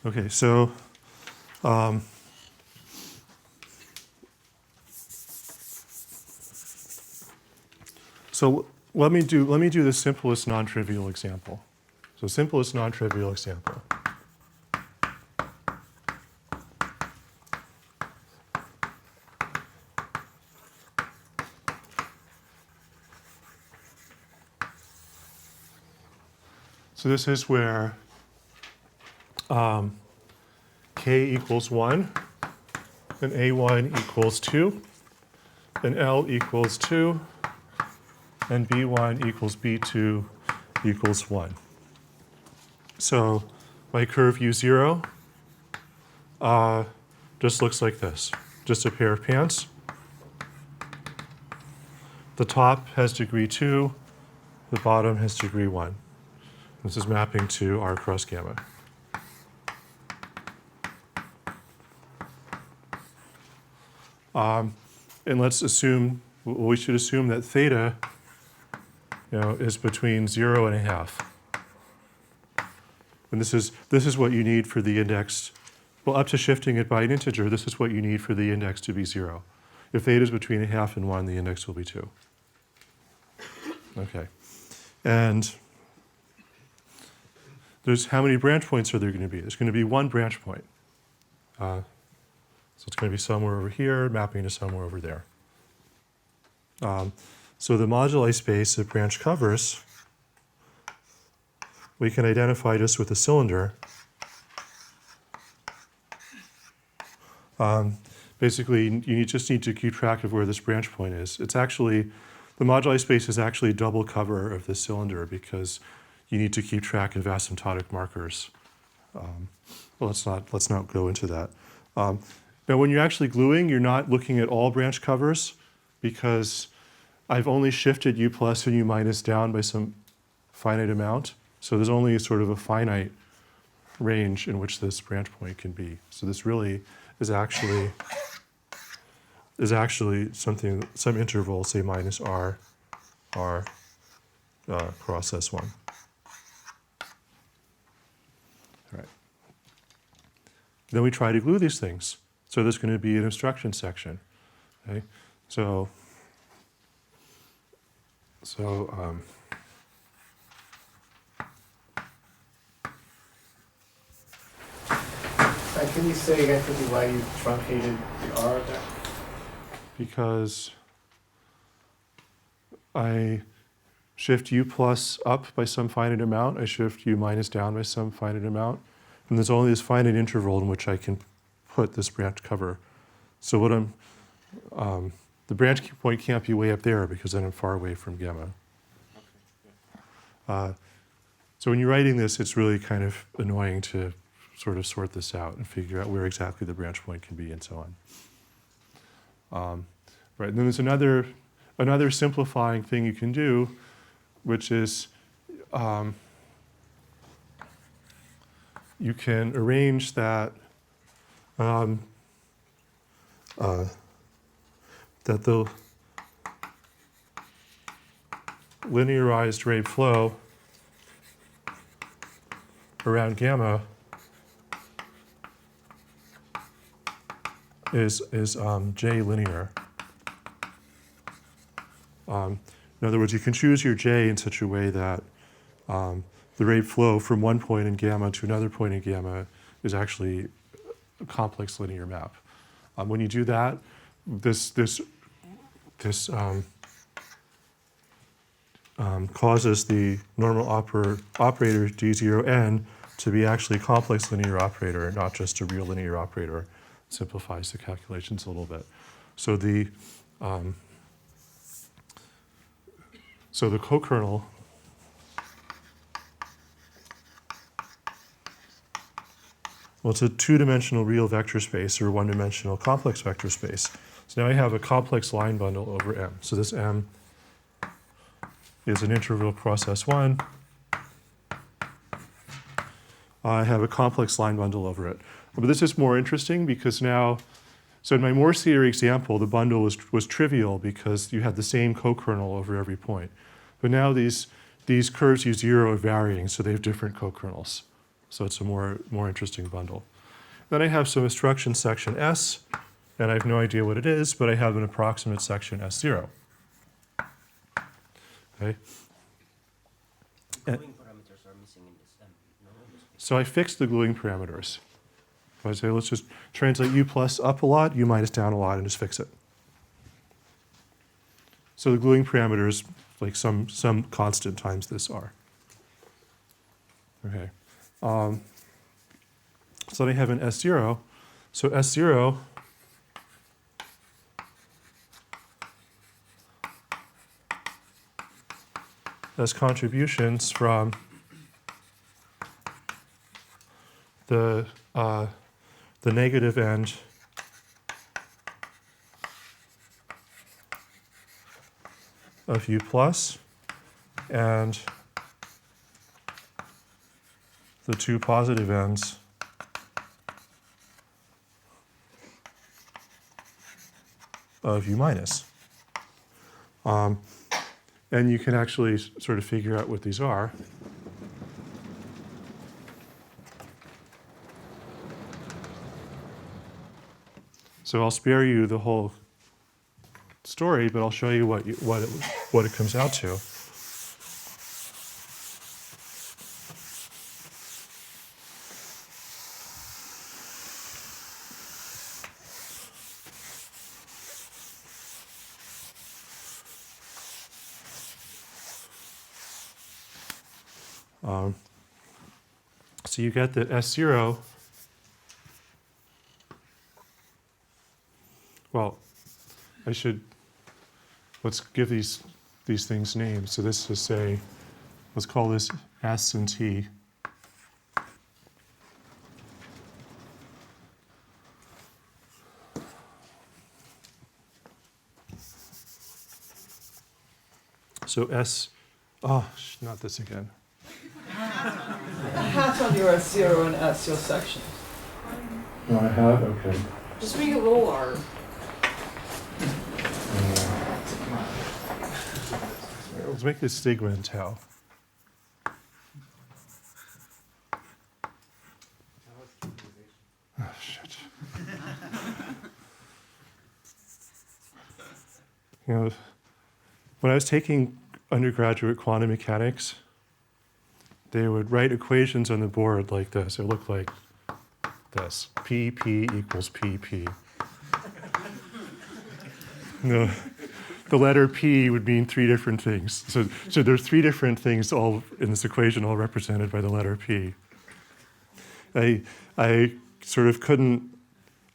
Okay, so so let me do the simplest non-trivial example. So simplest non-trivial example. So this is where k equals 1, and a1 equals 2, and L equals 2, and b1 equals b2 equals 1. So my curve u0 just looks like this, just a pair of pants. The top has degree 2, the bottom has degree 1. This is mapping to R cross gamma. And let's assume, we should assume that theta, is between 0 and a half. And this is what you need for the index. Well, up to shifting it by an integer, this is what you need for the index to be 0. If theta is between a half and 1, the index will be 2. Okay. And there's how many branch points are there going to be? There's going to be one branch point. So it's going to be somewhere over here, mapping to somewhere over there. So the moduli space that branch covers, we can identify just with a cylinder. Basically, you just need to keep track of where this branch point is. It's actually, the moduli space is actually double cover of the cylinder because you need to keep track of asymptotic markers. Well, let's not go into that. Now, when you're actually gluing, you're not looking at all branch covers because I've only shifted u plus and u minus down by some finite amount. So there's only sort of a finite range in which this branch point can be. So this really is actually something, some interval, say minus r cross S1. All right. Then we try to glue these things. So there's going to be an obstruction section. Okay? So can you say again quickly why you truncated the R there? Because I shift u plus up by some finite amount, I shift u minus down by some finite amount, and there's only this finite interval in which I can put this branch cover. So what the branch point can't be way up there because then I'm far away from gamma. So when you're writing this, it's really kind of annoying to sort of sort this out and figure out where exactly the branch point can be and so on. Right, and then there's another simplifying thing you can do, which is you can arrange that that the linearized rate flow around gamma is J linear. In other words, you can choose your J in such a way that the rate flow from one point in gamma to another point in gamma is actually a complex linear map. When you do that, this causes the normal operator d0n to be actually a complex linear operator, not just a real linear operator. Simplifies the calculations a little bit. So the co-kernel well, it's a two-dimensional real vector space or one-dimensional complex vector space. So now I have a complex line bundle over M. So this M is an interval across S1. I have a complex line bundle over it. But this is more interesting because now, so in my Morse theory example, the bundle was trivial because you had the same co-kernel over every point. But now these curves U0 are varying, so they have different co-kernels. So it's a more interesting bundle. Then I have some obstruction section S, and I have no idea what it is, but I have an approximate section S0. Okay. So I fixed the gluing parameters. So I say, let's just translate U plus up a lot, U minus down a lot, and just fix it. So the gluing parameters, like some constant times this R. Okay. So then I have an S0. So S0 has contributions from the negative end of U plus and the two positive ends of U minus. And you can actually sort of figure out what these are. So I'll spare you the whole story, but I'll show you what it comes out to. So you get that S0, well, let's give these things names. So this is let's call this S and T. So S, not this again. A hat on your S0 and S, your section. No, I have, okay. Just make it lower. Let's make this sigma and tau. Oh, shit. When I was taking undergraduate quantum mechanics, they would write equations on the board like this. It looked like this. PP equals PP. The letter P would mean three different things. So there's three different things all in this equation, all represented by the letter P. I sort of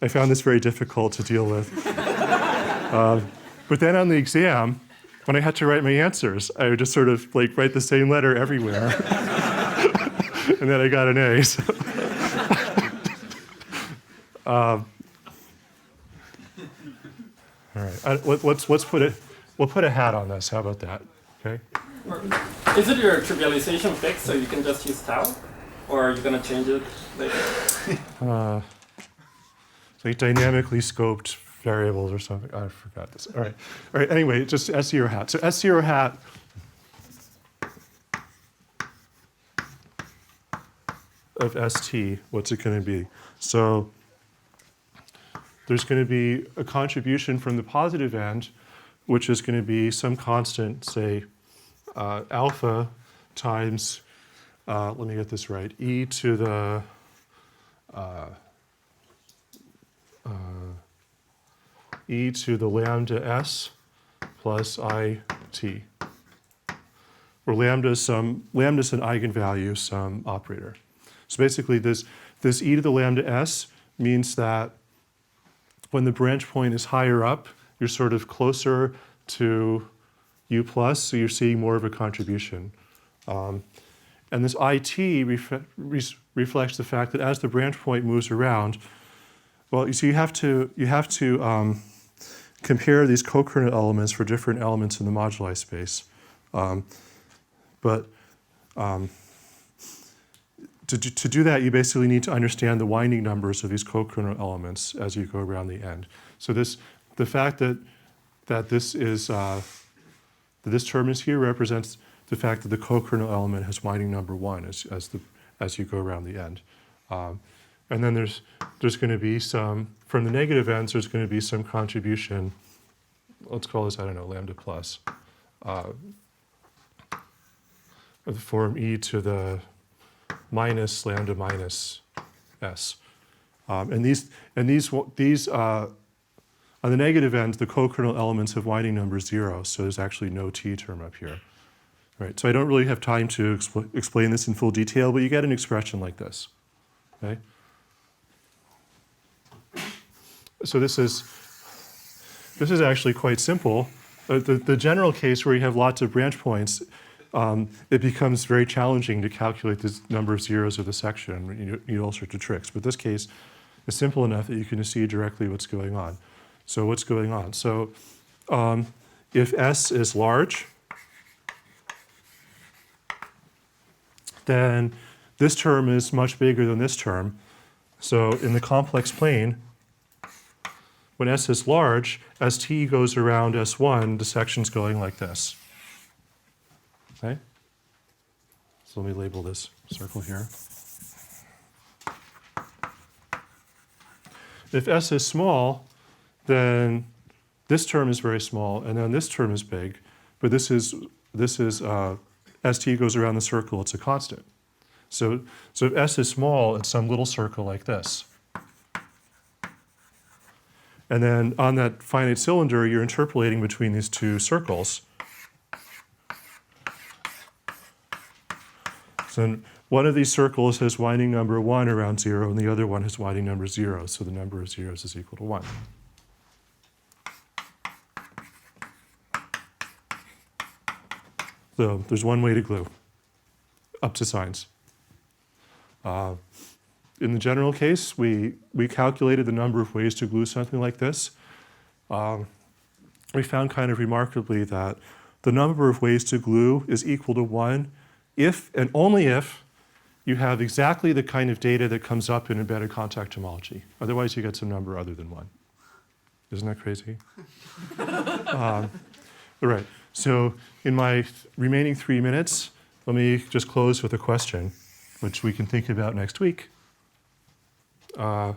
I found this very difficult to deal with. But then on the exam, when I had to write my answers, I would just sort of like write the same letter everywhere. And then I got an A. So. All right, we'll put a hat on this. How about that? Okay. Is it your trivialization fix, so you can just use tau, or are you gonna change it later? Like dynamically scoped variables or something. I forgot this. All right. Anyway, just S0 hat. So S0 hat. Of ST, what's it going to be? So there's going to be a contribution from the positive end, which is going to be some constant, say, alpha times, let me get this right, e to the lambda s plus it, where lambda is an eigenvalue, some operator. So basically this e to the lambda s means that when the branch point is higher up, you're sort of closer to u plus, so you're seeing more of a contribution. And this it reflects the fact that as the branch point moves around, well, so you have to compare these co-kernel elements for different elements in the moduli space. To do that, you basically need to understand the winding numbers of these co-kernel elements as you go around the end. So the fact that this term is here represents the fact that the co-kernel element has winding number 1 as you go around the end. And then there's going to be some, from the negative ends, there's going to be some contribution. Let's call this, I don't know, lambda plus. Of the form e to the minus lambda minus s. And these on the negative end, the co-kernel elements have winding number 0, so there's actually no t term up here. Right, so I don't really have time to explain this in full detail, but you get an expression like this. Okay? So this is actually quite simple. The general case where you have lots of branch points, it becomes very challenging to calculate the number of zeros of the section. You need all sorts of tricks. But this case is simple enough that you can see directly what's going on. So what's going on? So if S is large, then this term is much bigger than this term. So in the complex plane, when S is large, as t goes around S1, the section's going like this. Okay? So let me label this circle here. If S is small, then this term is very small, and then this term is big, but this is as t goes around the circle, it's a constant. So if S is small, it's some little circle like this. And then on that finite cylinder, you're interpolating between these two circles. So one of these circles has winding number 1 around 0, and the other one has winding number 0, so the number of zeros is equal to 1. So there's one way to glue, up to signs. In the general case, we calculated the number of ways to glue something like this. We found kind of remarkably that the number of ways to glue is equal to 1 if and only if you have exactly the kind of data that comes up in embedded contact homology. Otherwise, you get some number other than 1. Isn't that crazy? All right. So in my remaining 3 minutes, let me just close with a question, which we can think about next week. So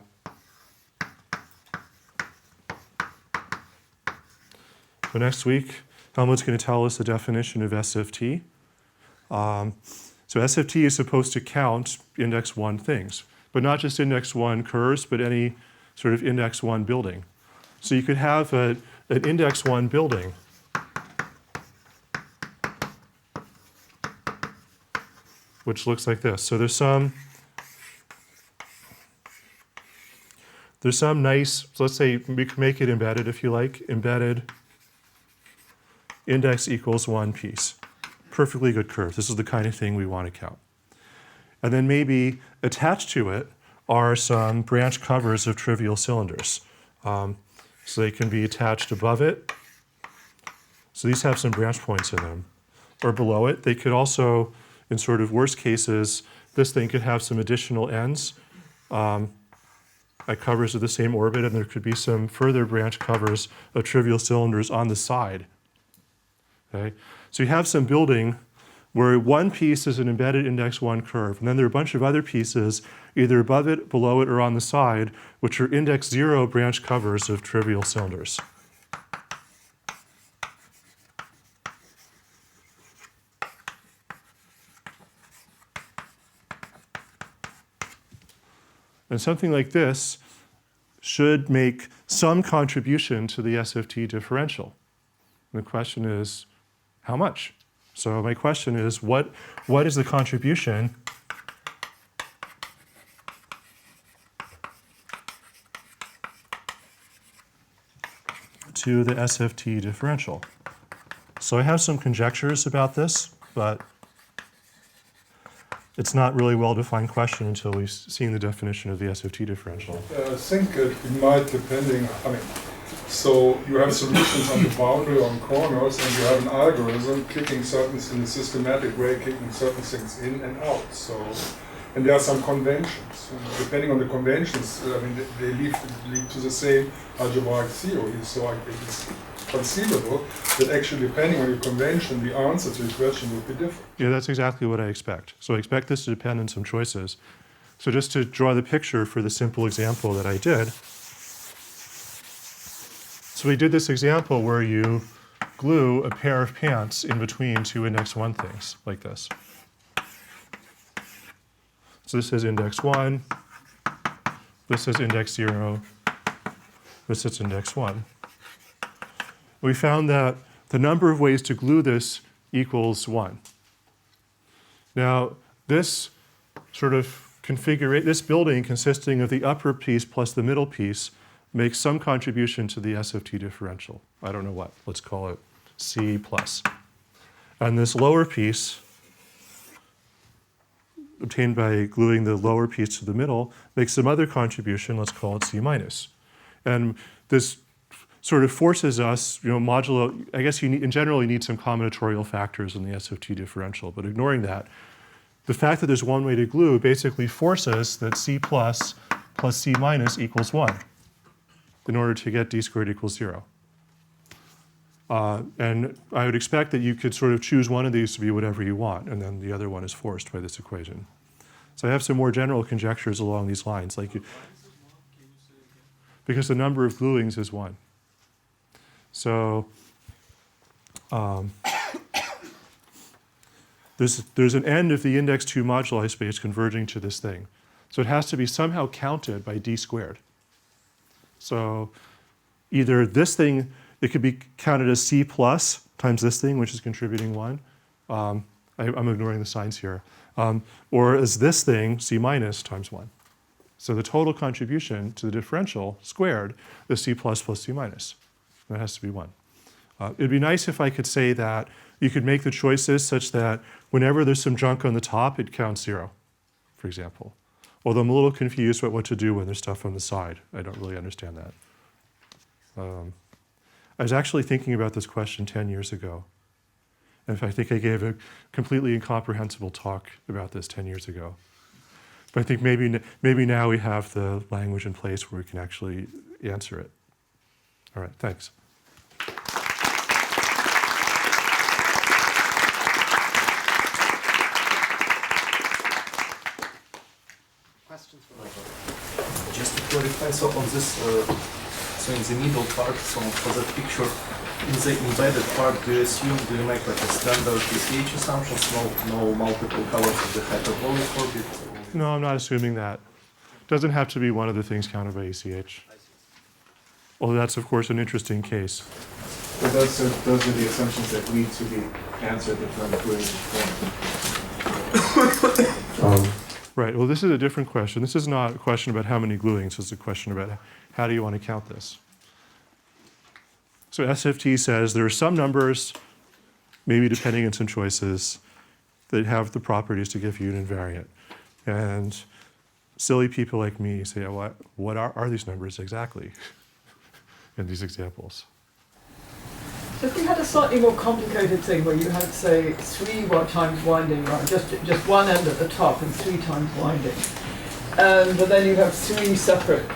next week, Helmut's going to tell us the definition of SFT. So SFT is supposed to count index 1 things, but not just index 1 curves, but any sort of index 1 building. So you could have an index 1 building which looks like this. So there's some nice, so let's say we can make it embedded if you like, embedded index equals 1 piece. Perfectly good curve. This is the kind of thing we want to count. And then maybe attached to it are some branch covers of trivial cylinders. So they can be attached above it. So these have some branch points in them. Or below it. They could also, in sort of worst cases, this thing could have some additional ends at covers of the same orbit, and there could be some further branch covers of trivial cylinders on the side. Okay? So you have some building where one piece is an embedded index 1 curve, and then there are a bunch of other pieces, either above it, below it, or on the side, which are index 0 branch covers of trivial cylinders. And something like this should make some contribution to the SFT differential. And the question is, how much? So my question is, what is the contribution to the SFT differential. So I have some conjectures about this, but it's not really a well-defined question until we've seen the definition of the SFT differential. I think it might, depending, I mean, so you have solutions on the boundary on corners, and you have an algorithm clicking certain, in a systematic way, clicking certain things in and out. So, and there are some conventions. And depending on the conventions, I mean, they lead to the same algebraic theory. So it's conceivable that actually, depending on your convention, the answer to the question would be different. Yeah, that's exactly what I expect. So I expect this to depend on some choices. So just to draw the picture for the simple example that I did. So we did this example where you glue a pair of pants in between two index 1 things, like this. So this is index 1, this is index 0, this is index 1. We found that the number of ways to glue this equals 1. Now, this sort of this building consisting of the upper piece plus the middle piece makes some contribution to the SFT differential. I don't know what. Let's call it C plus. And this lower piece, obtained by gluing the lower piece to the middle, makes some other contribution. Let's call it C minus. And this sort of forces us, modulo, I guess in general you need some combinatorial factors in the SFT differential, but ignoring that, the fact that there's one way to glue basically forces that C plus C minus equals 1 in order to get d squared equals 0. And I would expect that you could sort of choose one of these to be whatever you want, and then the other one is forced by this equation. So I have some more general conjectures along these lines, because the number of gluings is 1. So there's an end of the index 2 moduli space converging to this thing. So it has to be somehow counted by d squared. So either this thing, it could be counted as C plus times this thing, which is contributing 1. I'm ignoring the signs here. Or as this thing, C minus times 1. So the total contribution to the differential squared is C plus C minus. That has to be 1. It'd be nice if I could say that you could make the choices such that whenever there's some junk on the top, it counts 0, for example. Although I'm a little confused about what to do when there's stuff on the side. I don't really understand that. I was actually thinking about this question 10 years ago. And I think I gave a completely incomprehensible talk about this 10 years ago. But I think maybe now we have the language in place where we can actually answer it. All right, thanks. Questions for Just to clarify, so on this, so in the middle part, so for that picture, in the embedded part, do you make like a standard PCH assumptions, no multiple colors of the hyperbolic orbit? No, I'm not assuming that. It doesn't have to be one of the things counted by ACH. Although that's, of course, an interesting case. But those are the assumptions that lead to the answer that I'm going to form. Right, well, this is a different question. This is not a question about how many gluings. It's a question about how do you want to count this. So SFT says there are some numbers, maybe depending on some choices, that have the properties to give you an invariant. And silly people like me say, what are these numbers exactly in these examples? So if we had a slightly more complicated thing where you had, say, 3 times winding, right? Just one end at the top and 3 times winding. But then you have 3 separate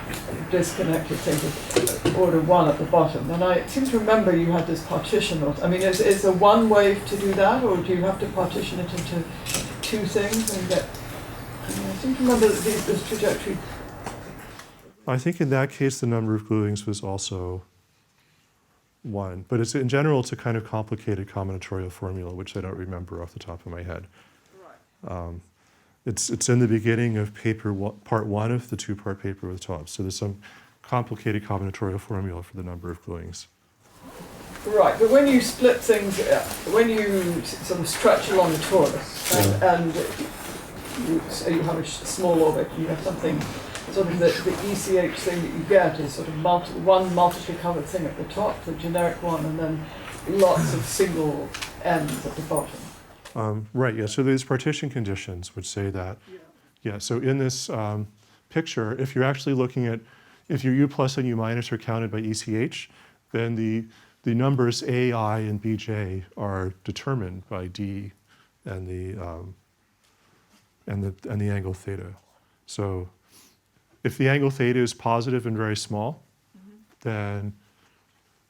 disconnected things of order 1 at the bottom. And I seem to remember you had this partition. I mean, is there one way to do that, or do you have to partition it into 2 things and get... I seem to remember that this trajectory... I think in that case the number of gluings was also 1. But in general, it's a kind of complicated combinatorial formula, which I don't remember off the top of my head. Right. It's in the beginning of part 1 of the 2-part paper with Taubes. So there's some complicated combinatorial formula for the number of gluings. Right, but when you split things, when you sort of stretch along the torus, and you have a small orbit, you have something sort of the ECH thing that you get is sort of one multiply covered thing at the top, the generic one, and then lots of single ends at the bottom. Right, yeah, so these partition conditions would say that. Yeah, so in this picture, if you're actually looking at, if your U plus and U minus are counted by ECH, then the numbers A, I, and BJ are determined by D and the angle theta. So if the angle theta is positive and very small, then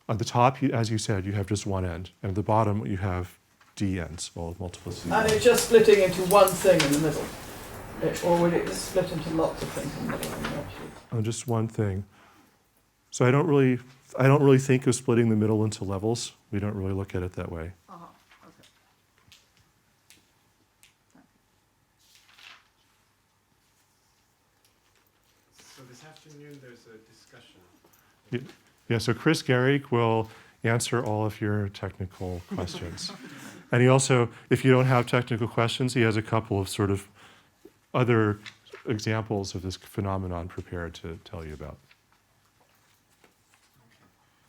at the top, as you said, you have just one end, and at the bottom you have D ends, well, multiplicity. And it's just splitting into one thing in the middle. Or would it split into lots of things in the middle? Just one thing. So I don't really think of splitting the middle into levels. We don't really look at it that way. Okay. So this afternoon there's a discussion. Yeah, so Chris Garrick will answer all of your technical questions. And he also, if you don't have technical questions, he has a couple of sort of other examples of this phenomenon prepared to tell you about.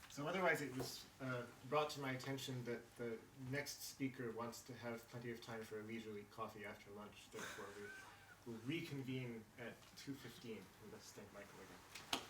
So otherwise it was brought to my attention that the next speaker wants to have plenty of time for a leisurely coffee after lunch. Therefore we will reconvene at 2:15. Let's thank Michael again.